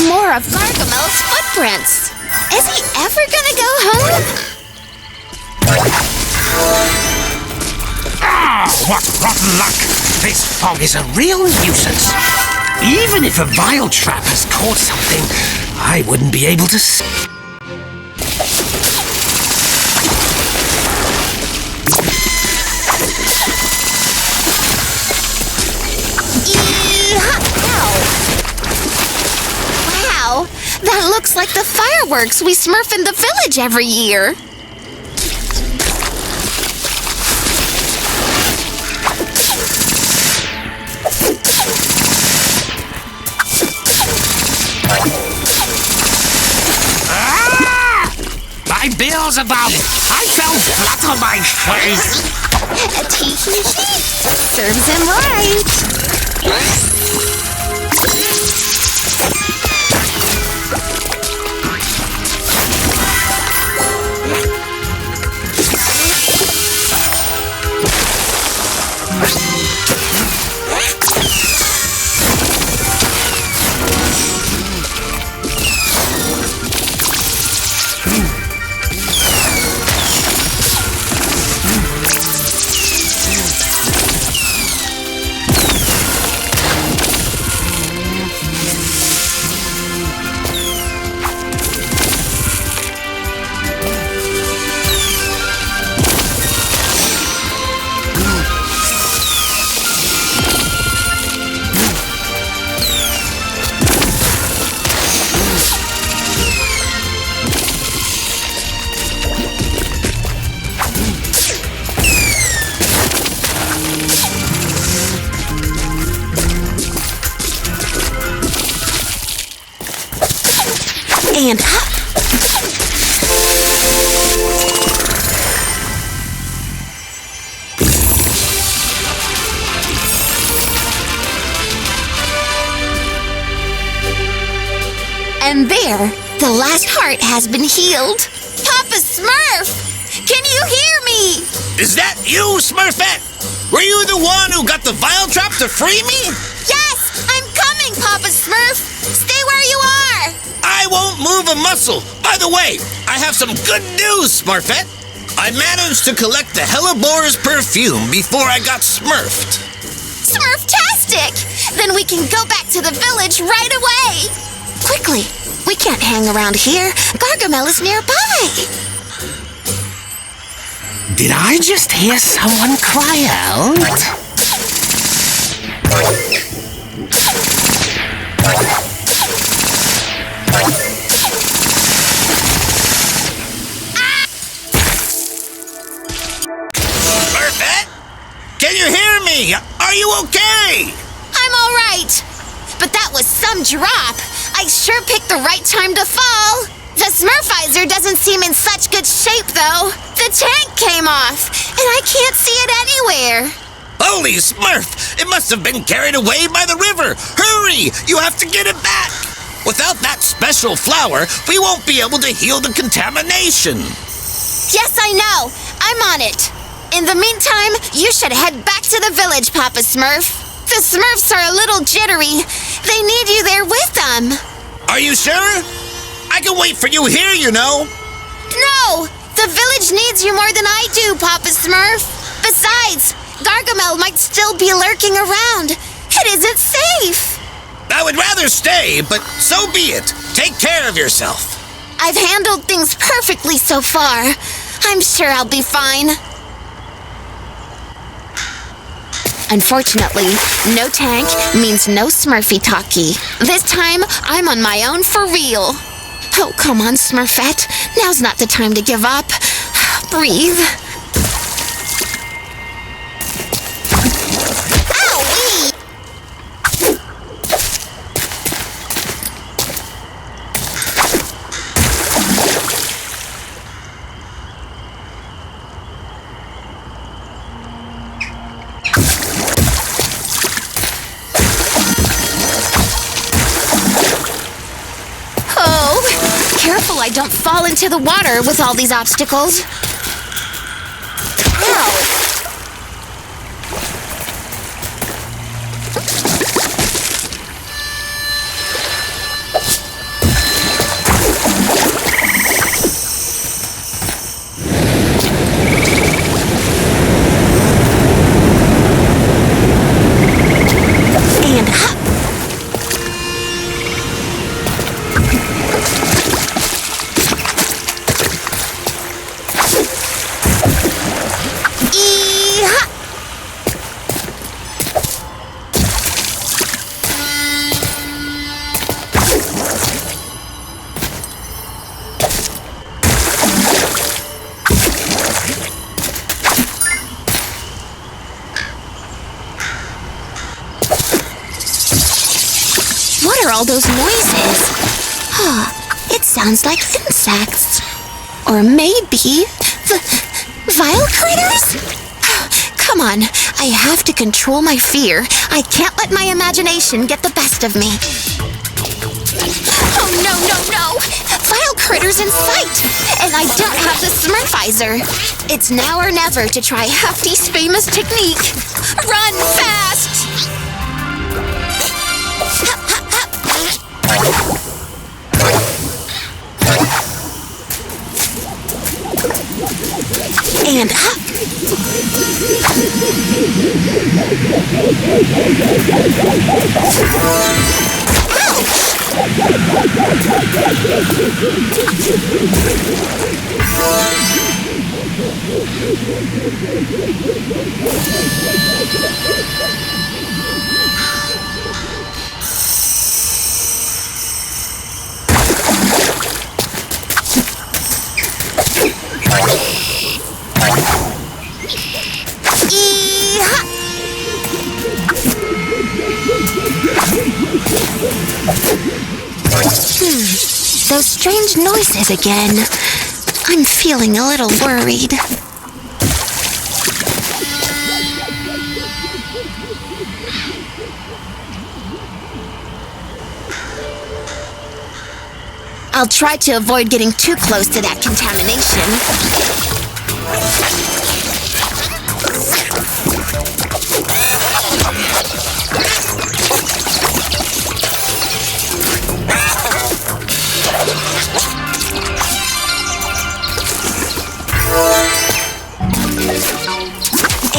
More of Gargamel's footprints. Is he ever gonna go home? What rotten luck! This fog is a real nuisance. Even if a vile trap has caught something, I wouldn't be able to see. Wow, that looks like the fireworks we Smurf in the village every year. My Beelzebub! I fell flat on my face! Tee-hee-hee. Serves him right. And up. And there, the last heart has been healed. Papa Smurf! Can you hear me? Is that you, Smurfette? Were you the one who got the vile trap to free me? Yes! I'm coming, Papa Smurf! Stay where you are! I won't move a muscle. By the way, I have some good news, Smurfette. I managed to collect the Hellebor's perfume before I got smurfed. Smurftastic! Then we can go back to the village right away! Quickly! We can't hang around here. Gargamel is nearby. Did I just hear someone cry out? Smurfette? Can you hear me? Are you okay? I'm all right. But that was some drop. I sure picked the right time to fall. The Smurfizer doesn't seem in such good shape, though. The tank came off, and I can't see it anywhere. Holy Smurf! It must have been carried away by the river. Hurry! You have to get it back. Without that special flower, we won't be able to heal the contamination. Yes, I know. I'm on it. In the meantime, you should head back to the village, Papa Smurf. The Smurfs are a little jittery. They need you there with them. Are you sure? I can wait for you here, you know. No! The village needs you more than I do, Papa Smurf. Besides, Gargamel might still be lurking around. It isn't safe. I would rather stay, but so be it. Take care of yourself. I've handled things perfectly so far. I'm sure I'll be fine. Unfortunately, no tank means no Smurfy talkie. This time, I'm on my own for real. Oh, come on, Smurfette. Now's not the time to give up. Breathe. Owie! Careful I don't fall into the water with all these obstacles. Ow! What are all those noises? It sounds like insects. Or maybe vile critters? Come on, I have to control my fear. I can't let my imagination get the best of me. Oh, no, no, no! Vile critters in sight! And I don't have the Smurfizer. It's now or never to try Hefty's famous technique. Run fast! And up. Those strange noises again. I'm feeling a little worried. I'll try to avoid getting too close to that contamination.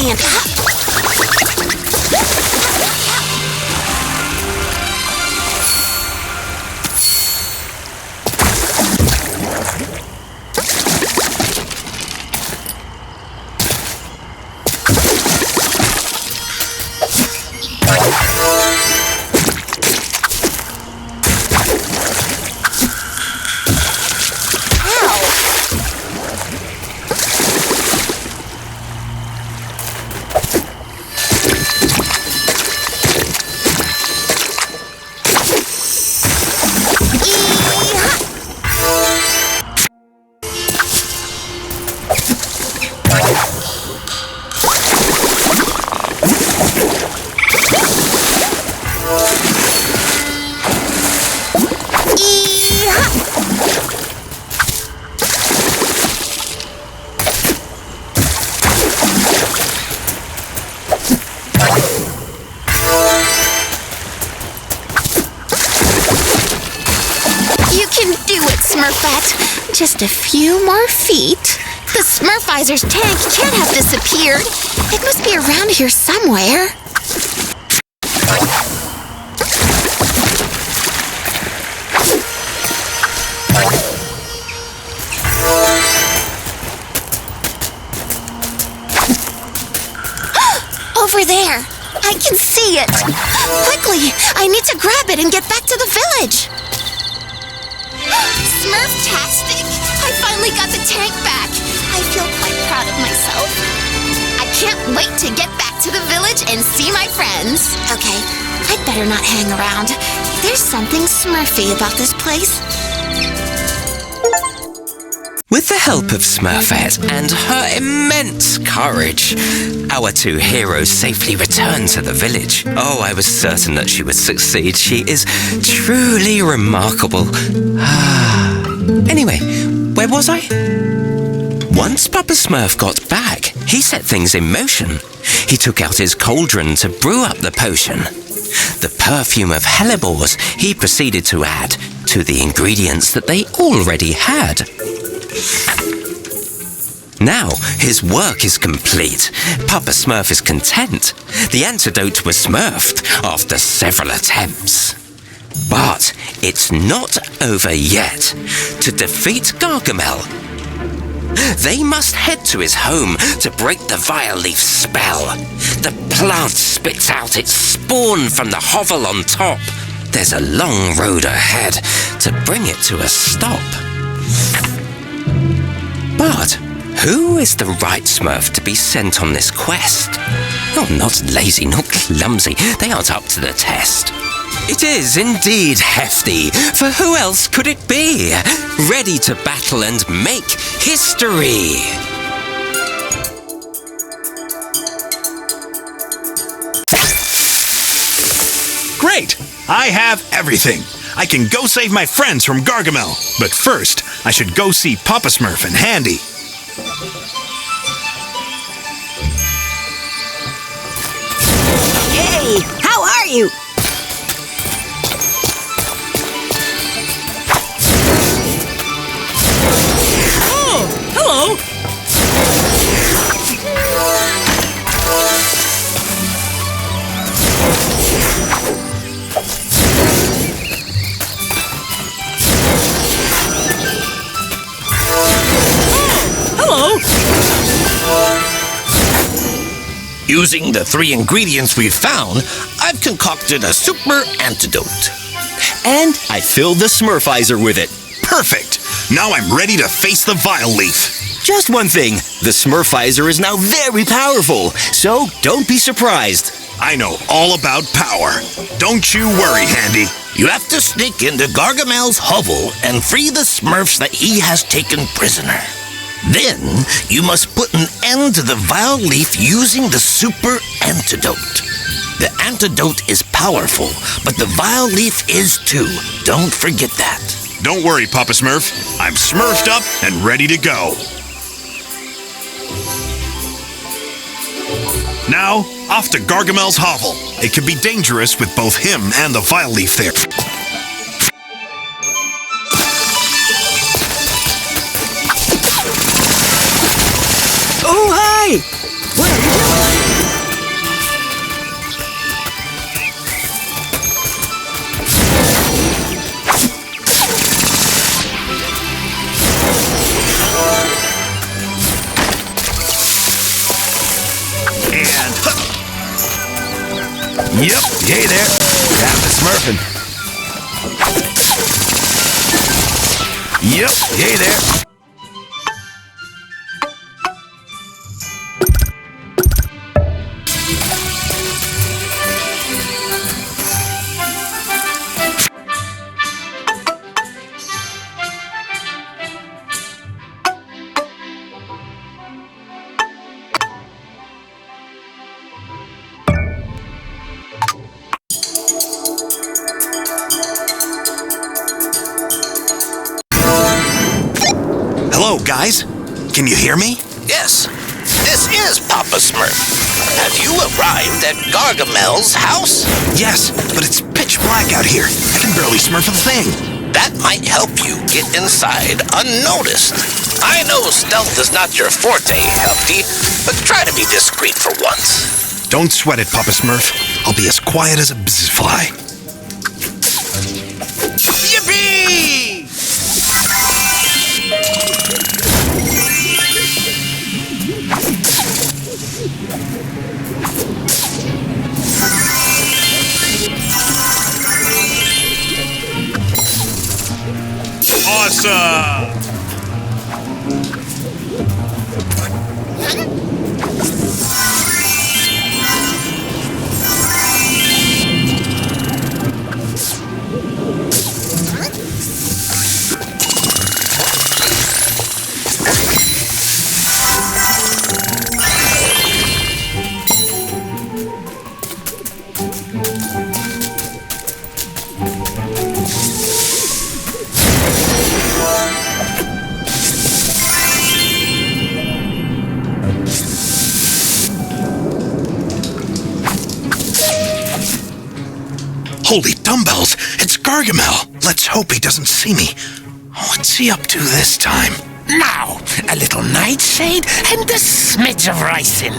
And up. Smurfette. Just a few more feet. The Smurfizer's tank can't have disappeared. It must be around here somewhere. Over there. I can see it. Quickly, I need to grab it and get back to the village. Smurf-tastic! I finally got the tank back. I feel quite proud of myself. I can't wait to get back to the village and see my friends. Okay, I'd better not hang around. There's something Smurfy about this place. With the help of Smurfette and her immense courage, our two heroes safely returned to the village. Oh, I was certain that she would succeed. She is truly remarkable. Anyway, where was I? Once Papa Smurf got back, he set things in motion. He took out his cauldron to brew up the potion. The perfume of hellebores he proceeded to add to the ingredients that they already had. Now his work is complete. Papa Smurf is content. The antidote was smurfed after several attempts. But it's not over yet. To defeat Gargamel, they must head to his home to break the Vileaf spell. The plant spits out its spawn from the hovel on top. There's a long road ahead to bring it to a stop. But who is the right Smurf to be sent on this quest? Oh, not lazy, not clumsy. They aren't up to the test. It is indeed Hefty, for who else could it be? Ready to battle and make history. Great! I have everything. I can go save my friends from Gargamel. But first, I should go see Papa Smurf and Handy. Hey, how are you? Oh, hello. Hello. Using the 3 ingredients we've found, I've concocted a super antidote. And I filled the Smurfizer with it. Perfect! Now I'm ready to face the Vileaf. Just one thing, the Smurfizer is now very powerful, so don't be surprised. I know all about power. Don't you worry, Handy. You have to sneak into Gargamel's hovel and free the Smurfs that he has taken prisoner. Then, you must put an end to the Vileaf using the super antidote. The antidote is powerful, but the Vileaf is too. Don't forget that. Don't worry, Papa Smurf. I'm smurfed up and ready to go. Now, off to Gargamel's hovel. It can be dangerous with both him and the Vileaf there. Oh, hi! What are you doing? And... Yep, hey there. Got the Smurfing. Yep, hey there. Hello, guys. Can you hear me? Yes, this is Papa Smurf. Have you arrived at Gargamel's house? Yes, but it's pitch black out here. I can barely smurf a thing. That might help you get inside unnoticed. I know stealth is not your forte, Hefty, but try to be discreet for once. Don't sweat it, Papa Smurf. I'll be as quiet as a bzzfly. Yippee! Awesome! Holy dumbbells! It's Gargamel! Let's hope he doesn't see me. What's he up to this time? Now, a little nightshade and a smidge of ricin.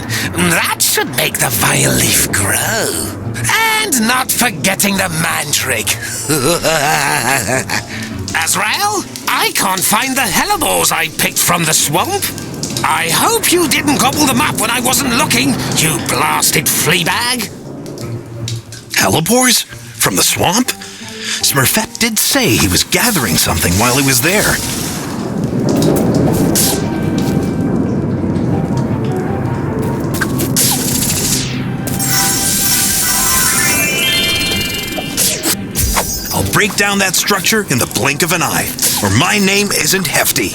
That should make the Vileaf grow. And not forgetting the mandrake. Azrael, I can't find the hellebores I picked from the swamp. I hope you didn't gobble them up when I wasn't looking, you blasted fleabag. Hellebores? From the swamp? Smurfette did say he was gathering something while he was there. break down that structure in the blink of an eye, or my name isn't Hefty.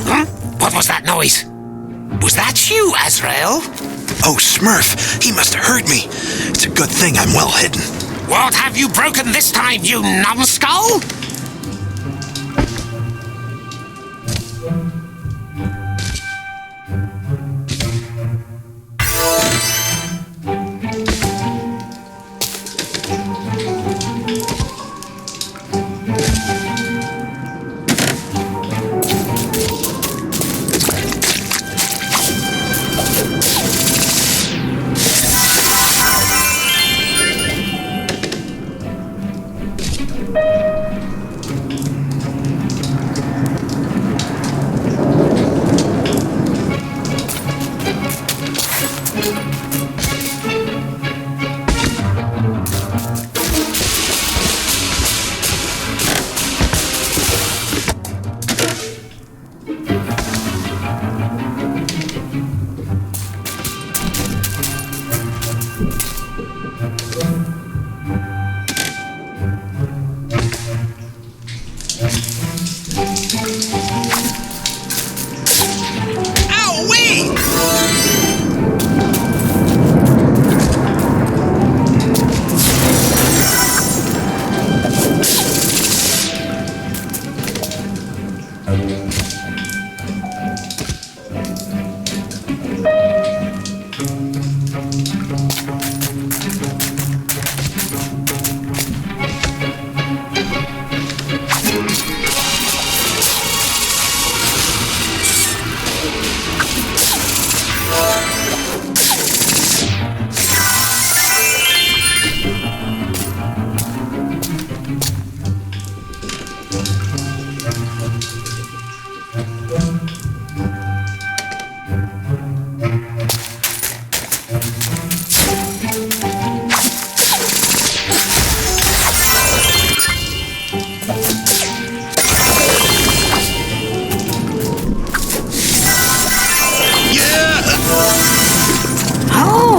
Huh? What was that noise? Was that you, Azrael? Oh, Smurf, he must have heard me. It's a good thing I'm well hidden. What have you broken this time, you numbskull?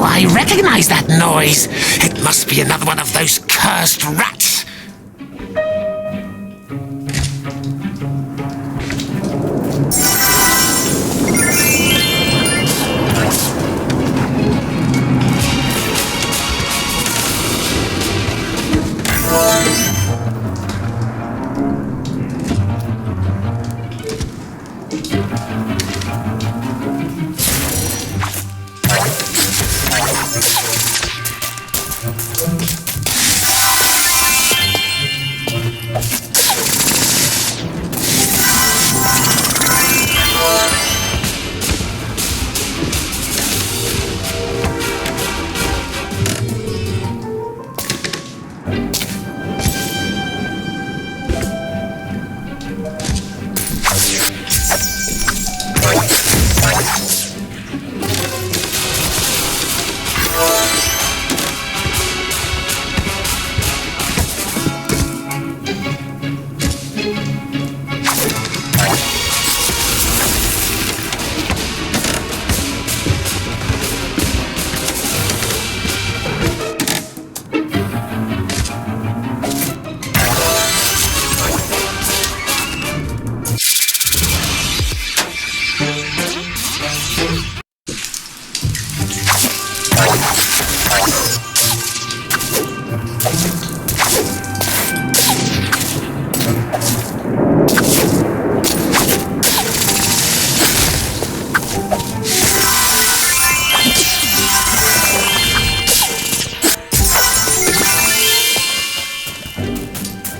I recognize that noise. It must be another one of those cursed rats.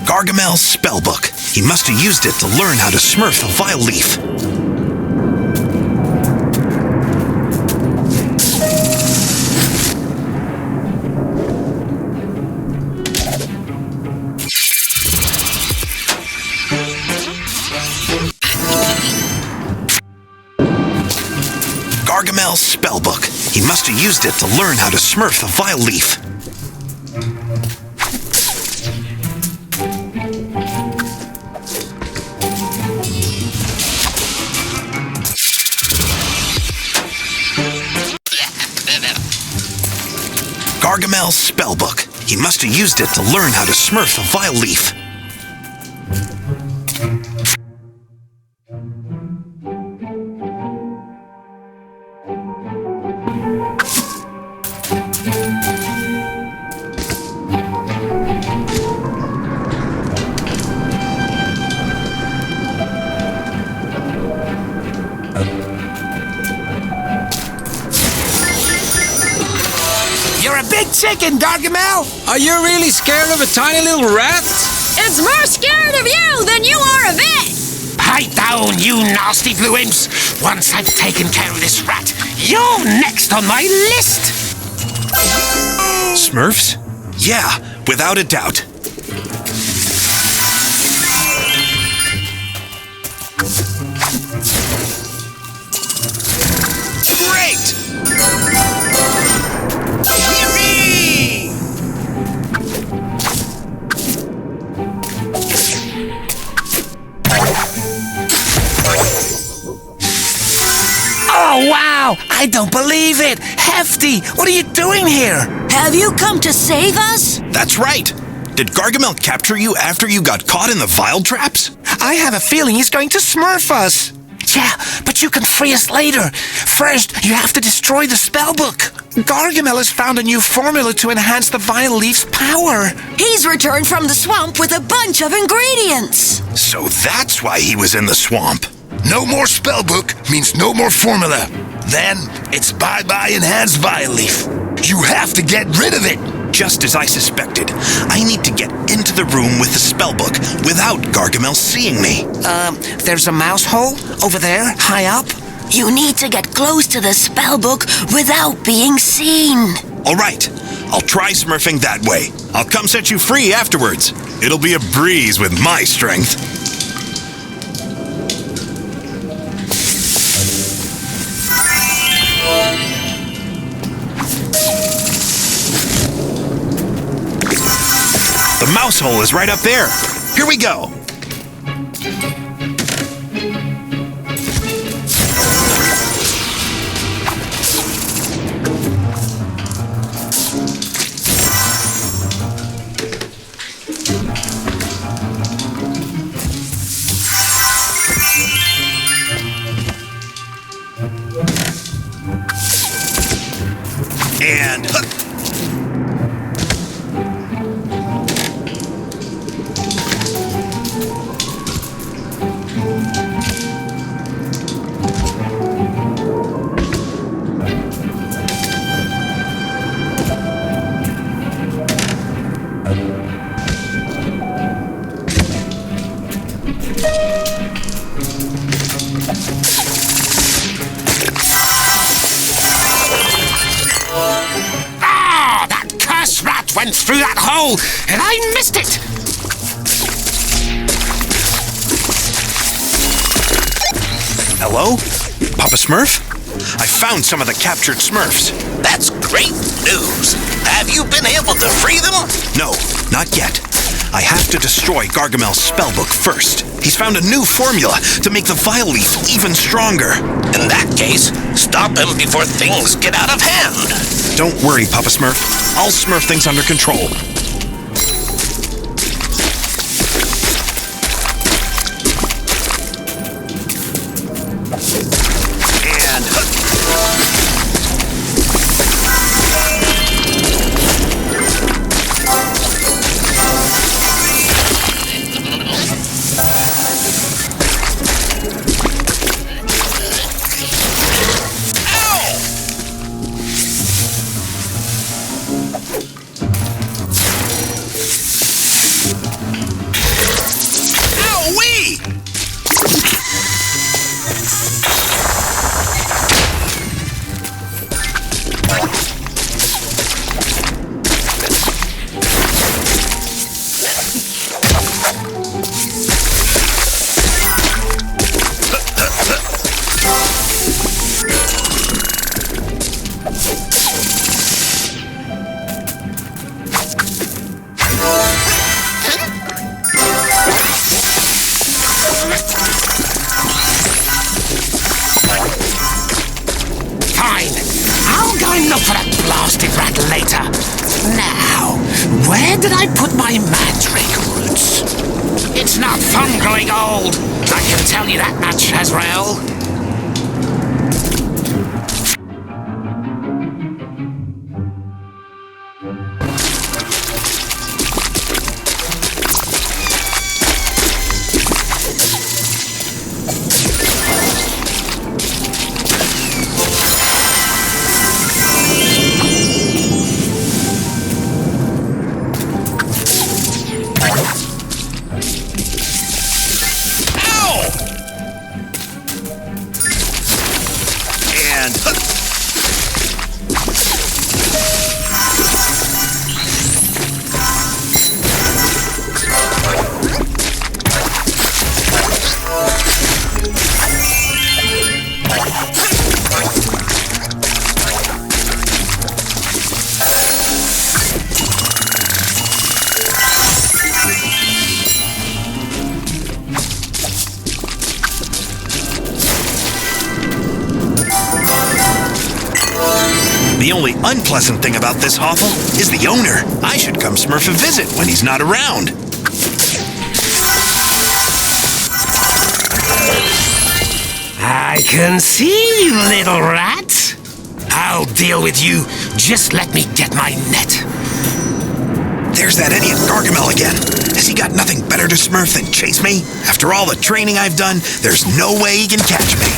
Gargamel's spellbook. He must have used it to learn how to smurf the Vileaf. Gargamel's spellbook. He must have used it to learn how to smurf the Vileaf. Gargamel's spellbook. He must have used it to learn how to smurf the Vileaf. You're a big chicken, Gargamel! Are you really scared of a tiny little rat? It's more scared of you than you are of it! Pipe down, you nasty blue imps! Once I've taken care of this rat, you're next on my list! Smurfs? Yeah, without a doubt. Great! Yippee! Oh, wow! I don't believe it! Hefty, what are you doing here? Have you come to save us? That's right. Did Gargamel capture you after you got caught in the vile traps? I have a feeling he's going to smurf us. Yeah, but you can free us later. First, you have to destroy the spellbook. Gargamel has found a new formula to enhance the Vileaf's power. He's returned from the swamp with a bunch of ingredients. So that's why he was in the swamp. No more spellbook means no more formula. Then it's bye-bye enhanced Vileaf. You have to get rid of it. Just as I suspected, I need to get into the room with the spellbook without Gargamel seeing me. There's a mouse hole over there, high up. You need to get close to the spellbook without being seen. All right, I'll try smurfing that way. I'll come set you free afterwards. It'll be a breeze with my strength. The mouse hole is right up there. Here we go. And hook. Went through that hole, and I missed it! Hello? Papa Smurf? I found some of the captured Smurfs. That's great news. Have you been able to free them? No, not yet. I have to destroy Gargamel's spellbook first. He's found a new formula to make the Vileaf even stronger. In that case, stop him before things get out of hand. Don't worry, Papa Smurf. I'll smurf things under control. And Where did I put my magic roots? It's not fungal gold. I can tell you that much, Azrael. The only unpleasant thing about this hovel is the owner. I should come Smurf a visit when he's not around. I can see you, little rat. I'll deal with you. Just let me get my net. There's that idiot Gargamel again. Has he got nothing better to Smurf than chase me? After all the training I've done, there's no way he can catch me.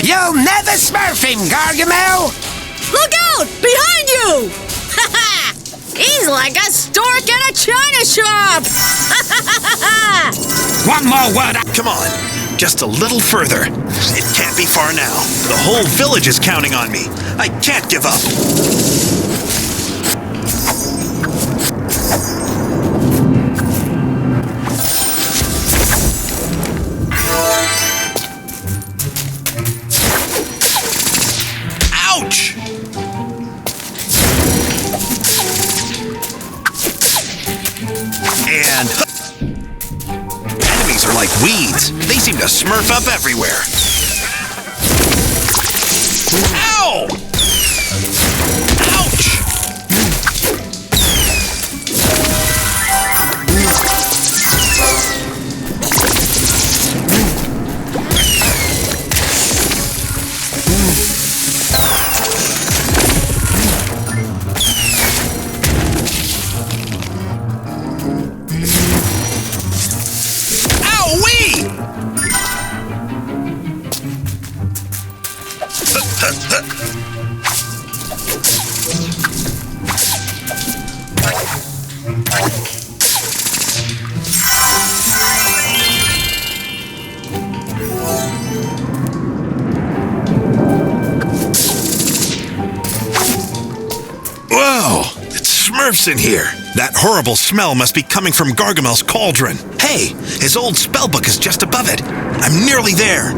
You'll never Smurf him, Gargamel! Look out! Behind you! He's like a stork in a china shop! One more word. Come on, just a little further. It can't be far now. The whole village is counting on me. I can't give up. Ouch! And enemies are like weeds. They seem to smurf up everywhere. Ow! Ouch! Whoa! It's Smurfs in here. That horrible smell must be coming from Gargamel's cauldron. Hey, his old spellbook is just above it. I'm nearly there.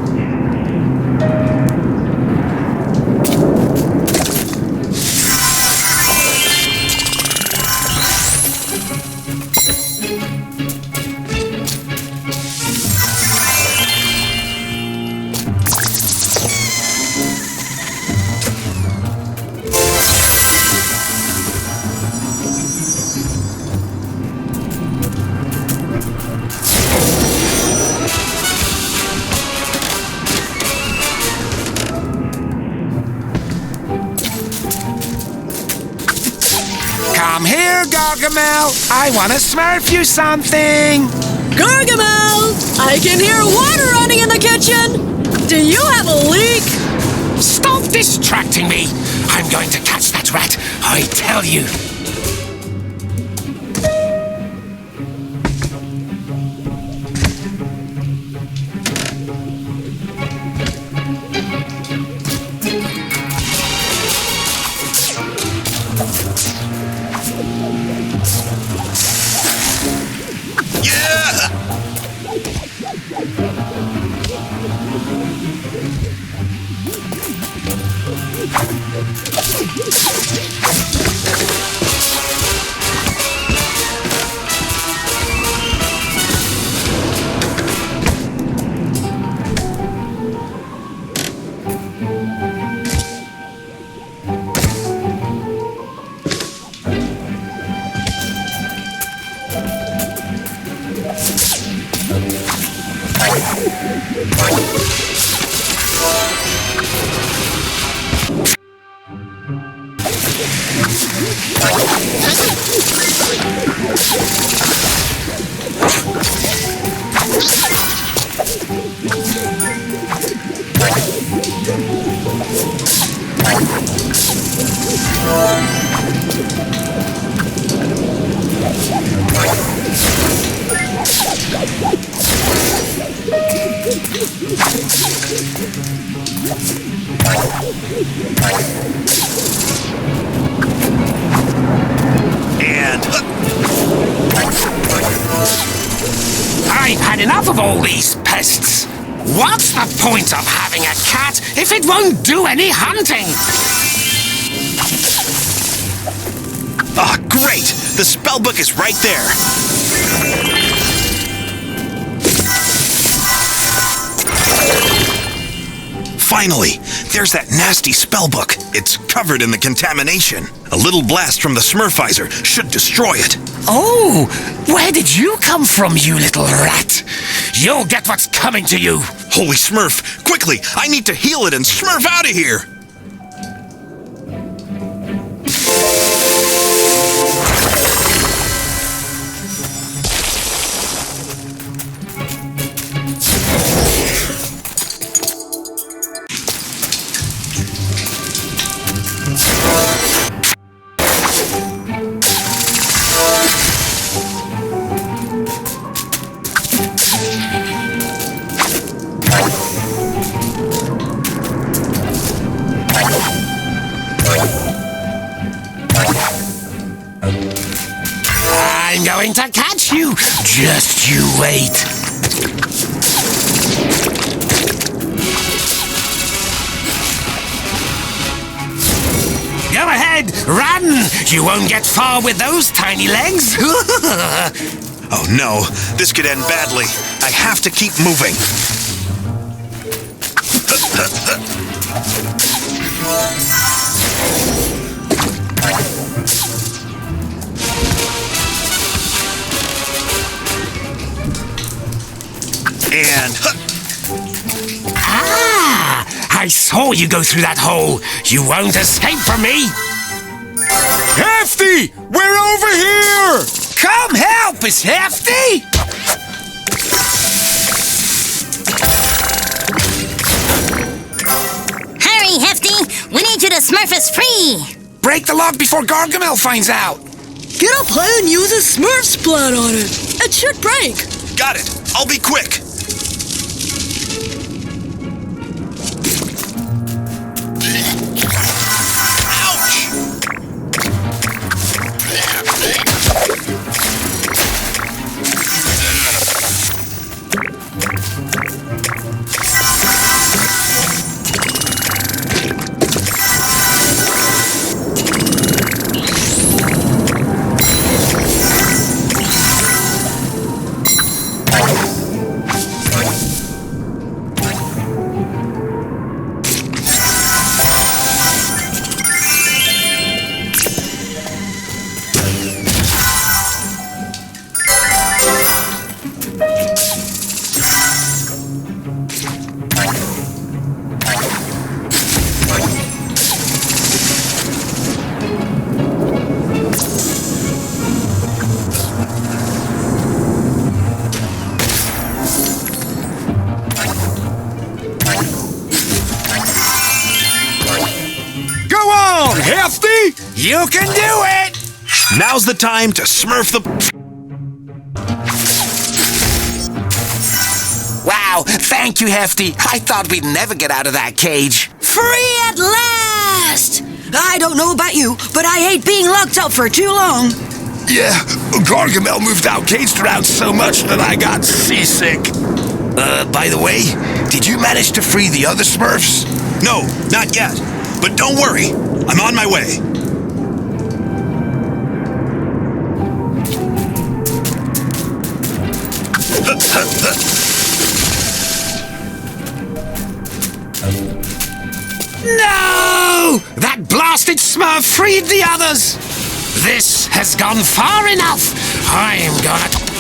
Come here, Gargamel. I want to smurf you something. Gargamel! I can hear water running in the kitchen! Do you have a leak? Stop distracting me. I'm going to catch that rat, I tell you. I've had enough of all these pests. What's the point of having a cat if it won't do any hunting? Ah, great! The spellbook is right there. Finally, there's that nasty spellbook. It's covered in the contamination. A little blast from the Smurfizer should destroy it. Oh, where did you come from, you little rat? You'll get what's coming to you. Holy Smurf, quickly! I need to heal it and Smurf out of here! I'm going to catch you. Just you wait. Go ahead, run. You won't get far with those tiny legs. Oh no, this could end badly. I have to keep moving. And... Ah! I saw you go through that hole. You won't escape from me. Hefty! We're over here! Come help us, Hefty! Hurry, Hefty! We need you to smurf us free! Break the lock before Gargamel finds out. Get up high and use a Smurf splat on it. It should break. got it! I'll be quick! Hefty! You can do it! Now's the time to Smurf the... Wow, thank you, Hefty. I thought we'd never get out of that cage. Free at last! I don't know about you, but I hate being locked up for too long. Yeah, Gargamel moved out caged around so much that I got seasick. By the way, did you manage to free the other Smurfs? No, not yet. But don't worry, I'm on my way. No! That blasted Smurf freed the others! This has gone far enough! I'm gonna...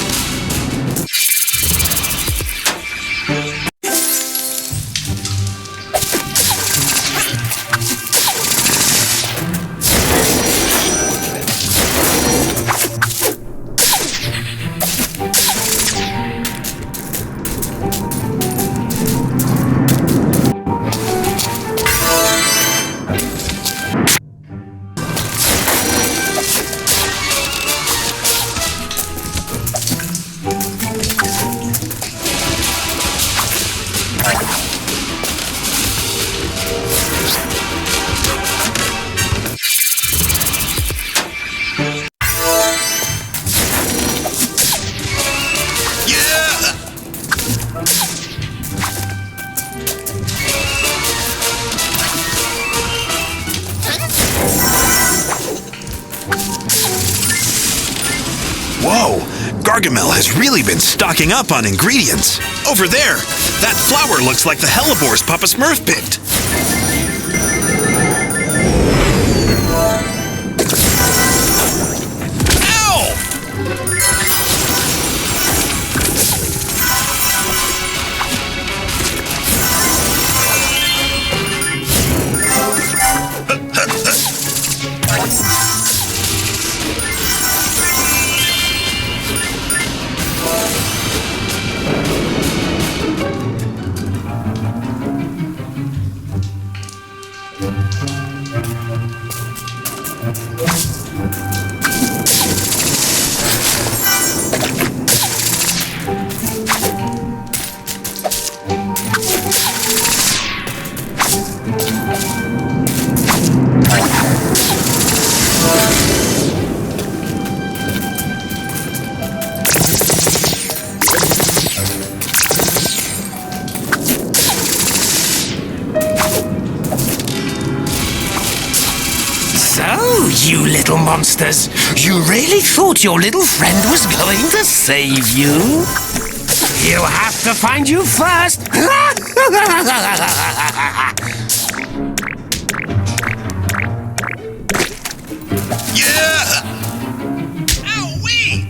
Whoa, Gargamel has really been stocking up on ingredients. Over there, that flower looks like the hellebores Papa Smurf picked. You little monsters! You really thought your little friend was going to save you? He'll have to find you first! Yeah! Ow-wee!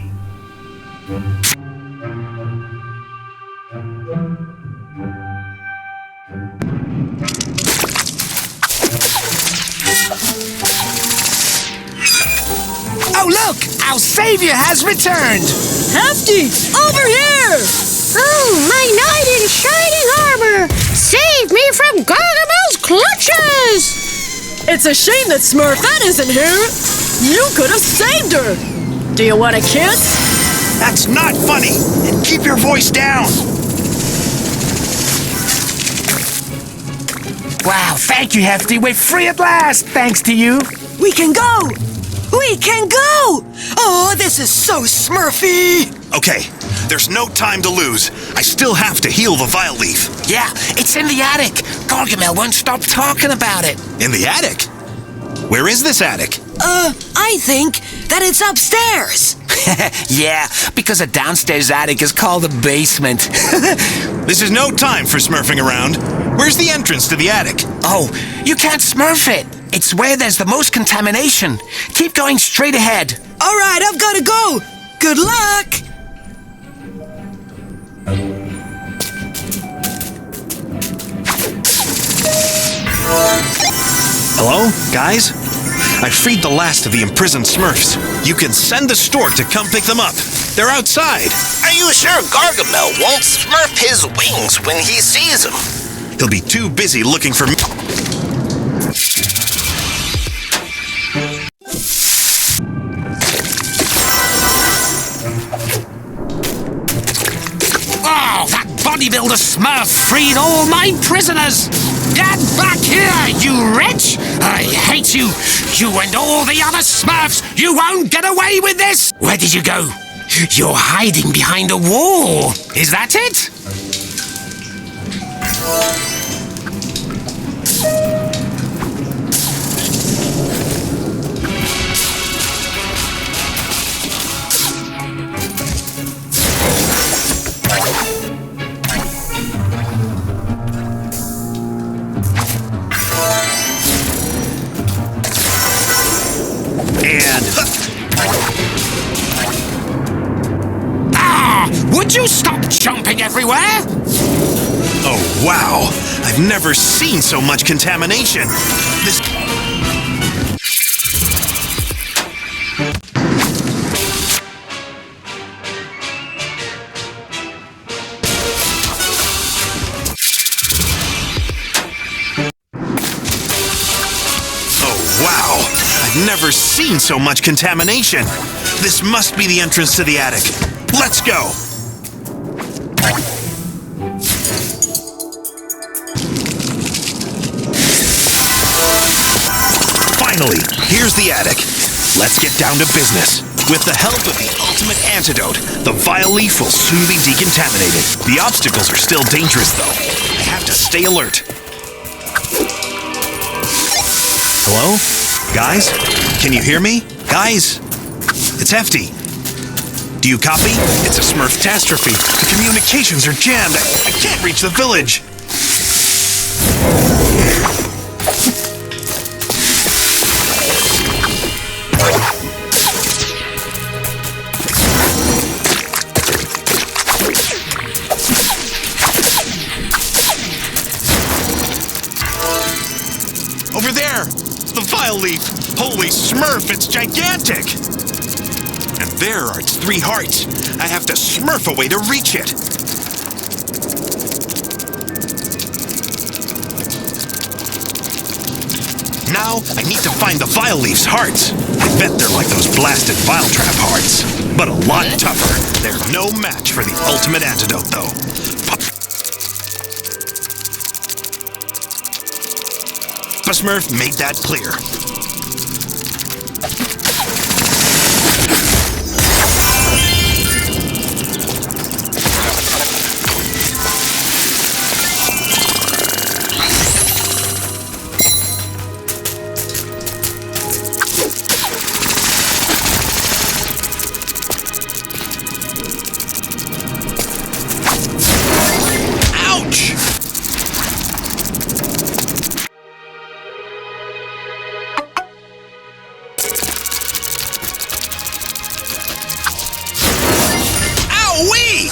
Oh, look! Our savior has returned! Hefty, over here! Oh, my knight in shining armor! Save me from Gargamel's clutches! It's a shame that Smurfette isn't here. You could have saved her. Do you want a kiss? That's not funny! And keep your voice down! Wow, thank you, Hefty. We're free at last, thanks to you. We can go! We can go! Oh, this is so Smurfy! Okay, there's no time to lose. I still have to heal the Vileaf. Yeah, it's in the attic. Gargamel won't stop talking about it. In the attic? Where is this attic? I think that it's upstairs. Yeah, because a downstairs attic is called a basement. This is no time for smurfing around. Where's the entrance to the attic? Oh, you can't smurf it. It's where there's the most contamination. Keep going straight ahead. All right, I've got to go. Good luck. Hello, guys? I freed the last of the imprisoned Smurfs. You can send the store to come pick them up. They're outside. Are you sure Gargamel won't smurf his wings when he sees them? He'll be too busy looking for me. bodybuilder Smurf freed all my prisoners. Get back here, you wretch! I hate you! You and all the other Smurfs! You won't get away with this! Where did you go? You're hiding behind a wall. Is that it? And... Would you stop jumping everywhere? Oh, wow! I've never seen so much contamination! This... Oh, wow! I've never seen so much contamination! This must be the entrance to the attic. Let's go! Finally, here's the attic. Let's get down to business. With the help of the ultimate antidote, the Vileaf will soon be decontaminated. The obstacles are still dangerous, though. I have to stay alert. Hello? Guys? Can you hear me? Guys? It's Hefty. Do you copy? It's a Smurf catastrophe. The communications are jammed. I can't reach the village. Over there! The Vileaf! Holy Smurf, it's gigantic! And there are its 3 hearts. I have to Smurf a way to reach it. Now, I need to find the Vileaf's hearts. I bet they're like those blasted Vile Trap hearts. But a lot tougher. They're no match for the ultimate antidote, though. Papa Smurf made that clear. Ouch! Owie!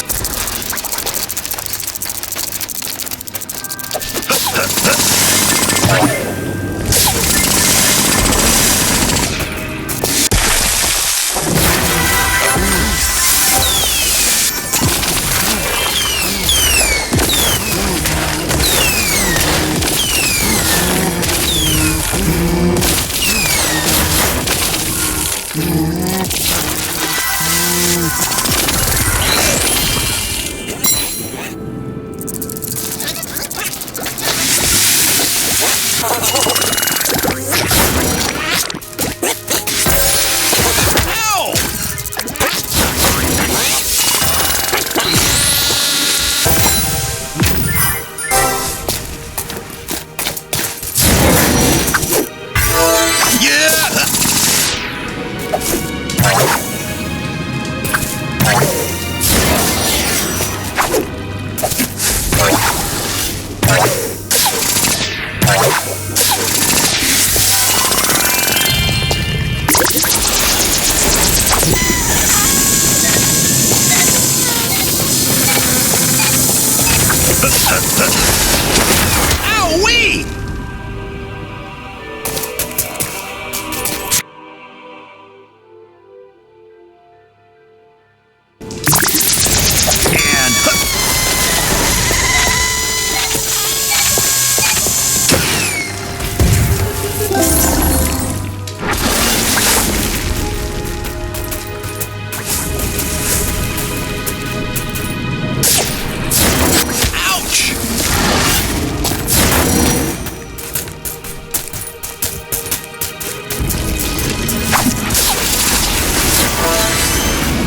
Owie! And...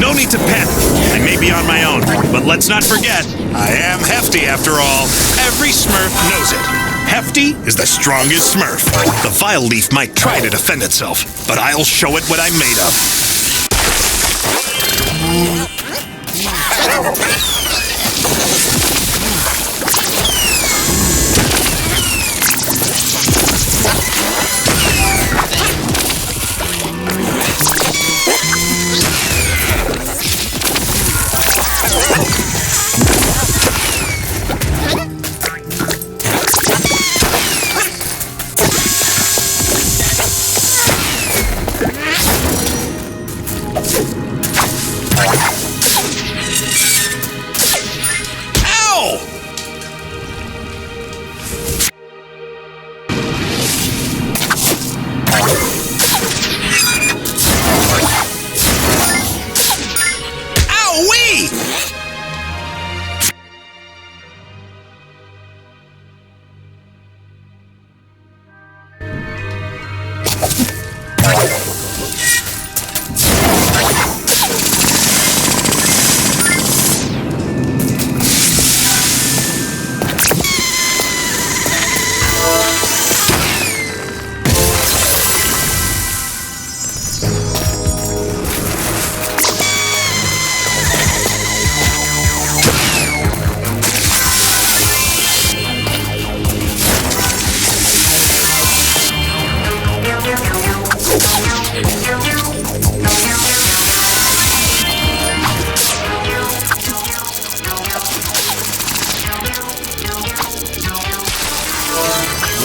No need to panic. I may be on my own, but let's not forget, I am Hefty after all. Every Smurf knows it. Hefty is the strongest Smurf. The Vileaf might try to defend itself, but I'll show it what I'm made of.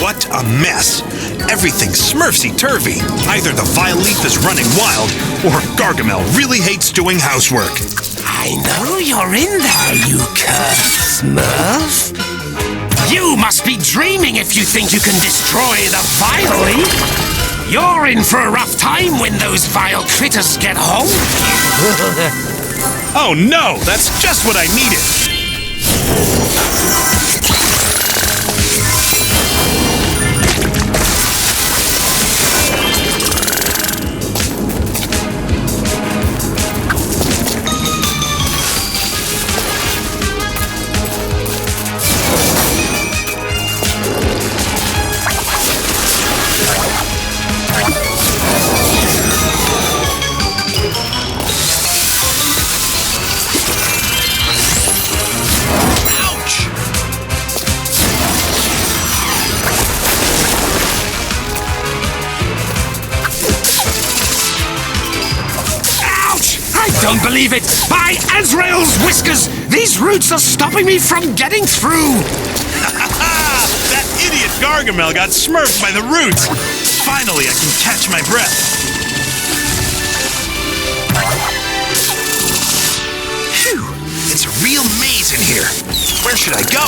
What a mess! Everything's Smurfsy-turvy. Either the Vileaf is running wild, or Gargamel really hates doing housework. I know you're in there, you cursed Smurf. You must be dreaming if you think you can destroy the Vileaf. You're in for a rough time when those vile critters get home. Oh no, that's just what I needed. Don't believe it! By Azrael's whiskers! These roots are stopping me from getting through! That idiot Gargamel got smurfed by the roots! Finally, I can catch my breath. Phew! It's a real maze in here. Where should I go?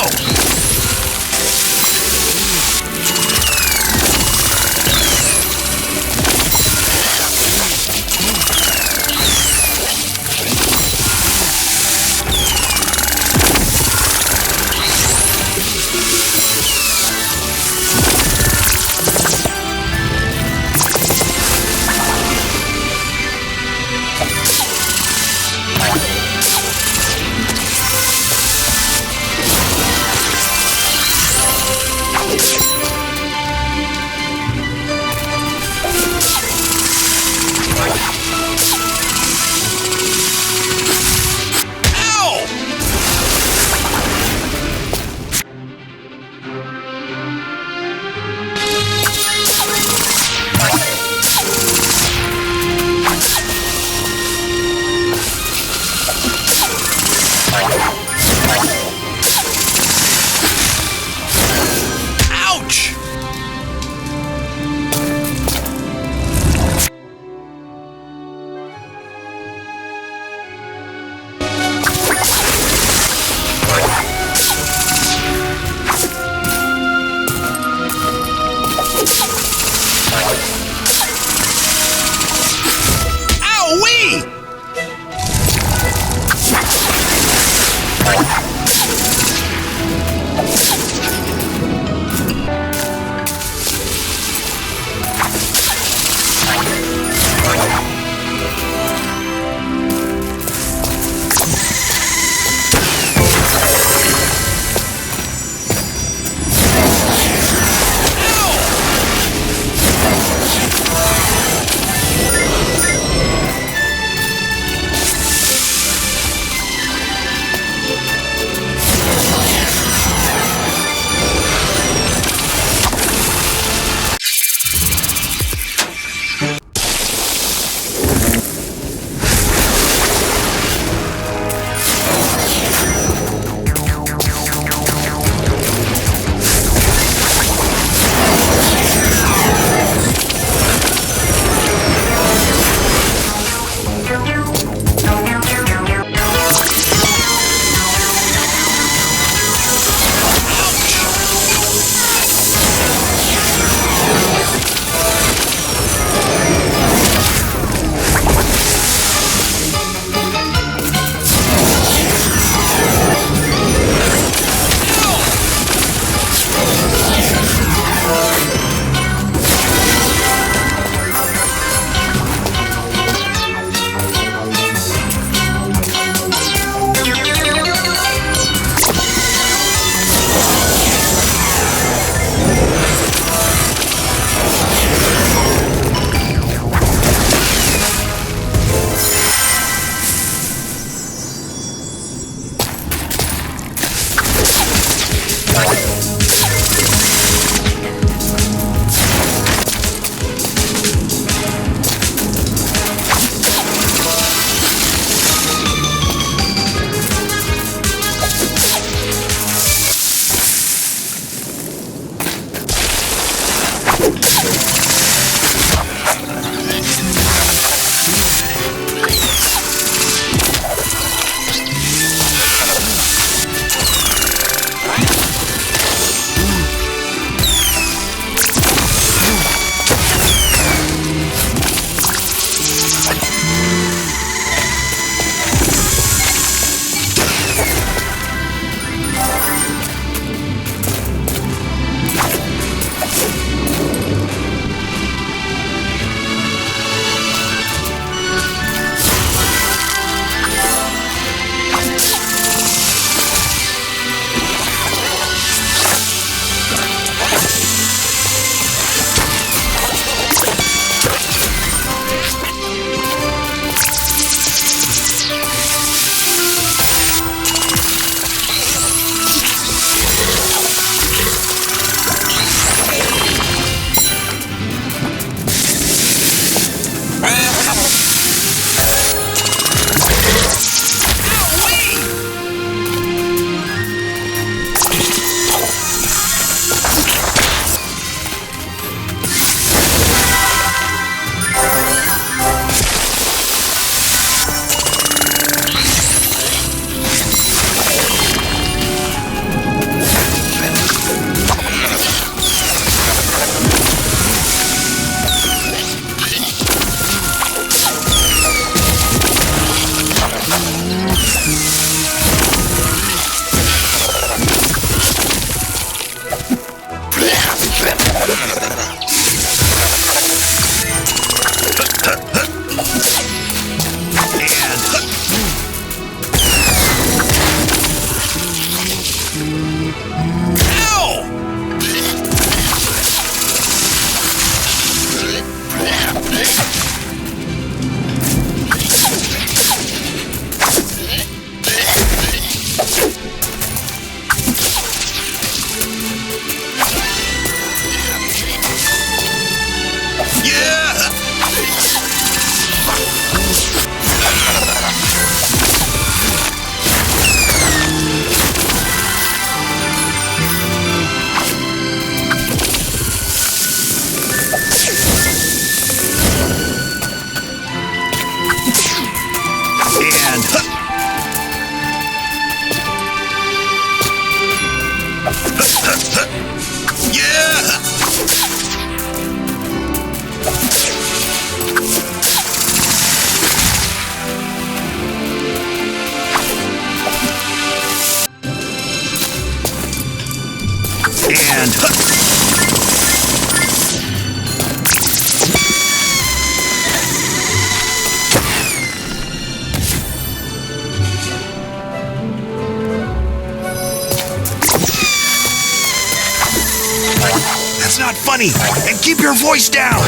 funny, and keep your voice down.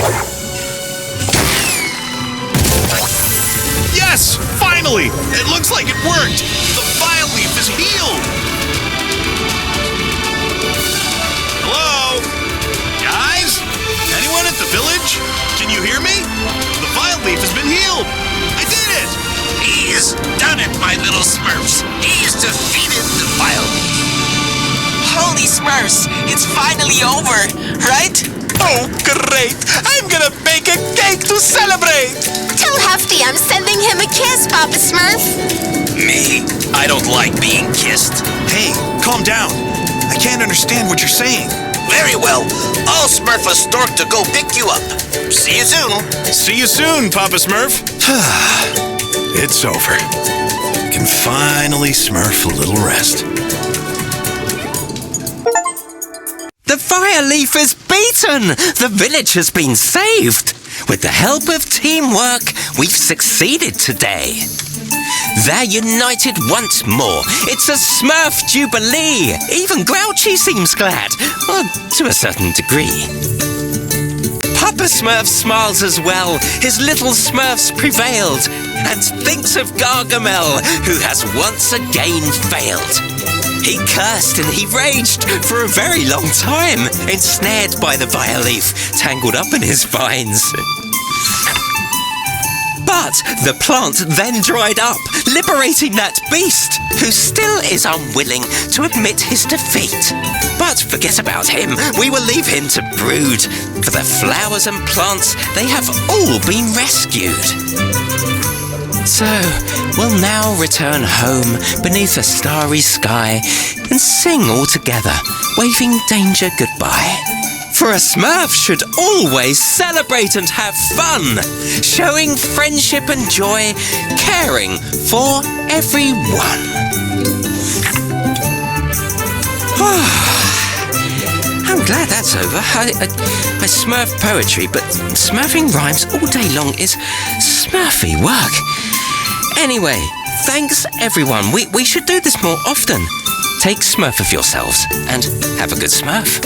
Yes! Finally! It looks like it worked! The Vileaf is healed! Hello? Guys? Anyone at the village? Can you hear me? The Vileaf has been healed! I did it! He's done it, my little Smurfs. He's defeated the Vileaf. Holy Smurfs, it's finally over, right? Oh, great! I'm gonna bake a cake to celebrate! Tell Hefty I'm sending him a kiss, Papa Smurf. Me? I don't like being kissed. Hey, calm down. I can't understand what you're saying. Very well. I'll Smurf a stork to go pick you up. See you soon. See you soon, Papa Smurf. It's over. Can finally Smurf a little rest. The Vileaf is beaten! The village has been saved! With the help of teamwork, we've succeeded today. They're united once more. It's a Smurf Jubilee! Even Grouchy seems glad, to a certain degree. Papa Smurf smiles as well. His little Smurfs prevailed, and thinks of Gargamel, who has once again failed. He cursed and he raged for a very long time, ensnared by the Vileaf, tangled up in his vines. But the plant then dried up, liberating that beast, who still is unwilling to admit his defeat. But forget about him, we will leave him to brood. For the flowers and plants, they have all been rescued. So, we'll now return home beneath a starry sky and sing all together, waving danger goodbye. For a Smurf should always celebrate and have fun, showing friendship and joy, caring for everyone. I'm glad that's over. I Smurf poetry, but Smurfing rhymes all day long is Smurfy work. Anyway, thanks everyone. We should do this more often. Take Smurf of yourselves and have a good Smurf.